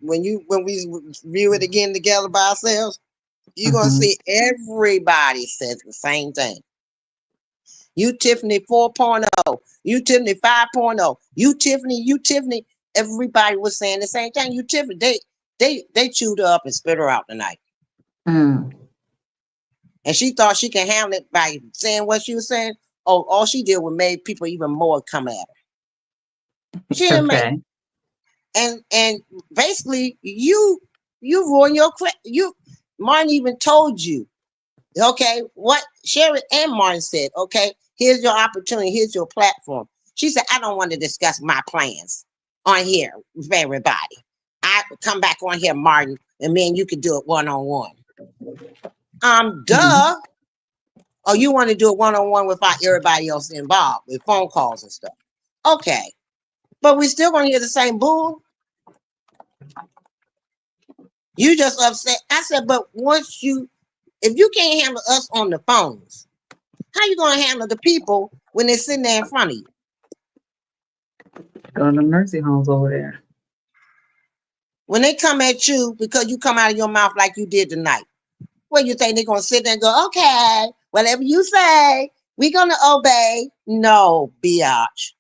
when we view it again together by ourselves, you're gonna see everybody says the same thing. You Tiffany 4.0, you Tiffany 5.0, you Tiffany. Everybody was saying the same thing. You Tiffany, they chewed her up and spit her out tonight. And she thought she can handle it by saying what she was saying. Oh, all she did was made people even more come at her. She didn't make. And basically, you ruin your Martin even told you, okay, what Sherry and Martin said, okay, here's your opportunity, here's your platform. She said, I don't want to discuss my plans on here with everybody. I come back on here, Martin, and me and you could do it one-on-one. Duh. Or you want to do it one-on-one without everybody else involved with phone calls and stuff. Okay. But we still gonna hear the same bull. You just upset. I said, but if you can't handle us on the phones, how you gonna handle the people when they're sitting there in front of you? Go to the nursing homes over there. When they come at you because you come out of your mouth like you did tonight, what you think they're gonna sit there and go, okay, whatever you say, we're gonna obey? No, biatch.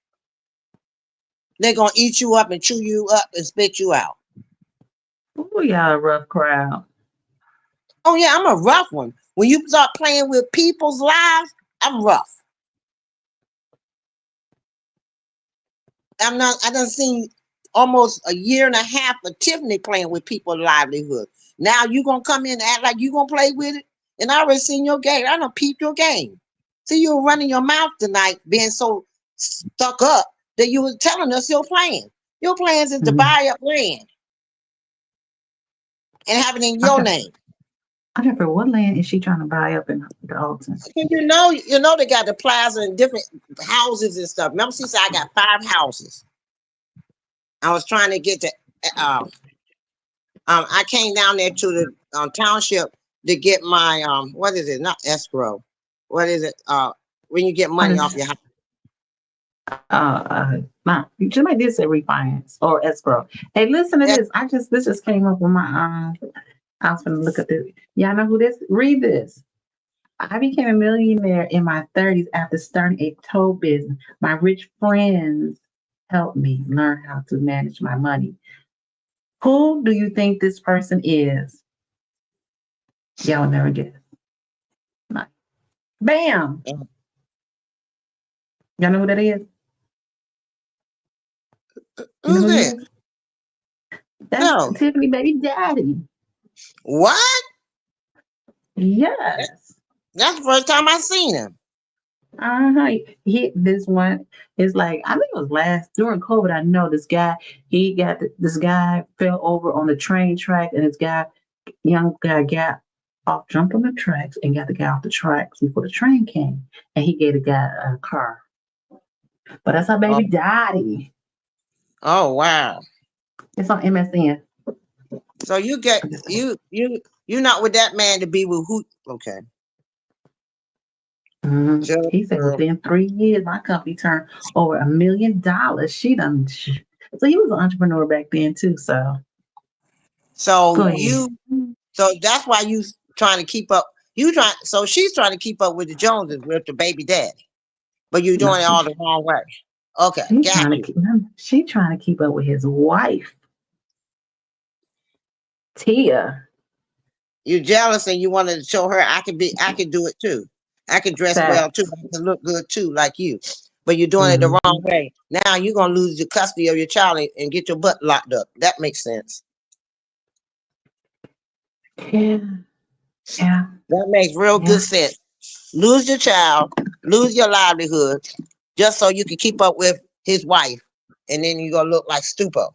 They're gonna eat you up and chew you up and spit you out. Oh, y'all a rough crowd. Oh yeah, I'm a rough one. When you start playing with people's lives, I'm rough. I done seen almost a year and a half of Tiffany playing with people's livelihood. Now you gonna come in and act like you gonna play with it? And I already seen your game. I done peeped your game. See, you were running your mouth tonight, being so stuck up that you were telling us your plan. Your plans is to buy up land and have it in your name. I don't know what land is she trying to buy up in Dalton. You know they got the plaza and different houses and stuff. Remember, she said I got 5 houses. I was trying to get to. I came down there to the township to get my what is it? Not escrow. What is it? When you get money off your house. You just might did say refinance or escrow. Hey, listen to this. This just came up with my I was gonna look at this. Y'all know who this? Read this. I became a millionaire in my 30s after starting a tow business. My rich friends helped me learn how to manage my money. Who do you think this person is? Y'all never guess. Bam! Y'all know who that is? Who's that? That's Tiffany baby daddy. What? Yes. That's the first time I seen him. This one is like, I think it was during COVID. I know this guy, this guy fell over on the train track, and young guy got off, jumped on the tracks and got the guy off the tracks before the train came, and he gave the guy a car. But that's our baby daddy. Oh wow. It's on MSN. So you not with that man to be with who? Okay. He said within 3 years, my company turned over $1 million. So he was an entrepreneur back then too. So So that's why you trying to keep up. So she's trying to keep up with the Joneses with the baby daddy, but you're doing it all the wrong way. Okay, got you. She's trying to keep up with his wife, Tia. You're jealous and you want to show her I can do it too. I can dress well too. I can look good too, like you. But you're doing it the wrong way. Now you're gonna lose your custody of your child and get your butt locked up. That makes sense. Yeah. Yeah. That makes real good sense. Lose your child, lose your livelihood, just so you can keep up with his wife, and then you're gonna look like Stupo.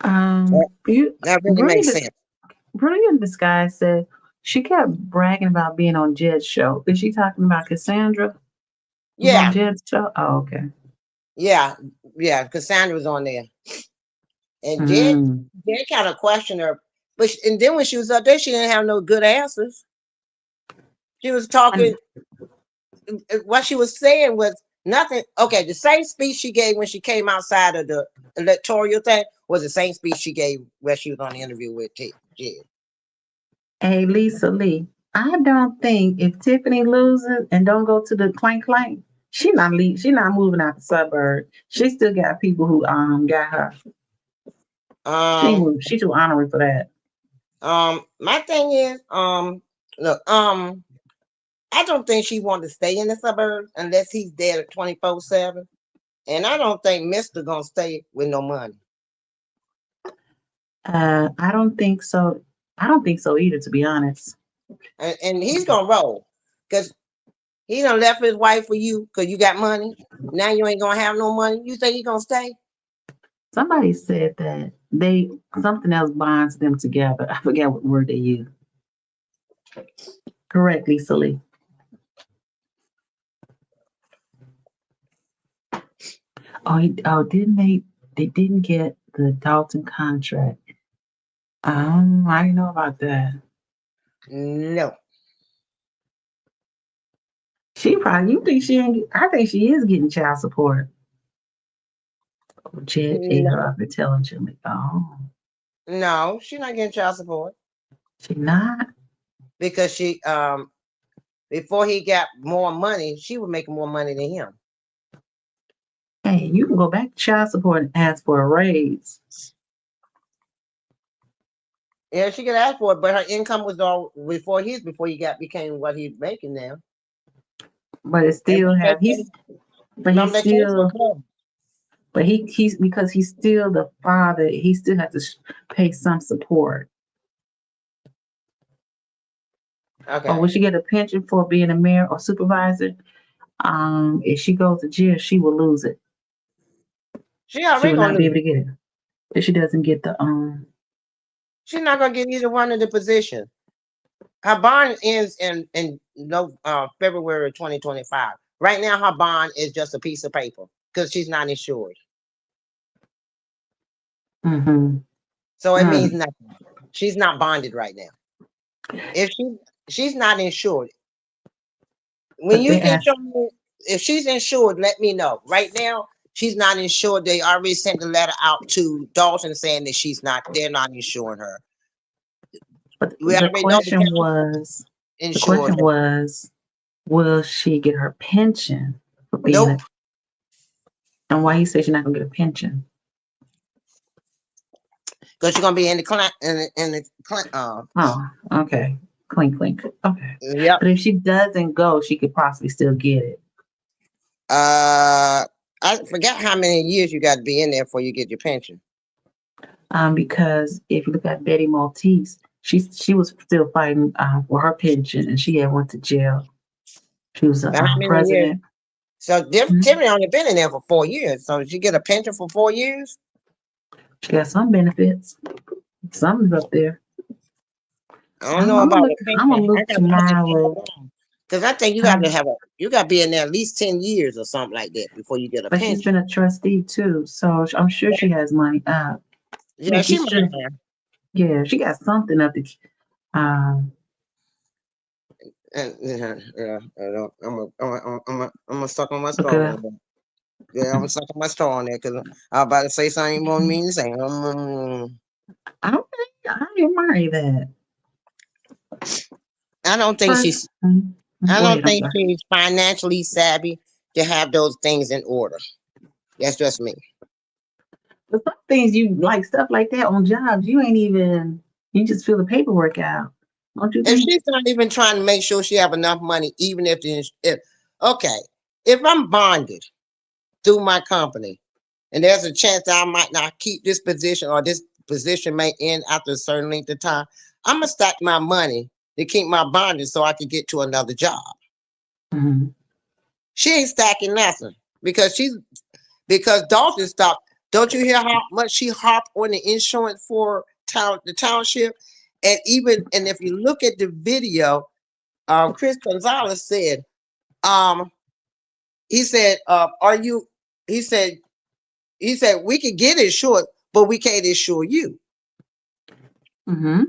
That really makes sense. Brilliant Disguise said she kept bragging about being on Jed's show. Is she talking about Cassandra? Yeah. On Jed's show? Oh, okay. Yeah. Cassandra was on there. And Jed kind of questioned her. And then when she was up there, she didn't have no good answers. She was talking, what she was saying was nothing. Okay, the same speech she gave when she came outside of the electoral thing was the same speech she gave where she was on the interview with Jed. Hey, Lisa Lee, I don't think if Tiffany loses and don't go to the clank, she not moving out the suburb. She still got people who got her. She too honorary for that. My thing is, look, I don't think she wanted to stay in the suburbs unless he's there 24/7. And I don't think Mr. gonna stay with no money. I don't think so. I don't think so either, to be honest. And he's gonna roll because he done left his wife for you because you got money. Now you ain't gonna have no money. You think he gonna stay? Somebody said that something else binds them together. I forget what word they used. Correct, Lisa Lee. Didn't they didn't get the Dalton contract? I didn't know about that. No. You think she ain't? I think she is getting child support. Jed ate her up intelligently. Oh. No, she's not getting child support. She not? Because she before he got more money, she was making more money than him. Hey, you can go back to child support and ask for a raise. Yeah, she could ask for it, but her income was all before he became what he's making now. But it still he's because he's still the father, he still has to pay some support. Okay. Or will she get a pension for being a mayor or supervisor? If she goes to jail, she will lose it. She will not be able to get it if she doesn't get the She's not gonna get either one of the positions. Her bond ends in February 2025. Right now, her bond is just a piece of paper because she's not insured. So it means nothing. She's not bonded right now. If she's not insured, when you can show me if she's insured, let me know. Right now, she's not insured. They already sent the letter out to Dalton saying that they're not insuring her. But the question was, will she get her pension for being and why he said she's not gonna get a pension? Because she's gonna be in the Clink. Oh, okay. Clink. Okay. Yeah. But if she doesn't go, she could possibly still get it. I forgot how many years you got to be in there before you get your pension. Because if you look at Betty Maltese, she was still fighting for her pension, and she had went to jail. She was a president. Years? So Tiffany only been in there for 4 years. So did she get a pension for 4 years? She got some benefits. Something's up there. I don't know about the pension. I'm gonna look tomorrow. Because I think you got to be in there at least 10 years or something like that before you get a pension. But she's been a trustee too, so I'm sure she has money up. Yeah, she might have. Yeah, she got something up to. I'm gonna suck on my straw. Okay. Yeah, I'm gonna suck on my straw on there because I'm about to say something you won't mean to say. I admire that. I don't think she's financially savvy to have those things in order. That's just me. But some things you like, stuff like that on jobs, you just fill the paperwork out. Don't you think? If she's not even trying to make sure she have enough money, even if if I'm bonded through my company and there's a chance that I might not keep this position or this position may end after a certain length of time, I'm gonna stack my money to keep my bonding so I can get to another job. Mm-hmm. She ain't stacking nothing because Dalton stopped. Don't you hear how much she harped on the insurance for the township? And if you look at the video, Chris Gonzalez said, he said, he said, we can get insured, but we can't insure you. Mm-hmm.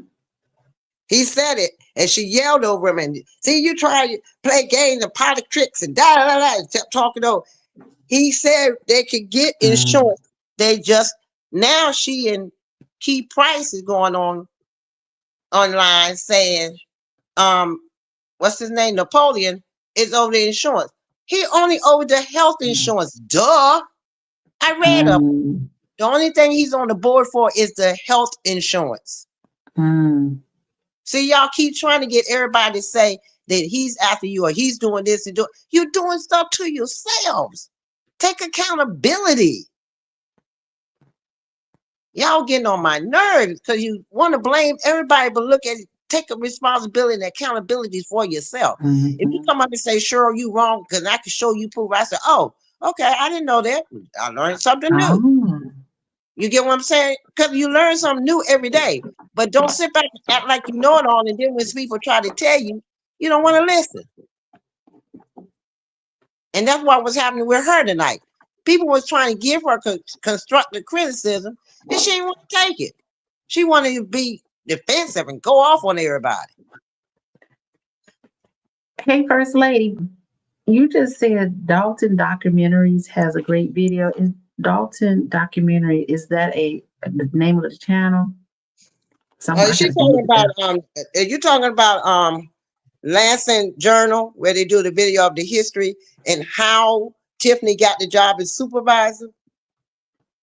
He said it, and she yelled over him. And see, you try to play games and politics and da da da da, and kept talking over. He said they could get insurance. They just now she and Key Price is going on online saying, what's his name? Napoleon is over the insurance. He only over the health insurance. Duh. I read up. The only thing he's on the board for is the health insurance. See, y'all keep trying to get everybody to say that he's after you or he's doing this and you're doing stuff to yourselves. Take accountability. Y'all getting on my nerves because you want to blame everybody, but look at it. Take a responsibility and accountability for yourself. If you come up and say, sure, you wrong, because I can show you proof. I said, oh, okay, I didn't know that. I learned something new. You get what I'm saying? Because you learn something new every day. But don't sit back and act like you know it all. And then when people try to tell you, you don't want to listen. And that's what was happening with her tonight. People was trying to give her constructive criticism, and she didn't want to take it. She wanted to be defensive and go off on everybody. Hey, First Lady, you just said Dalton Documentaries has a great video. Is Dalton Documentary, is that the name of the channel? She's talking about are you talking about Lansing Journal, where they do the video of the history and how Tiffany got the job as supervisor?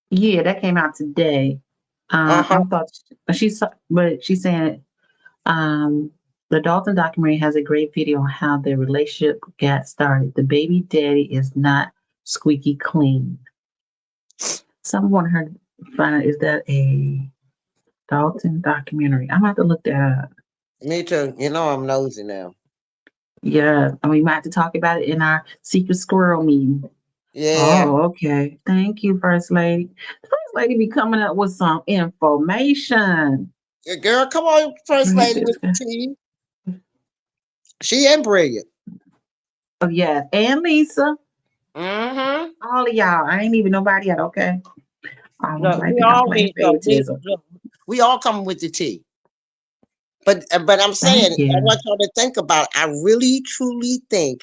Yeah, that came out today. I thought she's saying the Dalton documentary has a great video on how their relationship got started. The baby daddy is not squeaky clean. Someone heard find out, is that a Dalton documentary? I'm gonna have to look that up. Me too. You know I'm nosy now. Yeah, and we might have to talk about it in our secret squirrel meeting. Yeah. Oh, okay. Thank you, First Lady. The First Lady be coming up with some information. Yeah, girl, come on, First Lady with the tea. She ain't brilliant. Oh, yeah. And Lisa. Mm-hmm. All of y'all. I ain't even nobody yet, okay? We all come with the tea. But I'm saying, I want y'all to think about it. I really, truly think,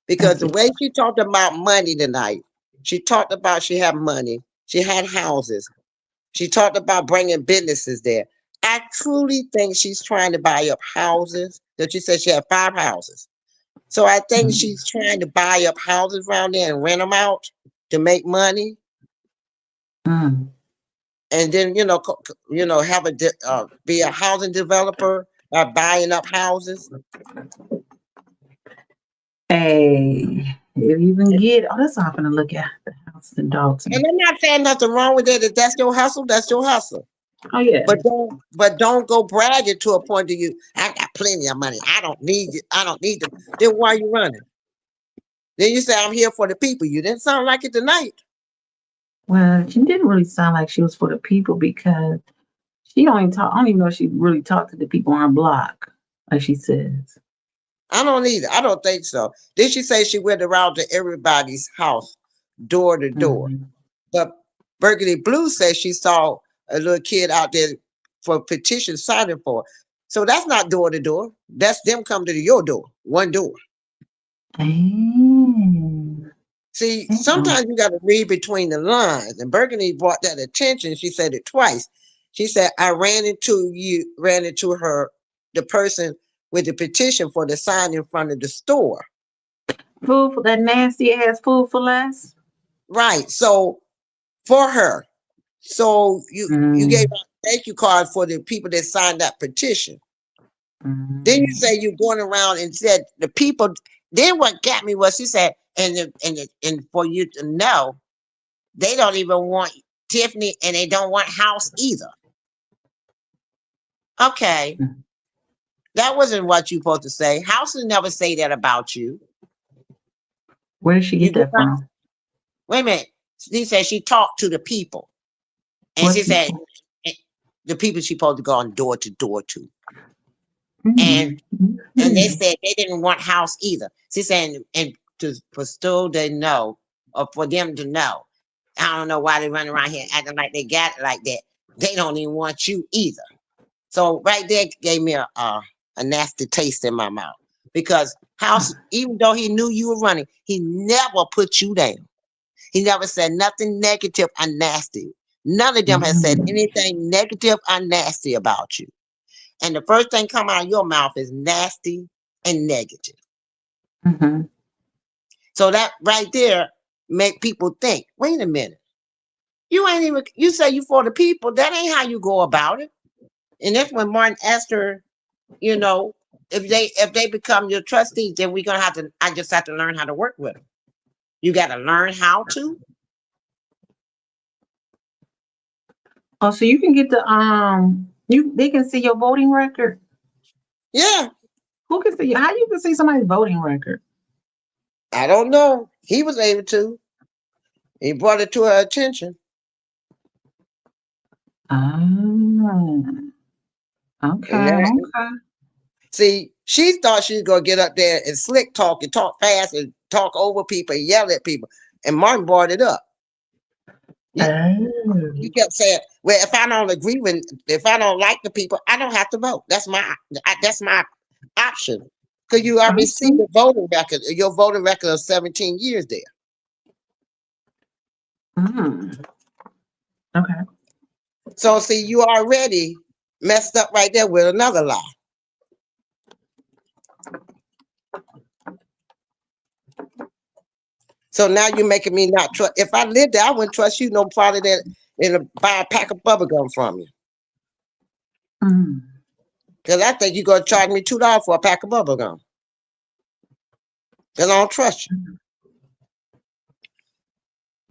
because the way she talked about money tonight, she talked about she had money, she had houses, she talked about bringing businesses there. I truly think she's trying to buy up houses. That she said she had 5 houses. So I think she's trying to buy up houses around there and rent them out to make money. And then, have be a housing developer by buying up houses. Hey, if you can get, that's all I'm gonna look at the house in Dalton. And I'm not saying nothing wrong with it. If that's your hustle, that's your hustle. Oh yeah. But don't go bragging to a point to you. I got plenty of money. I don't need it. I don't need them. Then why are you running? Then you say I'm here for the people. You didn't sound like it tonight. Well, she didn't really sound like she was for the people because she don't even talk. I don't even know if she really talked to the people on her block, like she says. I don't either. I don't think so. Did she say she went around to everybody's house, door to door? But Burgundy Blue says she saw a little kid out there for petition signing for. So that's not door to door. That's them come to your door, one door. See, sometimes you got to read between the lines. And Burgundy brought that attention. She said it twice. She said, I ran into her, the person with the petition for the sign in front of the store. Food for that nasty ass food for less. Right. So for her. So you gave a thank you card for the people that signed that petition. Then you say you're going around and said the people. Then what got me was she said, and for you to know, they don't even want Tiffany, and they don't want House either. Okay, that wasn't what you supposed to say. House will never say that about you. Where did she get that from? Wait a minute. She said she talked to the people, and she said the people she's supposed to go on door to door to. And they said they didn't want House either. She's saying, and for still they know, or for them to know. I don't know why they run around here acting like they got it like that. They don't even want you either. So right there gave me a nasty taste in my mouth. Because House, even though he knew you were running, he never put you down. He never said nothing negative or nasty. None of them has said anything negative or nasty about you. And the first thing come out of your mouth is nasty and negative. So that right there make people think, wait a minute. You ain't even, you say you for the people. That ain't how you go about it. And that's when Martin asked her, you know, if they become your trustees, then we're gonna have to, I just have to learn how to work with them. You gotta learn how to. Oh, so you can get the they can see your voting record? Yeah. Who can see? How you can see somebody's voting record? I don't know. He was able to. He brought it to her attention. Okay. See, she thought she was gonna get up there and slick talk and talk fast and talk over people and yell at people. And Martin brought it up. You kept saying, well, if I don't agree with, if I don't like the people, I don't have to vote. That's my option. Because you already see the voting record, your voting record of 17 years there. Okay. So see, you already messed up right there with another lie. So now you're making me not trust. If I lived there, I wouldn't trust you no farther than buy a pack of bubble gum from you. Because I think you're going to charge me $2 for a pack of bubble gum. Because I don't trust you.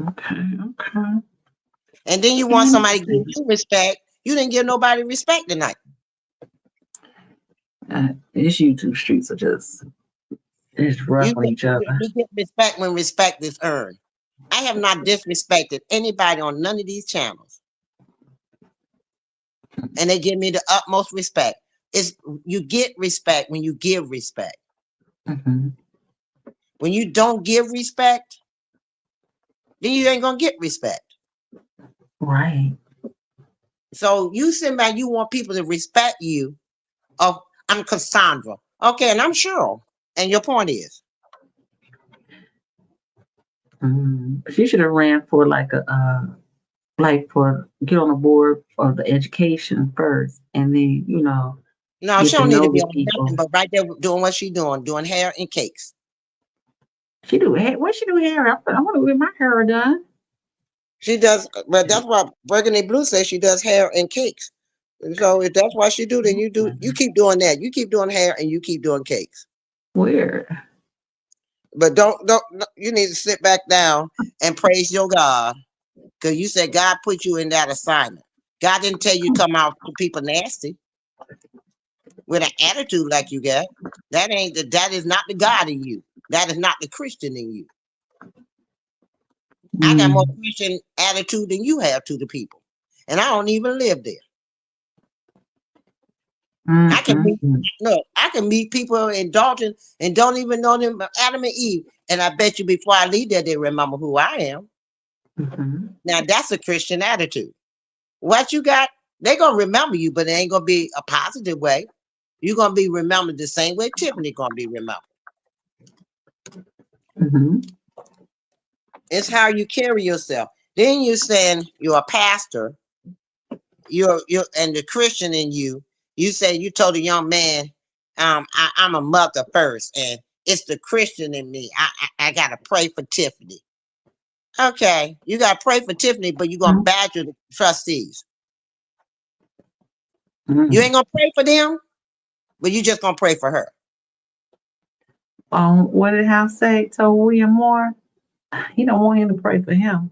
Okay. And then you want somebody to give you respect. You didn't give nobody respect tonight. These YouTube streets are just rough on each other. You get respect when respect is earned. I have not disrespected anybody on none of these channels. And they give me the utmost respect. You get respect when you give respect. When you don't give respect, then you ain't gonna get respect. Right. So you sit back, you want people to respect you. Oh, I'm Cassandra. Okay, and I'm Cheryl. And your point is? She should have ran for like get on the board of the education first, and then No, she don't need to be on nothing but right there doing what she's doing hair and cakes. She do hair. What she do hair? I want to get my hair done. She does, but that's why Burgundy Blue says she does hair and cakes. And so if that's what she do, then you keep doing that. You keep doing hair and you keep doing cakes. Weird. But don't you need to sit back down and praise your God. Because you said God put you in that assignment. God didn't tell you to come out to people nasty with an attitude like you got. That is not the God in you. That is not the Christian in you. I got more Christian attitude than you have to the people. And I don't even live there. I can meet people in Dalton and don't even know them, Adam and Eve. And I bet you before I leave there, they remember who I am. Now that's a Christian attitude. What you got, they're gonna remember you, but it ain't gonna be a positive way. You're gonna be remembered the same way Tiffany gonna be remembered. It's how you carry yourself. Then you're saying you're a pastor, you're and the Christian in you, you say you told a young man, I'm a mother first, and it's the Christian in me. I gotta pray for Tiffany. Okay, you gotta pray for Tiffany, but you're gonna badger the trustees. You ain't gonna pray for them, but you just gonna pray for her. What did House say? Told William Moore, he don't want him to pray for him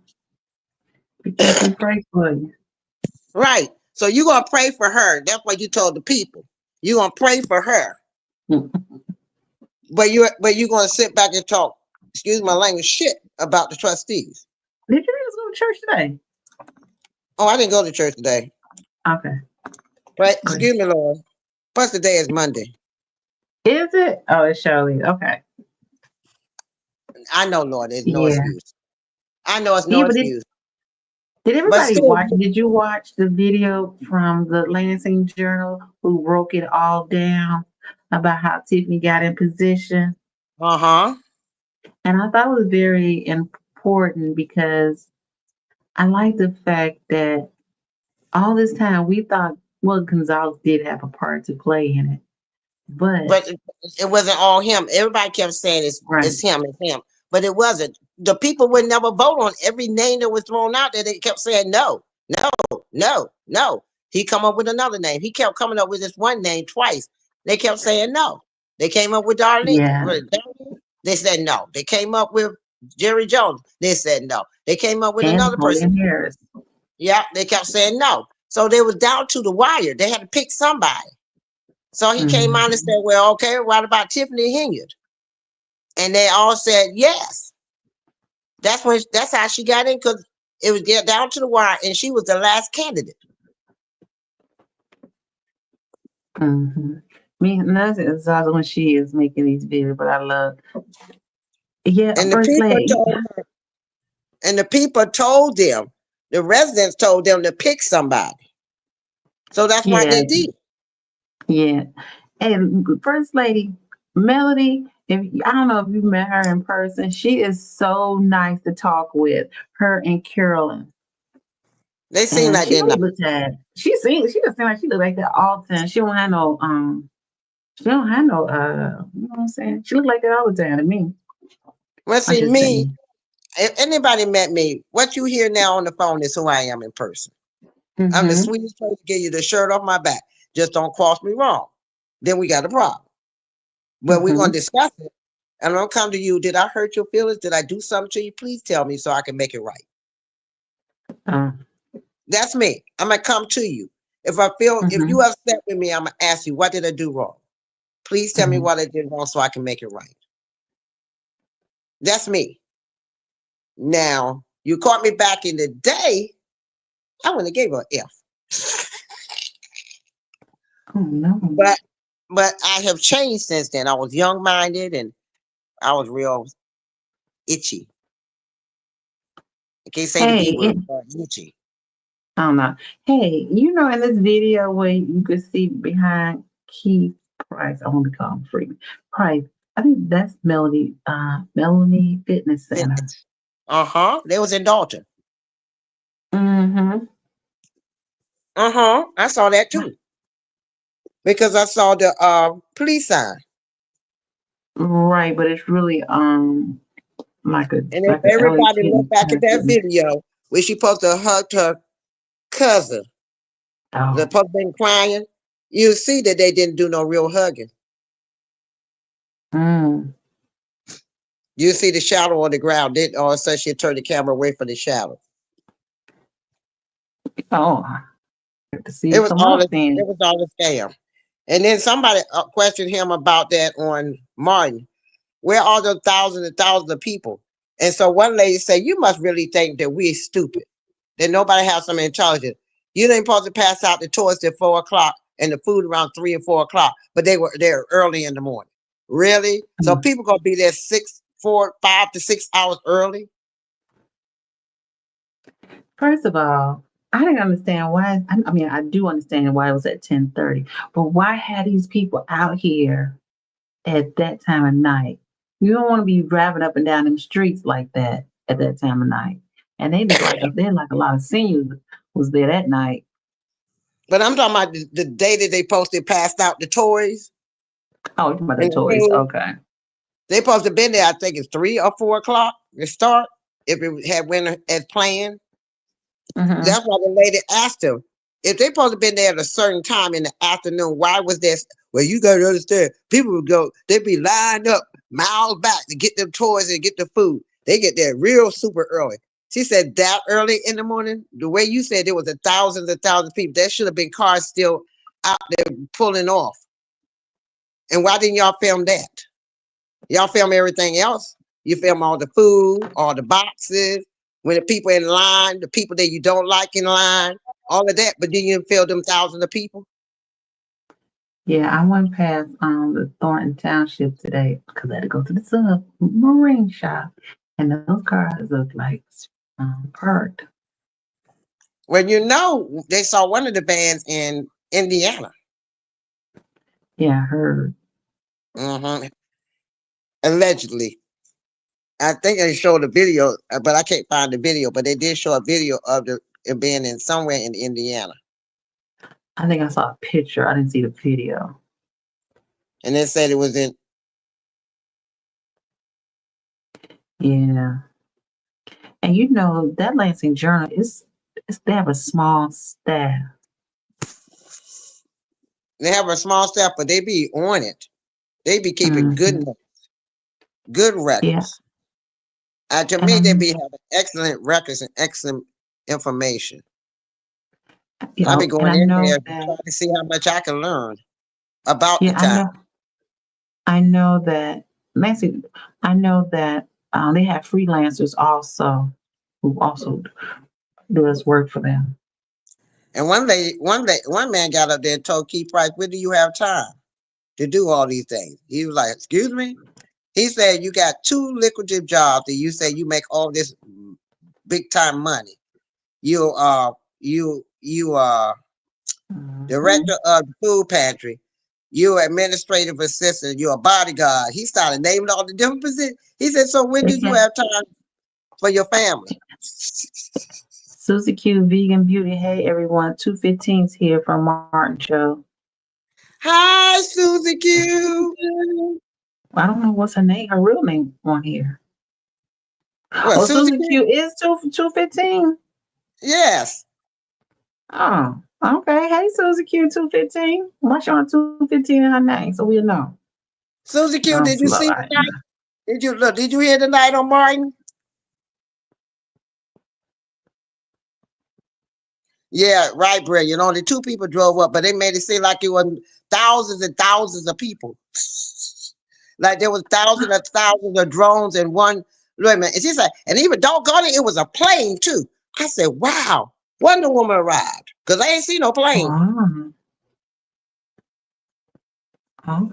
because he prayed for you. Right. So you're gonna pray for her. That's what you told the people. You're gonna pray for her. But you're gonna sit back and talk, excuse my language, shit about the trustees. Did you just go to church today? Oh, I didn't go to church today. Okay. But excuse me, Lord. Plus today is Monday. Is it? Oh, it's Shirley. Okay. I know, Lord, there's no excuse. I know it's no excuse. Did everybody watch? Did you watch the video from the Lansing Journal who broke it all down about how Tiffany got in position? Uh-huh. And I thought it was very important because I like the fact that all this time we thought, well, Gonzalez did have a part to play in it. But it wasn't all him. Everybody kept saying it's him, it's him. But it wasn't. The people would never vote on every name that was thrown out there. They kept saying no, no, no, no. He come up with another name. He kept coming up with this one name twice. They kept saying no. They came up with Darlene. Yeah. They said no. They came up with Jerry Jones. They said no. They came up with another person. Harris. Yeah, they kept saying no. So they was down to the wire. They had to pick somebody. So he came out and said, well, okay, what about Tiffany Henyard? And they all said yes. That's how she got in, because it was get down to the wire, and she was the last candidate. Me, that's exactly when she is making these videos, but I love. Yeah, and the people told them, the residents told them to pick somebody. So that's why they did. Yeah. And First Lady Melody, I don't know if you met her in person. She is so nice to talk with. Her and Carolyn. They seem like they're nice. She just seems like she look like that all the time. She don't have no you know what I'm saying? She look like that all the time to me. Well, see, me, if anybody met me, what you hear now on the phone is who I am in person. I'm the sweetest person to give you the shirt off my back. Just don't cross me wrong. Then we got a problem. But we're going to discuss it. And I'm going to come to you. Did I hurt your feelings? Did I do something to you? Please tell me so I can make it right. That's me. I'm going to come to you. If I feel, if you upset with me, I'm going to ask you, what did I do wrong? Please tell me what I did wrong so I can make it right. That's me. Now, you caught me back in the day, I wouldn't have gave her an F. Oh, no. But I have changed since then. I was young-minded and I was real itchy. I can't say the B word, but itchy. I don't know. Hey, you know, in this video where you could see behind Keith Price, I want to call him Freeman Price. I think that's Melanie Fitness Center. They was in Dalton. I saw that too. Because I saw the police sign. Right, but it's really like a. And if everybody look back at that video where she supposed to hug her cousin, the supposed been crying, you see that they didn't do no real hugging. You see the shadow on the ground. All of a sudden she turned the camera away from the shadow. It was all a scam. And then somebody questioned him about that on Martin. Where are the thousands and thousands of people? And so one lady said, you must really think that we're stupid, that nobody has some intelligence. You ain't supposed to pass out the toys at 4 o'clock and the food around 3 and 4 o'clock, but they were there early in the morning. Really? So people gonna be there 5 to 6 hours early? First of all, I didn't understand why. I mean, I do understand why it was at 10:30, but why had these people out here at that time of night? You don't want to be driving up and down them streets like that at that time of night. And they look like a lot of seniors was there that night. But I'm talking about the day that they posted passed out the toys. Oh, you're talking about the toys. Okay. They supposed to have been there, I think it's 3 or 4 o'clock to start, if it had went as planned. That's why the lady asked him, if they supposed to have been there at a certain time in the afternoon, why was this? Well, you got to understand, people would go, they'd be lined up miles back to get them toys and get the food. They get there real super early. She said that early in the morning, the way you said there was thousands and thousands of people, there should have been cars still out there pulling off. And why didn't y'all film that? Y'all film everything else. You film all the food, all the boxes, when the people in line, the people that you don't like in line, all of that, but then you film them thousands of people. Yeah, I went past the Thornton Township today because I had to go to the submarine shop, and those cars look like parked. Well, you know, they saw one of the bands in Indiana. Yeah, I heard. Allegedly. I think they showed a video, but I can't find the video, but they did show a video of it being in somewhere in Indiana. I think I saw a picture. I didn't see the video. And they said it was in. Yeah. And you know, that Lansing Journal they have a small staff. They have a small staff, but they be on it. They be keeping good notes, good records. Yeah. To me, they be having excellent records and excellent information. I be going in there trying to see how much I can learn about the town. I know that Lansing. I know that they have freelancers also who also does work for them. And one man got up there and told Keith Price, "When do you have time to do all these things?" He was like, "Excuse me." He said, "You got 2 lucrative jobs, and you say you make all this big time money. You are director of the food pantry. You're administrative assistant. You're a bodyguard." He started naming all the different positions. He said, "So when do you have time for your family?" Susie Q, Vegan Beauty. Hey, everyone. 215's here from Martin Show. Hi, Susie Q. I don't know what's her name, her real name on here. Well, Susie Q is 215. Yes. Oh, okay. Hey, Susie Q, 215. What's on 215 in her name? So we'll know. Susie Q, did you see the night? Did you hear the night on Martin? Yeah, right, Brad. You know, only 2 people drove up, but they made it seem like it was thousands and thousands of people. Like there was thousands of drones and one. Look, man, it's just like, and even doggone it, it was a plane too. I said, "Wow, Wonder Woman arrived," because I ain't seen no plane. Oh.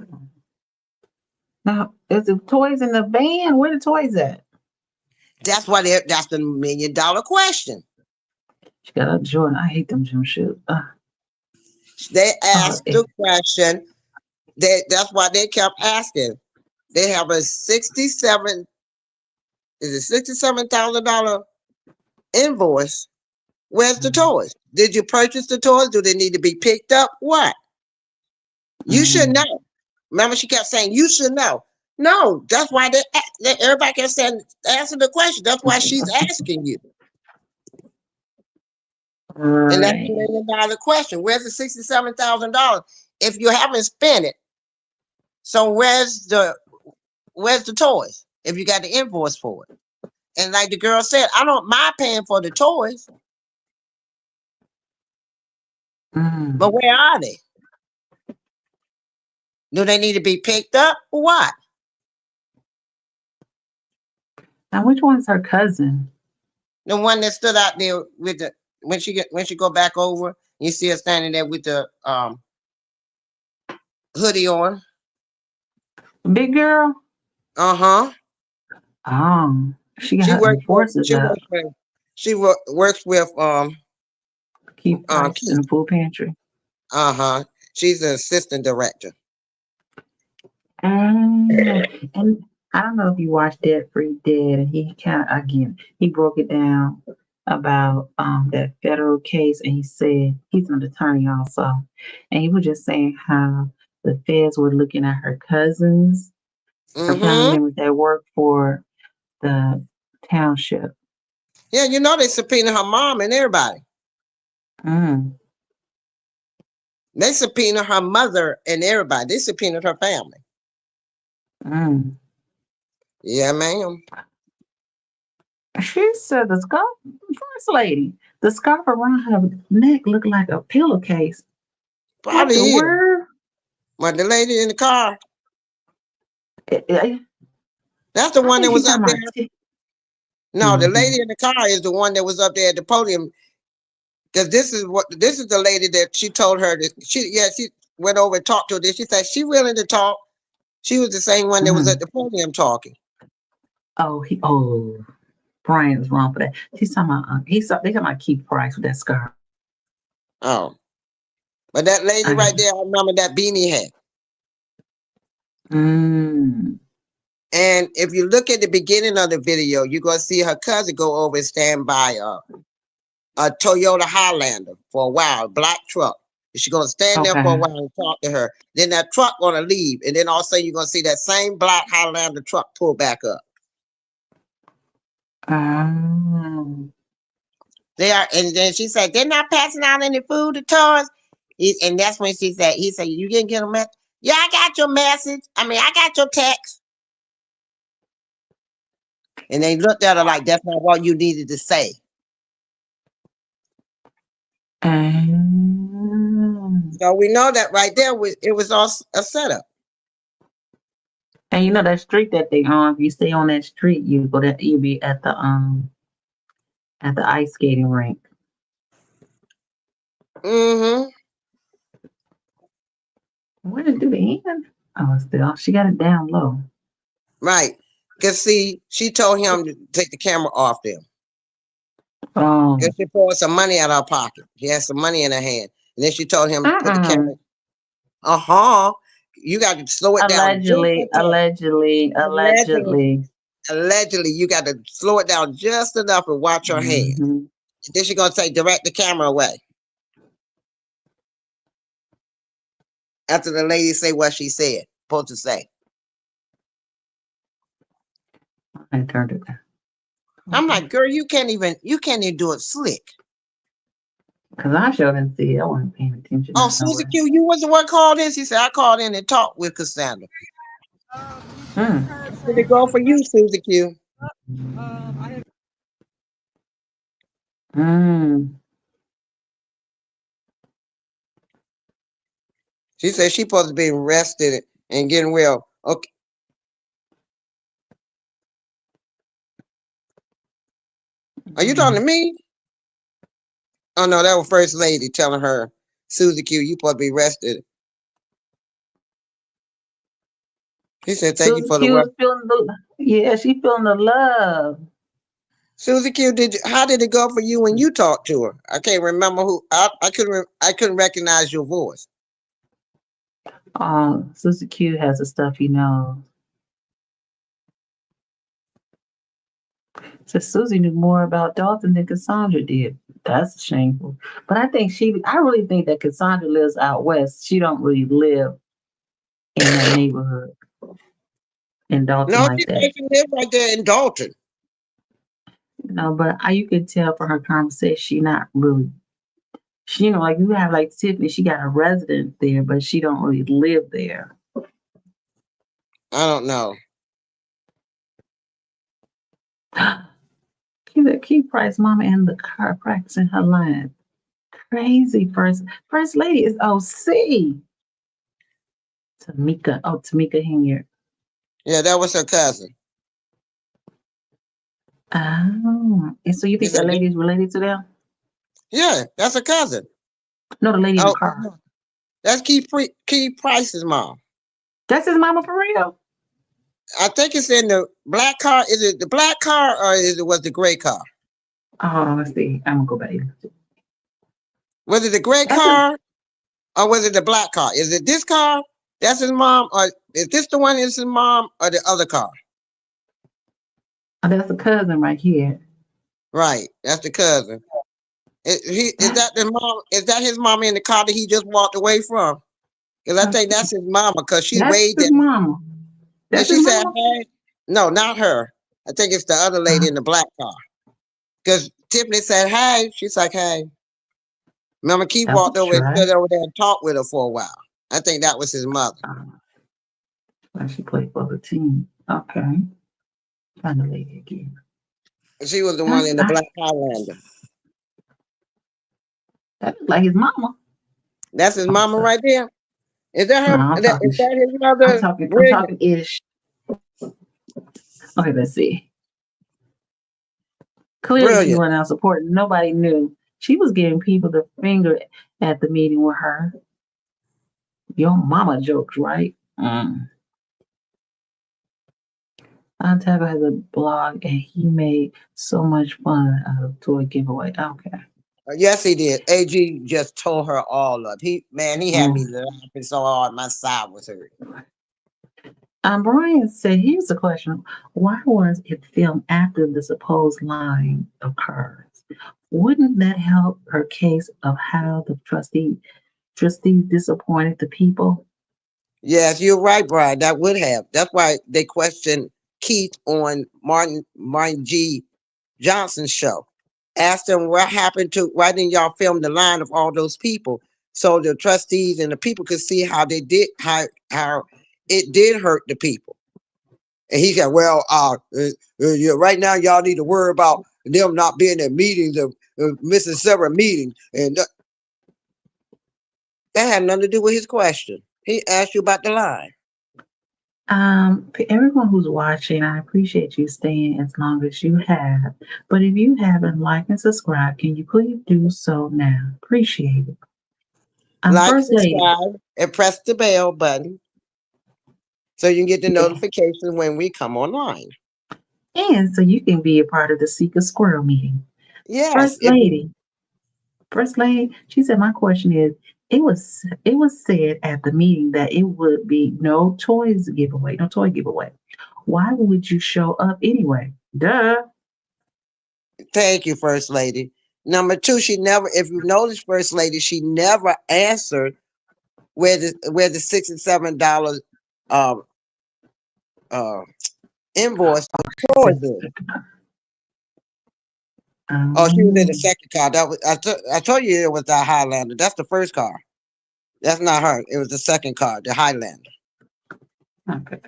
Now, is the toys in the van? Where the toys at? That's the $1 million question. She got a Jordan. I hate them gym shoes. They asked the question. That's why they kept asking. They have a $67,000 invoice. Where's the toys? Did you purchase the toys? Do they need to be picked up? What? You should know. Remember, she kept saying, "You should know." No, that's why everybody kept saying, "Answer the question." That's why she's asking you. Right. And that's the $1 million question. Where's the $67,000 if you haven't spent it? So where's the toys if you got the invoice for it? And like the girl said, I don't mind paying for the toys. But where are they? Do they need to be picked up or what? Now, which one's her cousin? The one that stood out there with the when she go back over, you see her standing there with the hoodie on. Big girl. Oh, she works with Keith Price in the food pantry. She's the assistant director. And I don't know if you watched Dead Free Dead, and he kind of he broke it down about that federal case, and he said he's an attorney also, and he was just saying how the feds were looking at her cousins, her family members that work for the township. Yeah, you know they subpoenaed her mom and everybody. They subpoenaed her mother and everybody. They subpoenaed her family. Yeah, ma'am. She said the scarf, first lady, the scarf around her neck looked like a pillowcase. Probably is. But the lady in the car. That's the one that was up there. No, the lady in the car is the one that was up there at the podium. Because this is the lady that she told her that she went over and talked to her. She said she willing to talk. She was the same one that was at the podium talking. Brian was wrong for that. She's talking about they talking about Keith Price with that scarf. Oh. But that lady right there, I remember that beanie hat. And if you look at the beginning of the video, you're gonna see her cousin go over and stand by a Toyota Highlander for a while, black truck. She's gonna stand there for a while and talk to her. Then that truck gonna leave, and then all of a sudden you're gonna see that same black Highlander truck pull back up. They are, and then she said they're not passing out any food to tourists. And that's when he said, you didn't get a message? Yeah, I got your message. I got your text. And they looked at her like that's not what you needed to say. So we know that right there, it was all a setup. And you know that street that they on, if you stay on that street, you'll be at the ice skating rink. Where did the end? Oh, still she got it down low. Right. Because see, she told him to take the camera off them. Because she poured some money out of her pocket. She had some money in her hand. And then she told him to put the camera. You got to slow it down. Allegedly, you got to slow it down just enough and watch your hand. And then she's going to say, direct the camera away. After the lady say what she said, supposed to say. I turned it down. I'm like, girl, you can't even do it slick. Because I sure didn't see it. I wasn't paying attention. Oh, Susie Q, you was the one called in? She said, I called in and talked with Cassandra. Did it go for you, Susie Q? She said she's supposed to be arrested and getting well. Okay. Are you talking to me? Oh, no, that was First Lady telling her, Susie Q, you supposed to be arrested. He said, thank you for the work. Yeah, she feeling the love. Susie Q, how did it go for you when you talked to her? I can't remember who. I couldn't recognize your voice. Susie Q has the stuff he knows. So Susie knew more about Dalton than Cassandra did. That's shameful. But I really think that Cassandra lives out west. She don't really live in that neighborhood in Dalton like that. She lives right there in Dalton. No, but you could tell from her conversation, she not really. She, like you have like Tiffany, she got a residence there, but she don't really live there. I don't know. Keep Price mama in the car practicing her line. Crazy first lady is OC. Tamika Henyard. Yeah, that was her cousin. Oh, and so you think that lady is related to them? Yeah, that's her cousin. No, the lady in the car. That's Keith Price's mom. That's his mama for real? I think it's in the black car. Is it the black car or was the gray car? Oh, let's see. I'm gonna go back. Was it the gray car or was it the black car? Is it this car? That's his mom, or is this the one that's his mom or the other car? Oh, that's a cousin right here. Right. That's the cousin. Is that the mom? Is that his mama in the car that he just walked away from? Because I think that's his mama. Because she waved at mama. and That's she his said, mama. "Hey, no, not her. I think it's the other lady in the black car." Because Tiffany said, "Hey," she's like, "Hey." Remember, Keith walked over and stood over there and talked with her for a while. I think that was his mother. She played for the team. Okay. Find the lady again. She was the one in the black Highlander. That's like his mama. That's his mama right there. Is that her? No, Is that his mother? I'm talking ish. Okay, let's see. Clearly, she went out supporting. Nobody knew. She was giving people the finger at the meeting with her. Your mama jokes, right? Antago has a blog and he made so much fun out of toy giveaway. Okay. Yes, he did. AG just tore her all up. He had me laughing so hard my side was hurt. Brian said, here's the question. Why was it filmed after the supposed lying occurs? Wouldn't that help her case of how the trustees disappointed the people? Yes, you're right, Brian. That would have. That's why they questioned Keith on Martin G. Johnson's show. Asked them what happened to, why didn't y'all film the line of all those people so the trustees and the people could see how they did, how it did hurt the people. And he said, well, right now y'all need to worry about them not being at meetings or missing several meetings. And that had nothing to do with his question. He asked you about the line. Everyone who's watching, I appreciate you staying as long as you have. But if you haven't liked and subscribed, can you please do so now? Appreciate it. Like, subscribe, and press the bell button so you can get the notifications when we come online. And so you can be a part of the Seeker Squirrel meeting. Yes. First lady, she said, my question is, it was said at the meeting that it would be no toy giveaway. Why would you show up anyway? Duh. Thank you, First Lady. Number two, she never, if you notice, First Lady, she never answered where the $67 invoice for toys is. Oh, she was in the second car. That was I told you it was the Highlander. That's the first car. That's not her. It was the second car, the Highlander. Okay.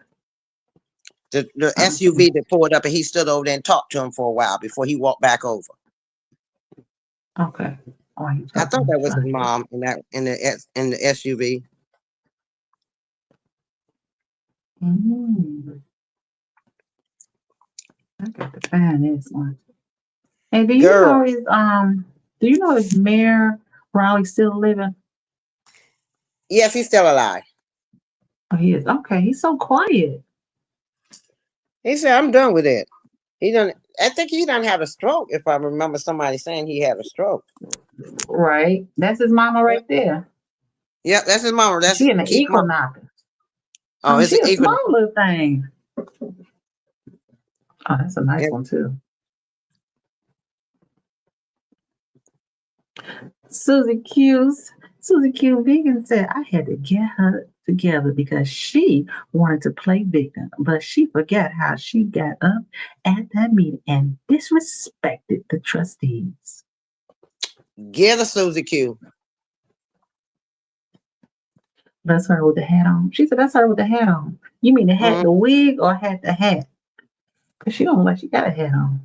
The SUV that pulled up and he stood over there and talked to him for a while before he walked back over. Okay. I thought that was his mom in the SUV. I got to find this one. Hey, do you know if Mayor Rowley's still living? Yes, he's still alive. Oh, he is. Okay, he's so quiet. He said, "I'm done with it." I think he done have a stroke. If I remember somebody saying he had a stroke. Right. That's his mama right there. Yep, that's his mama. That's she in the Equinox. Oh, it's she a small little thing. Oh, that's a nice one too. Susie Q Vegan said, I had to get her together because she wanted to play victim, but she forgot how she got up at that meeting and disrespected the trustees. Get her, Susie Q. That's her with the hat on. She said, that's her with the hat on. You mean the hat, the wig, or the hat? Because she don't look like she got a hat on.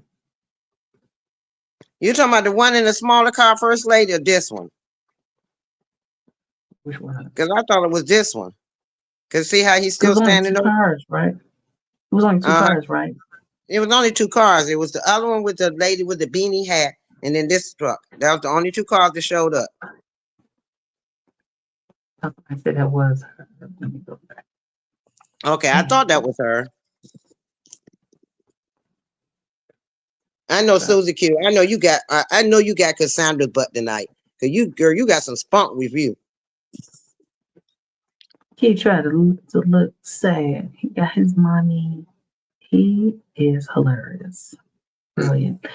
You talking about the one in the smaller car, First Lady, or this one? Which one? Because I thought it was this one. Because see how he's still standing over? Cars, right? It was only two cars, right? It was only two cars. It was the other one with the lady with the beanie hat, and then this truck. That was the only two cars that showed up. I said that was her. Let me go back. Okay, I thought that was her. I know Susie Q. I know you got. I know you got Cassandra's butt tonight. Cause you, girl, you got some spunk with you. He tried to look sad. He got his mommy. He is hilarious. Brilliant.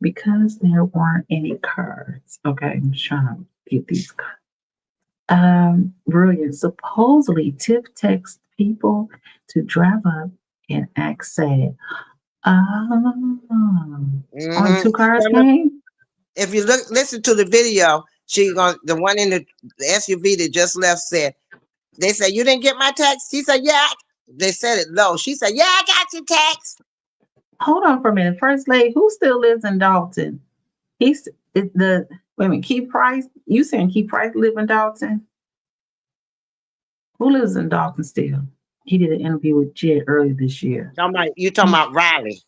because there weren't any cards. Okay, I'm trying to get these cards. Brilliant. Supposedly, Tiff texts people to drive up and act sad. Only 2 cars came? If you listen to the video, the one in the SUV that just left said, they said, "You didn't get my text?" She said, "Yeah." They said it low. She said, "Yeah, I got your text." Hold on for a minute. First lady, who still lives in Dalton? Wait a minute, Keith Price? You saying Keith Price live in Dalton? Who lives in Dalton still? He did an interview with Jed earlier this year. You talking about Riley?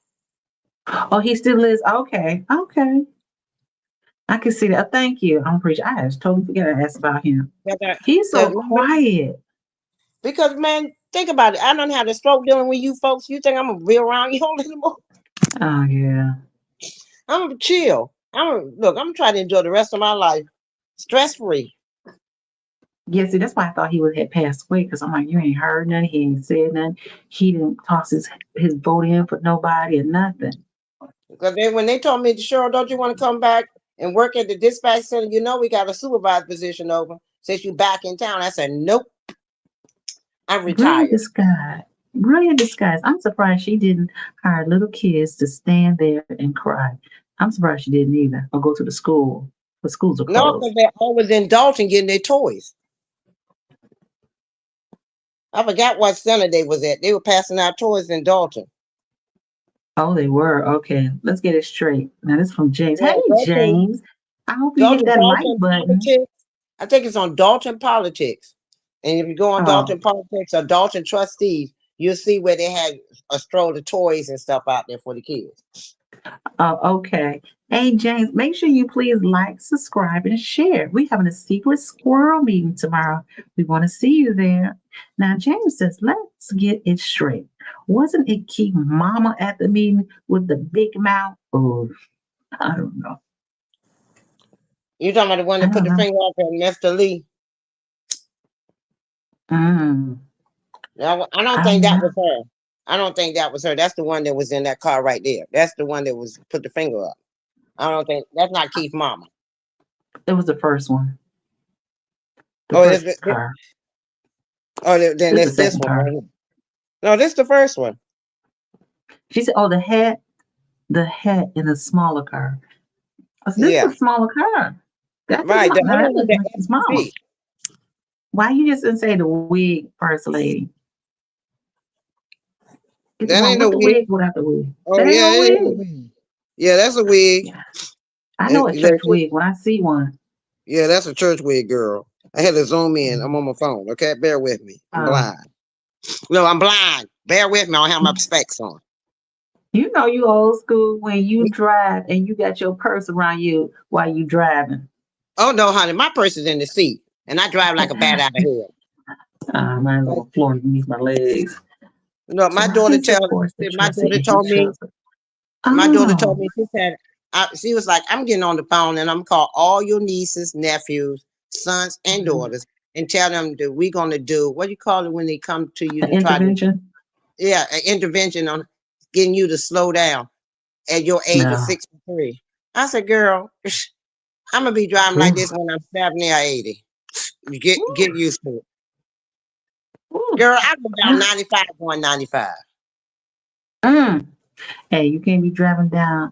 Oh, he still lives. Okay. I can see that. Thank you. I'm pretty. I just totally forget I asked about him. He's so quiet. Because man, think about it. I don't have the stroke dealing with you folks. You think I'm gonna be around you anymore? Oh yeah. I'm gonna chill. I'm trying to enjoy the rest of my life stress free. Yeah, see, that's why I thought he had passed away, because I'm like, you ain't heard nothing, he ain't said nothing, he didn't toss his vote in for nobody or nothing. Because when they told me, Cheryl, don't you want to come back and work at the dispatch center? You know, we got a supervisor position open since you back in town. I said, nope. I'm retired. Brilliant disguise. I'm surprised she didn't hire little kids to stand there and cry. I'm surprised she didn't either, or go to the school. The schools are closed. No, because they're always in Dalton getting their toys. I forgot what center they was at. They were passing out toys in Dalton. Oh, they were. Okay, let's get it straight. Now this is from James. Hey, James. I hope you hit that like button. Politics. I think it's on Dalton Politics. And if you go on Dalton Politics or Dalton Trustees, you'll see where they had a stroll of toys and stuff out there for the kids. Okay. Hey, James, make sure you please like, subscribe, and share. We're having a secret squirrel meeting tomorrow. We want to see you there. Now, James says, let's get it straight. Wasn't it Keith Mama at the meeting with the big mouth? Oh, I don't know. You talking about the one that put the finger up at Mr. Lee? Mm. I don't think that was her. I don't think that was her. That's the one that was in that car right there. That's the one that was put the finger up. I don't think that's not Keith's mama. It was the first one. Then there's this one. Right here. No, this is the first one. She said, "Oh, the hat in the smaller car." So this is a smaller car. That's right. That's smaller. Why you just didn't say the wig, First Lady? That ain't a wig. Without the wig. Oh yeah, it is a wig. Yeah, that's a wig. Yeah. I know a church wig when I see one. Yeah, that's a church wig, girl. I had to zoom in. I'm on my phone. Okay, bear with me. I'm blind. No, I'm blind. Bear with me. I don't have my specs on. You know you old school when you drive and you got your purse around you while you driving. Oh no, honey, my purse is in the seat, and I drive like a bat out of hell. Mine's on the floor underneath my legs. No, my daughter told me. She said, she was like, I'm getting on the phone and I'm call all your nieces, nephews, sons, and daughters, and tell them that we're gonna do what do you call it when they come to you to intervention? An intervention on getting you to slow down at your age of 63. I said, girl, I'm gonna be driving like this when I'm 70 or 80. Get used to it. Girl, I go down 95 going 95. Hey, you can't be driving down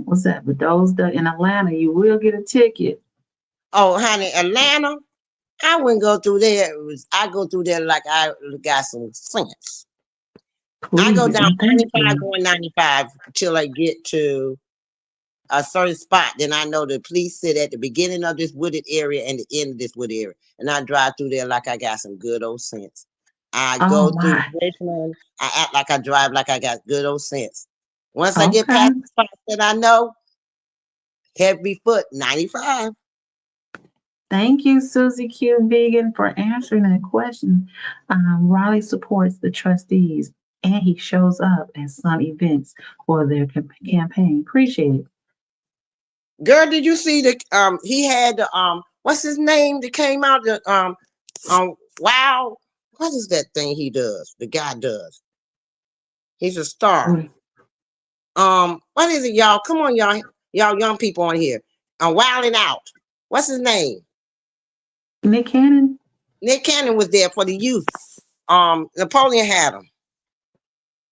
what's that? Bethesda in Atlanta, you will get a ticket. Oh, honey, Atlanta, I wouldn't go through there. I go through there like I got some sense. I go down 95 going 95 until I get to a certain spot. Then I know the police sit at the beginning of this wooded area and the end of this wooded area. And I drive through there like I got some good old sense. I go through Richmond. I act like I drive like I got good old sense. Once I get past the spot that I know, heavy foot, 95. Thank you, Susie Q Vegan, for answering that question. Raleigh supports the trustees and he shows up at some events for their campaign. Appreciate it. Girl, did you see the he had the what's his name that came out wow, what is that thing he does? The guy does. He's a star. what is it, y'all? Come on, y'all young people on here. I'm wilding out. What's his name? Nick Cannon. Nick Cannon was there for the youth. Napoleon had him.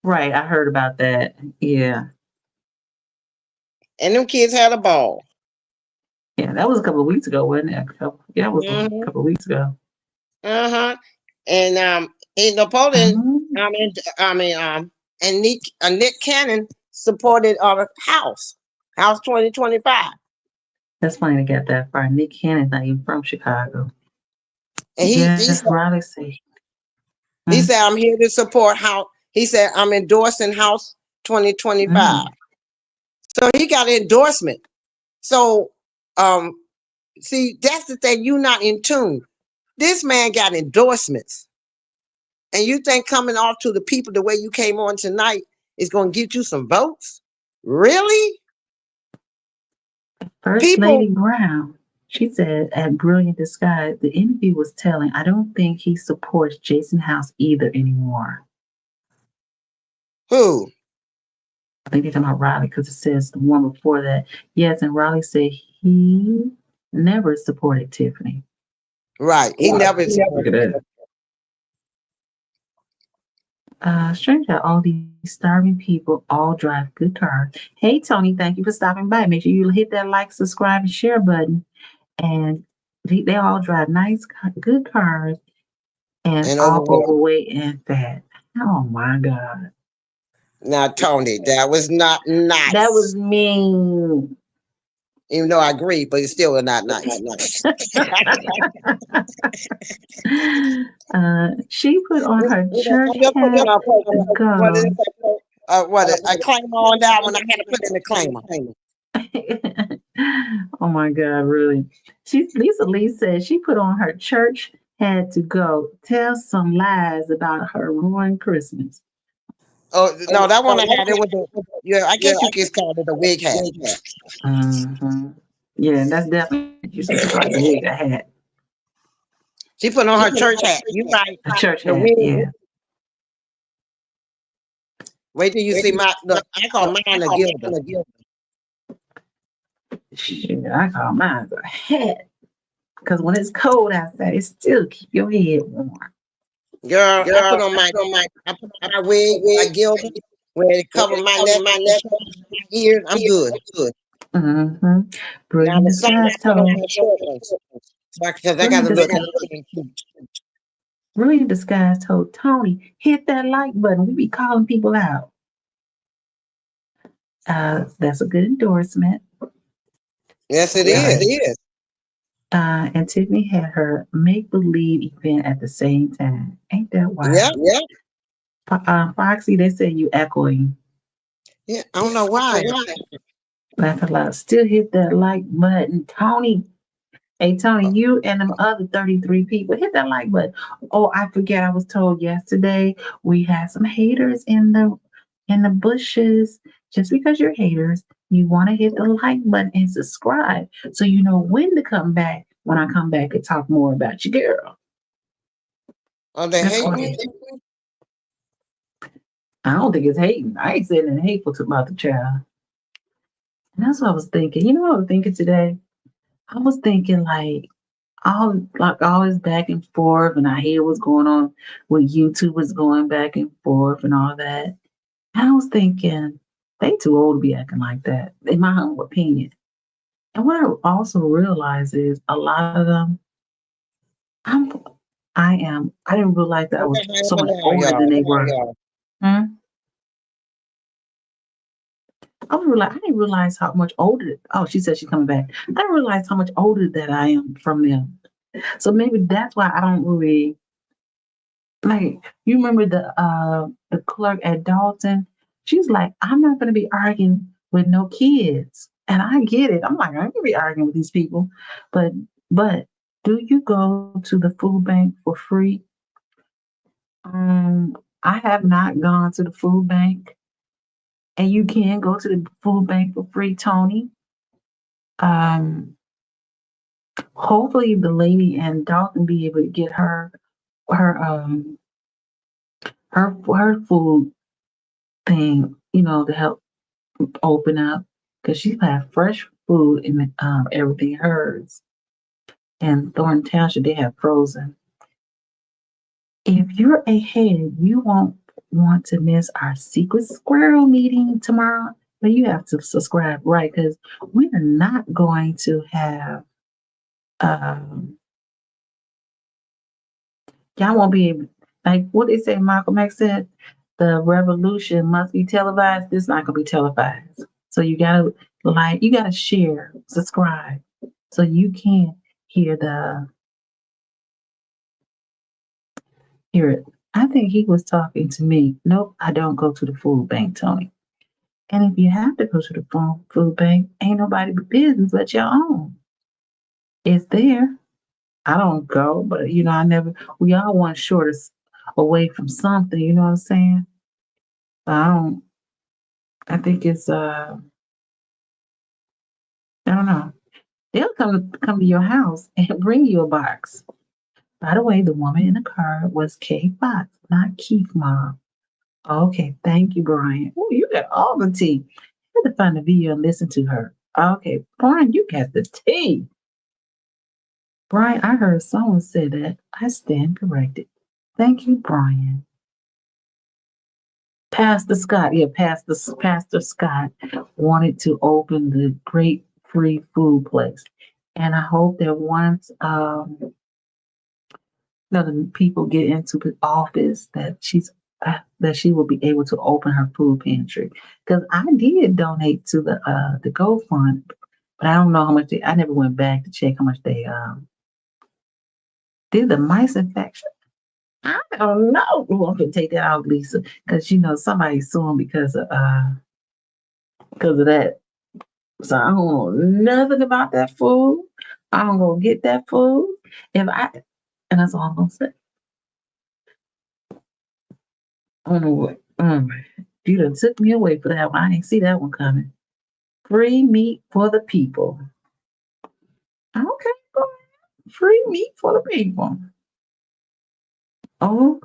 Right, I heard about that. Yeah. And them kids had a ball. Yeah, that was a couple of weeks ago, wasn't it? Yeah, it was a couple of weeks ago. And Napoleon, and Nick Cannon supported House 2025. That's funny to get that far. Nick Cannon's not even from Chicago. And he said, I'm here to support House. He said, I'm endorsing House 2025. So he got an endorsement. So, see, that's the thing. You're not in tune. This man got endorsements. And you think coming off to the people the way you came on tonight is going to get you some votes? Really? First Lady Brown, she said at Brilliant Disguise, the interview was telling, I don't think he supports Jason House either anymore. Who? I think they're talking about Riley because it says the one before that. Yes, and Riley said he never supported Tiffany. Right. He never supported it. Strange how all these starving people all drive good cars. Hey, Tony, thank you for stopping by. Make sure you hit that like, subscribe, and share button. And they all drive nice, good cars and all overweight and fat. Oh, my God. Now, Tony, that was not nice. That was mean. Even though I agree, but it's still not nice. She put on her church hat to go. I claim on that one. I had to put in the claimer. Oh my God, really? Lisa Lee said she put on her church hat to go tell some lies about her ruined Christmas. Oh no, that one I had it with the I guess you could call it a wig hat. Yeah, that's definitely you should call it a wig hat. She put on her church hat. You right? A church hat. Yeah. Wait till you see my. Look, I call mine a gilda. Shit, I call mine a hat because when it's cold outside, it still keep your head warm. Girl, I put on my wig, my gilda, where it cover my neck, my ears. I'm good. Brilliant Disguise told. Because I got to look. Brilliant Disguise told Tony, hit that like button. We be calling people out. That's a good endorsement. Yes, it is. And Tiffany had her make-believe event at the same time. Ain't that wild? Yeah. Foxy, they say you echoing. Yeah, I don't know why. Laugh out loud. Still hit that like button. Tony. Hey, Tony, you and them other 33 people, hit that like button. Oh, I forget. I was told yesterday we had some haters in the bushes. Just because you're haters, you want to hit the like button and subscribe so you know when to come back when I come back and talk more about you, girl. Oh, they hate me? I don't think it's hating. I ain't saying anything hateful about the child. And that's what I was thinking. You know what I was thinking today? I was thinking like all this back and forth, and I hear what's going on with YouTubers going back and forth and all that. And I was thinking, they too old to be acting like that, in my humble opinion. And what I also realize is a lot of them, I didn't realize that I was so much older than they were. I didn't realize how much older. Oh, she said she's coming back. I didn't realize how much older that I am from them. So maybe that's why I don't really like. You remember the clerk at Dalton? She's like, I'm not going to be arguing with no kids, and I get it. I'm like, I'm going to be arguing with these people, but do you go to the food bank for free? I have not gone to the food bank. And you can go to the food bank for free, Tony. Hopefully the lady in Dalton be able to get her food thing, to help open up because she have fresh food and everything hers. And Thornton Township, they have frozen. If you're a head, you won't want to miss our secret squirrel meeting tomorrow. But you have to subscribe, right? Because we are not going to have y'all won't be able, like what they say, Malcolm X said, the revolution must be televised. This not gonna be televised. So you gotta you gotta share, subscribe, so you can hear it. I think he was talking to me. Nope, I don't go to the food bank, Tony. And if you have to go to the food bank, ain't nobody but business but your own. It's there. I don't go, but I never. We all want shortest away from something. You know what I'm saying? I don't. I think it's. I don't know. They'll come to your house and bring you a box. By the way, the woman in the car was Kay Fox, not Keith Mom. Okay, thank you, Brian. Oh, you got all the tea. I had to find the video and listen to her. Okay, Brian, you got the tea. Brian, I heard someone say that. I stand corrected. Thank you, Brian. Pastor Scott, Pastor Scott wanted to open the great free food place. And I hope that once the people get into the office that she will be able to open her food pantry. Because I did donate to the GoFund, but I don't know how much I never went back to check how much they did the mice infection. I don't know who wants to take that out, Lisa, because somebody's suing because of that. So I don't know nothing about that food. I don't go get that food. And that's all I'm gonna say. I don't know what. You done took me away for that one. I didn't see that one coming. Free meat for the people. Okay, go ahead. Free meat for the people. Oh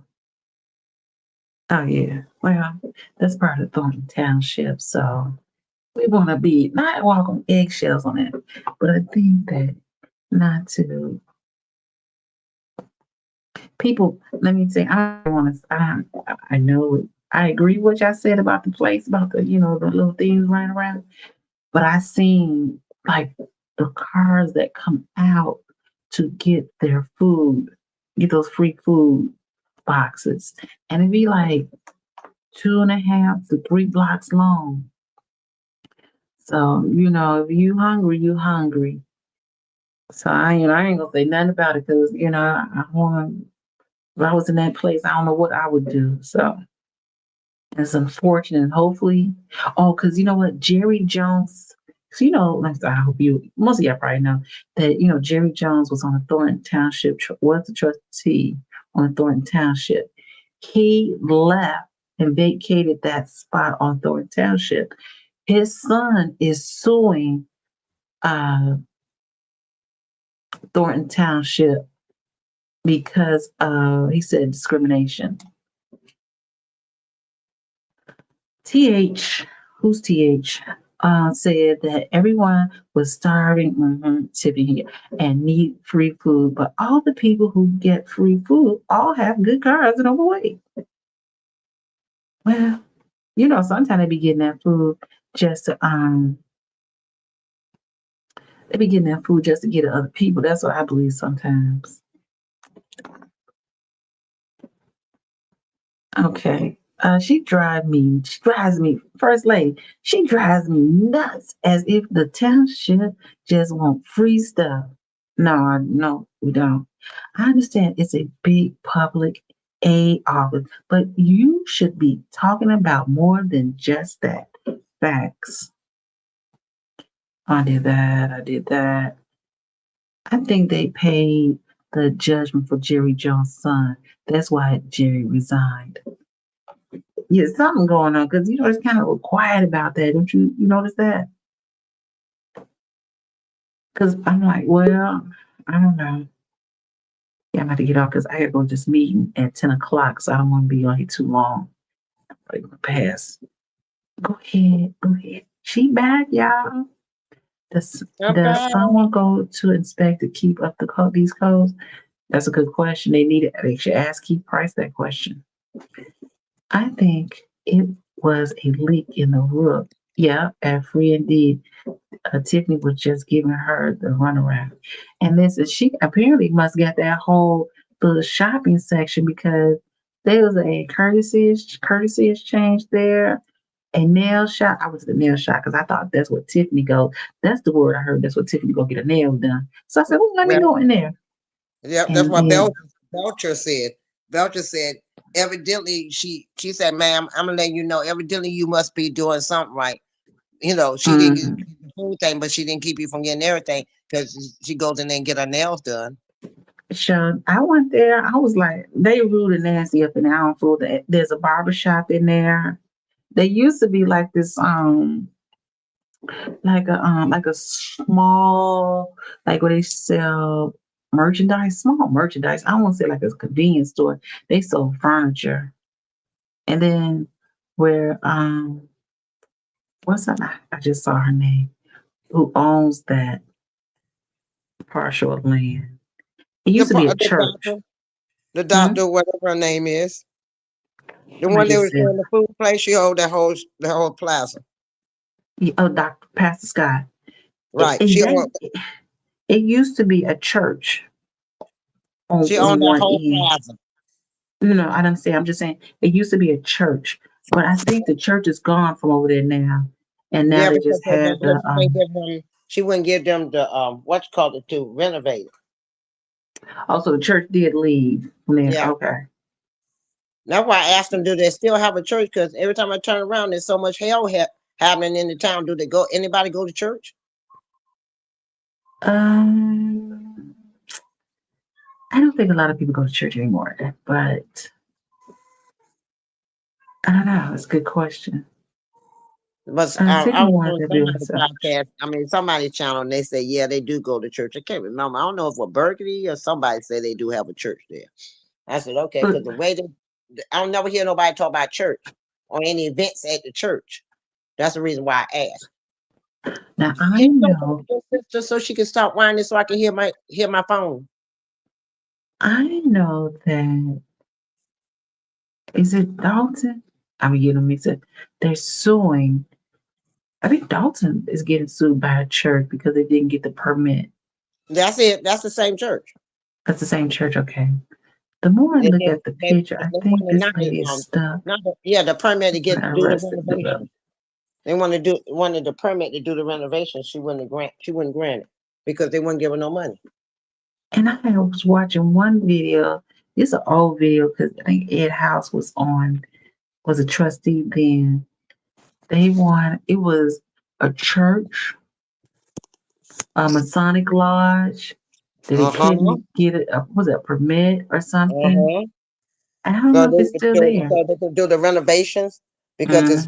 yeah. Well, that's part of Thornton Township, so we want to be not walk on eggshells on it, but I think that not to people. Let me say, I want to. I know I agree with what y'all said about the place, about the the little things running around, but I seen like the cars that come out to get their food, get those free food boxes, and it'd be like 2.5 to 3 blocks long. So, if you hungry, you hungry. So I ain't gonna say nothing about it because, I want, if I was in that place, I don't know what I would do. So it's unfortunate. Hopefully, because you know what, Jerry Jones, I hope most of y'all probably know that, Jerry Jones was on the Thornton Township, was the trustee on Thornton Township. He left and vacated that spot on Thornton Township. His son is suing Thornton Township because he said discrimination. Who's TH? Said that everyone was starving, Tiffany, and need free food, but all the people who get free food all have good cars and overweight. Well, sometimes they be getting that food just to they be getting that food just to get at other people. That's what I believe sometimes. Okay. She drives me, First Lady, she drives me nuts as if the township just want free stuff. No, we don't. I understand it's a big public aid office, but you should be talking about more than just that. Facts. I did that. I think they paid the judgment for Jerry Jones' son. That's why Jerry resigned. Yeah, something going on because it's kind of quiet about that. Don't you notice that? Because I'm like, well, I don't know. Yeah, I'm about to get off because I got to go to this meeting at 10 o'clock, so I don't want to be on here too long. I'm gonna pass. Go ahead. Go ahead. She back, y'all. Does someone go to inspect to keep up these codes? That's a good question. They should ask Keith Price that question. I think it was a leak in the roof. Yeah, at Free Indeed. Tiffany was just giving her the runaround. And she apparently must get that whole little shopping section because there was a courtesy exchange there. A nail shop. I was at the nail shop because I thought that's what Tiffany goes. That's the word I heard. That's what Tiffany go get her nails done. So I said, well, let me go in there. Yeah, that's what Belcher said. Belcher said, evidently, she said, ma'am, I'm gonna let you know, evidently you must be doing something right. You know, she didn't get the food thing, but she didn't keep you from getting everything because she goes in there and get her nails done. So I went there. I was like, they rude and nasty up in there. I don't fool that. There's a barber shop in there. They used to be like this, like a small, like where they sell merchandise, small merchandise. I don't want to say like a convenience store. They sold furniture. And then where what's that? I just saw her name. Who owns that partial of land? It used to be a church. The doctor, whatever her name is. The one that was doing the food place, she owed the whole plaza. Oh, Dr. Pastor Scott. Right. It used to be a church. She owned the whole plaza. You know, I don't say. I'm just saying it used to be a church, but I think the church is gone from over there now, and now they just have she wouldn't give them the what's called it to renovate it. Also, the church did leave from there. Yeah. Okay. That's why I asked them, do they still have a church? Because every time I turn around, there's so much hell happening in the town. Do they go? Anybody go to church? I don't think a lot of people go to church anymore, but I don't know. It's a good question. But I was on podcast. I mean, somebody's channel, and they say, yeah, they do go to church. I can't remember. I don't know if it was Burgundy or somebody said they do have a church there. I said, okay, because the way I don't never hear nobody talk about church or any events at the church. That's the reason why I asked. Now I know. Just so she can stop whining, so I can hear my phone. I know that. Is it Dalton? I'm getting mixed up. They're suing. I think Dalton is getting sued by a church because they didn't get the permit. That's it. That's the same church. That's the same church. Okay. The more I look at the picture, I think this lady is stuck. The permit to do the renovation. They wanted the permit to do the renovation. She wouldn't grant it because they wouldn't give her no money. And I was watching one video. It's an old video because I think Ed House was a trustee then. It was a church, a Masonic lodge. They couldn't get it. Was it a permit or something? I don't know if it's still there. So they could do the renovations because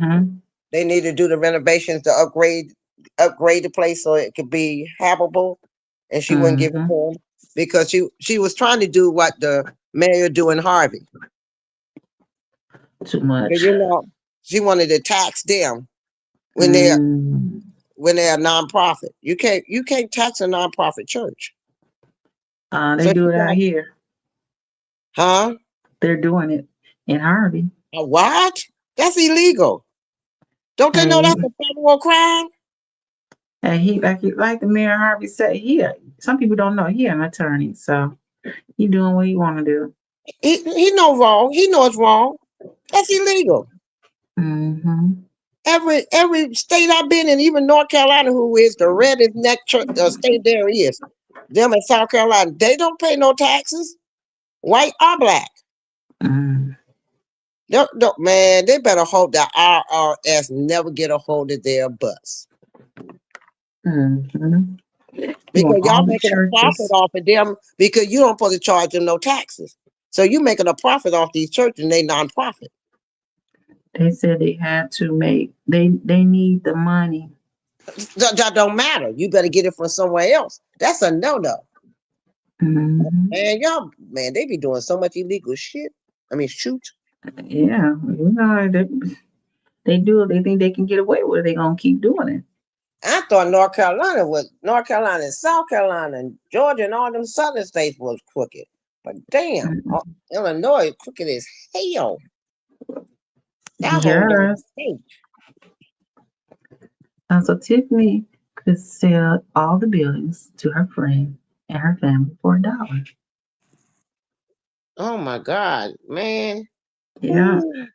they need to do the renovations to upgrade the place so it could be habitable, and she wouldn't give it to them because she was trying to do what the mayor do in Harvey. Too much. But, you know, she wanted to tax them when they're a nonprofit. You can't tax a nonprofit church. They do it out here. Huh? They're doing it in Harvey. What? That's illegal. Don't they know that's a federal crime? And he like the mayor Harvey said, some people don't know he an attorney, so he doing what he want to do. He know wrong. He knows wrong. That's illegal. Every state I've been in, even North Carolina, who is the reddest neck state there is, them in South Carolina, they don't pay no taxes, white or black. Man, they better hope that IRS never get a hold of their butts. Because y'all making a profit off of them because you don't supposed to charge them no taxes. So you making a profit off these churches and they non-profit. They said they had to they need the money. That don't matter. You better get it from somewhere else. That's a no-no. Man, they be doing so much illegal shit. I mean, shoot. Yeah, They do it. They think they can get away with it. They're going to keep doing it. I thought North Carolina and South Carolina and Georgia and all them southern states was crooked. But damn, Illinois is crooked as hell. That whole damn state. So Tiffany could sell all the buildings to her friend and her family for $1. Oh my God, man. Yeah. Ooh.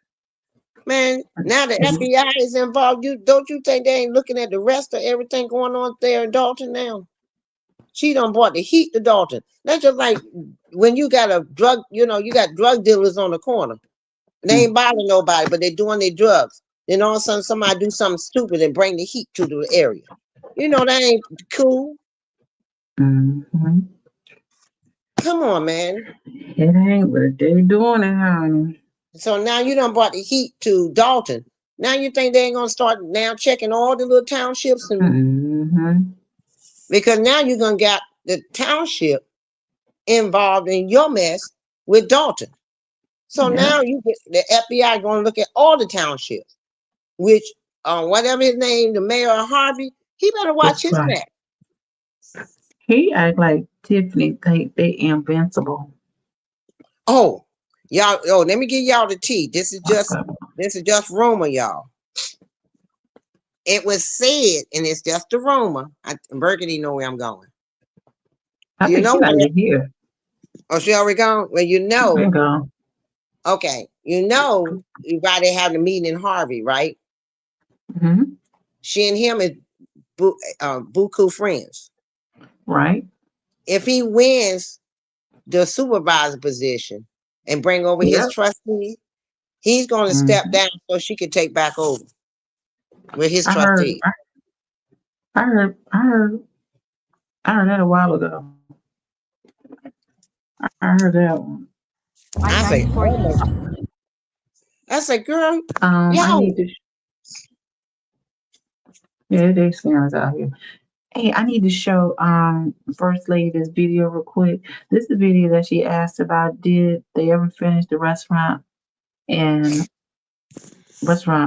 Man, now the FBI is involved. Don't you think they ain't looking at the rest of everything going on there in Dalton now? She done brought the heat to Dalton. That's just like when you got a drug, you got drug dealers on the corner. They ain't bothering nobody, but they doing their drugs. Then all of a sudden somebody do something stupid and bring the heat to the area. That ain't cool. Mm-hmm. Come on, man. It ain't, but they're doing it, honey. So now you done brought the heat to Dalton. Now you think they ain't gonna start now checking all the little townships and because now you're gonna get the township involved in your mess with Dalton. So now you get the FBI gonna look at all the townships, which whatever his name, the mayor of Harvey, he better watch his back. He act like Tiffany think they invincible. Oh, y'all, let me give y'all the tea. This is just rumor, y'all. It was said, and it's just a rumor. Burgundy know where I'm going. I think she already here. Oh, she already gone? Well, okay, everybody having a meeting in Harvey, right? Mm-hmm. She and him is buku friends. Right. If he wins the supervisor position and bring over his trustee, he's going to step down so she can take back over with his trustee. I heard that a while ago. I heard that one. I said, girl, I need to. Yeah, they scammers out here. Hey, I need to show First Lady this video real quick. This is the video that she asked about. Did they ever finish the restaurant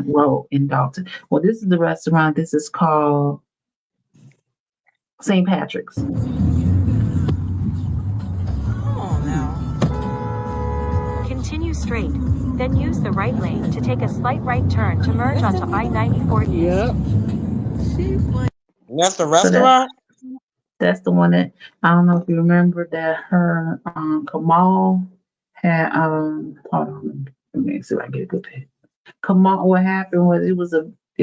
Row in Dalton? Well, this is the restaurant. This is called St. Patrick's. Continue straight, then use the right lane to take a slight right turn to merge onto I-94 East. Yep. That's the restaurant? So that's the one that, I don't know if you remember that her, Kamal had, hold on, let me see if I can get a good pic. Kamal, what happened was it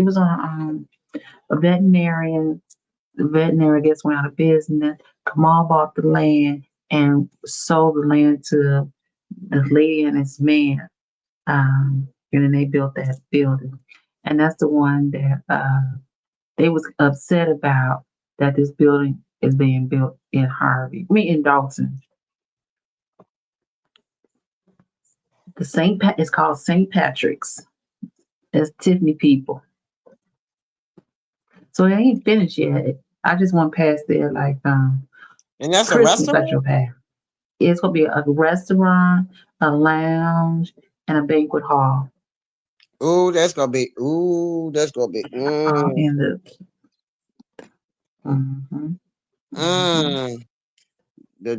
was on a veterinarian. The veterinarian, I guess, went out of business. Kamal bought the land and sold the land to the lady and his man. And then they built that building. And that's the one that they was upset about, that this building is being built in in Dawson. It's called St. Patrick's. That's Tiffany people. So it ain't finished yet. I just went past there like and that's Christmas a restaurant? It's gonna be a restaurant, a lounge, and a banquet hall. Ooh, that's gonna be. The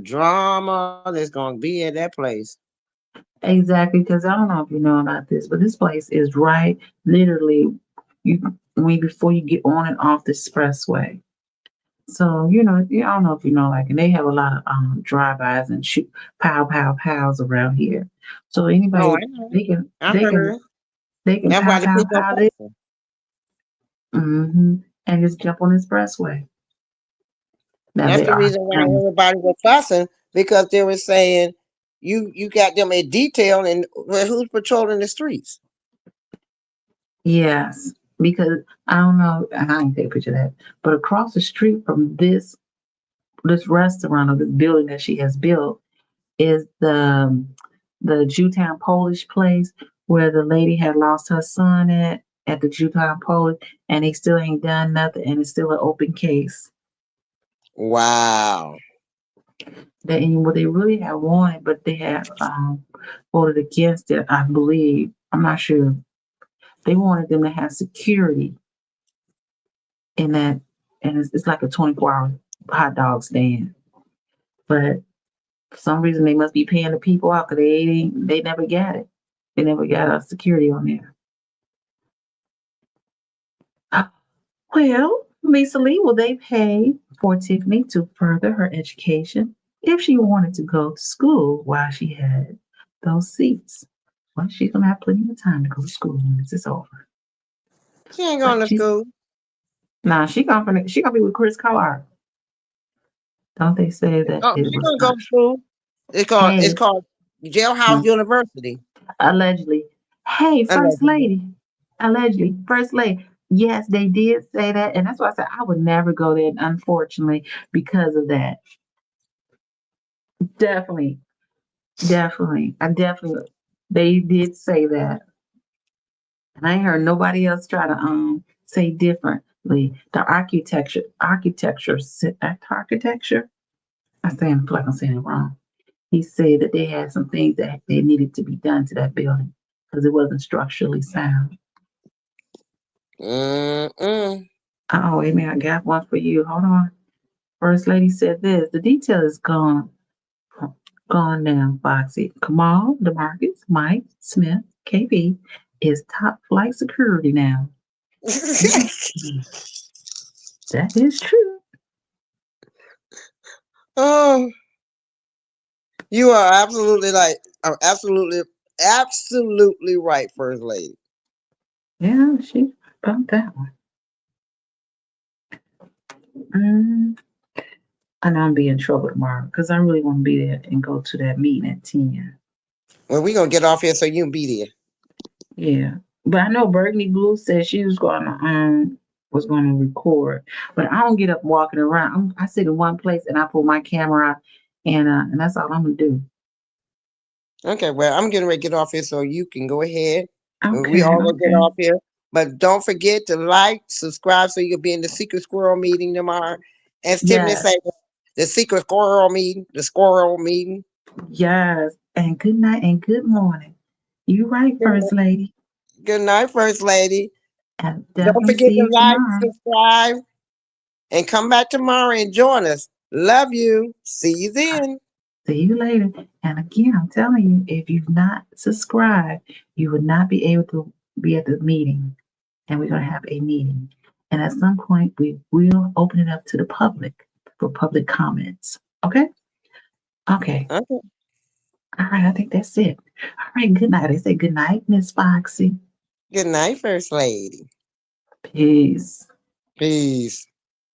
drama that's gonna be at that place. Exactly, because I don't know if you know about this, but this place is right, literally, before you get on and off the expressway. So I don't know if you know, and they have a lot of drive-bys and shoot pows around here. So anybody, they can pow it. And just jump on the expressway. That's the reason why everybody was fussing, because they were saying you got them in detail, and who's patrolling the streets? Yes, because I don't know, and I didn't take a picture of that, but across the street from this restaurant or this building that she has built is the Jewtown Polish place where the lady had lost her son at the Jewtown Polish, and they still ain't done nothing, and it's still an open case. Wow. What they really had wanted, but they had voted against it, I believe. I'm not sure. They wanted them to have security in that, and it's like a 24-hour hot dog stand. But for some reason, they must be paying the people out because they never got it. They never got a security on there. Well, Lisa Lee, will they pay for Tiffany to further her education if she wanted to go to school while she had those seats? Well, she's gonna have plenty of time to go to school when this is over. She ain't going to school. Nah, she gonna be with Chris Carr. Don't they say that? Oh, she's gonna go to school. It's called Jailhouse University. Allegedly. Hey, First Lady. Allegedly, First Lady. Yes, they did say that, and that's why I said I would never go there, unfortunately, because of that. Definitely. They did say that. And I ain't heard nobody else try to say differently. The architecture. I feel like I'm saying it wrong. He said that they had some things that they needed to be done to that building because it wasn't structurally sound. Oh, wait a minute, I got one for you. Hold on. First Lady said this. The detail is gone now, Foxy. Kamal, DeMarcus, Mike, Smith, KB is top flight security now. That is true. Oh, you are absolutely right, First Lady. Yeah, she about that one. I know I'm be in trouble tomorrow because I really want to be there and go to that meeting at 10. Well, we're gonna get off here so you can be there. Yeah. But I know Burgundy Blue said she was gonna record. But I don't get up walking around. I sit in one place and I pull my camera out and that's all I'm gonna do. Okay, well, I'm getting ready to get off here so you can go ahead. Okay, we all gonna get off here. But don't forget to like, subscribe so you'll be in the Secret Squirrel meeting tomorrow. As Tiffany said, the Secret Squirrel meeting, the Squirrel meeting. Yes. And good night and good morning. You right, First Lady. Good night, First Lady. And don't forget to like, subscribe, and come back tomorrow and join us. Love you. See you then. See you later. And again, I'm telling you, if you've not subscribed, you would not be able to be at the meeting. And we're going to have a meeting. And at some point, we will open it up to the public for public comments. Okay? Okay. All right, I think that's it. All right, good night. I say good night, Miss Foxy. Good night, First Lady. Peace. Peace.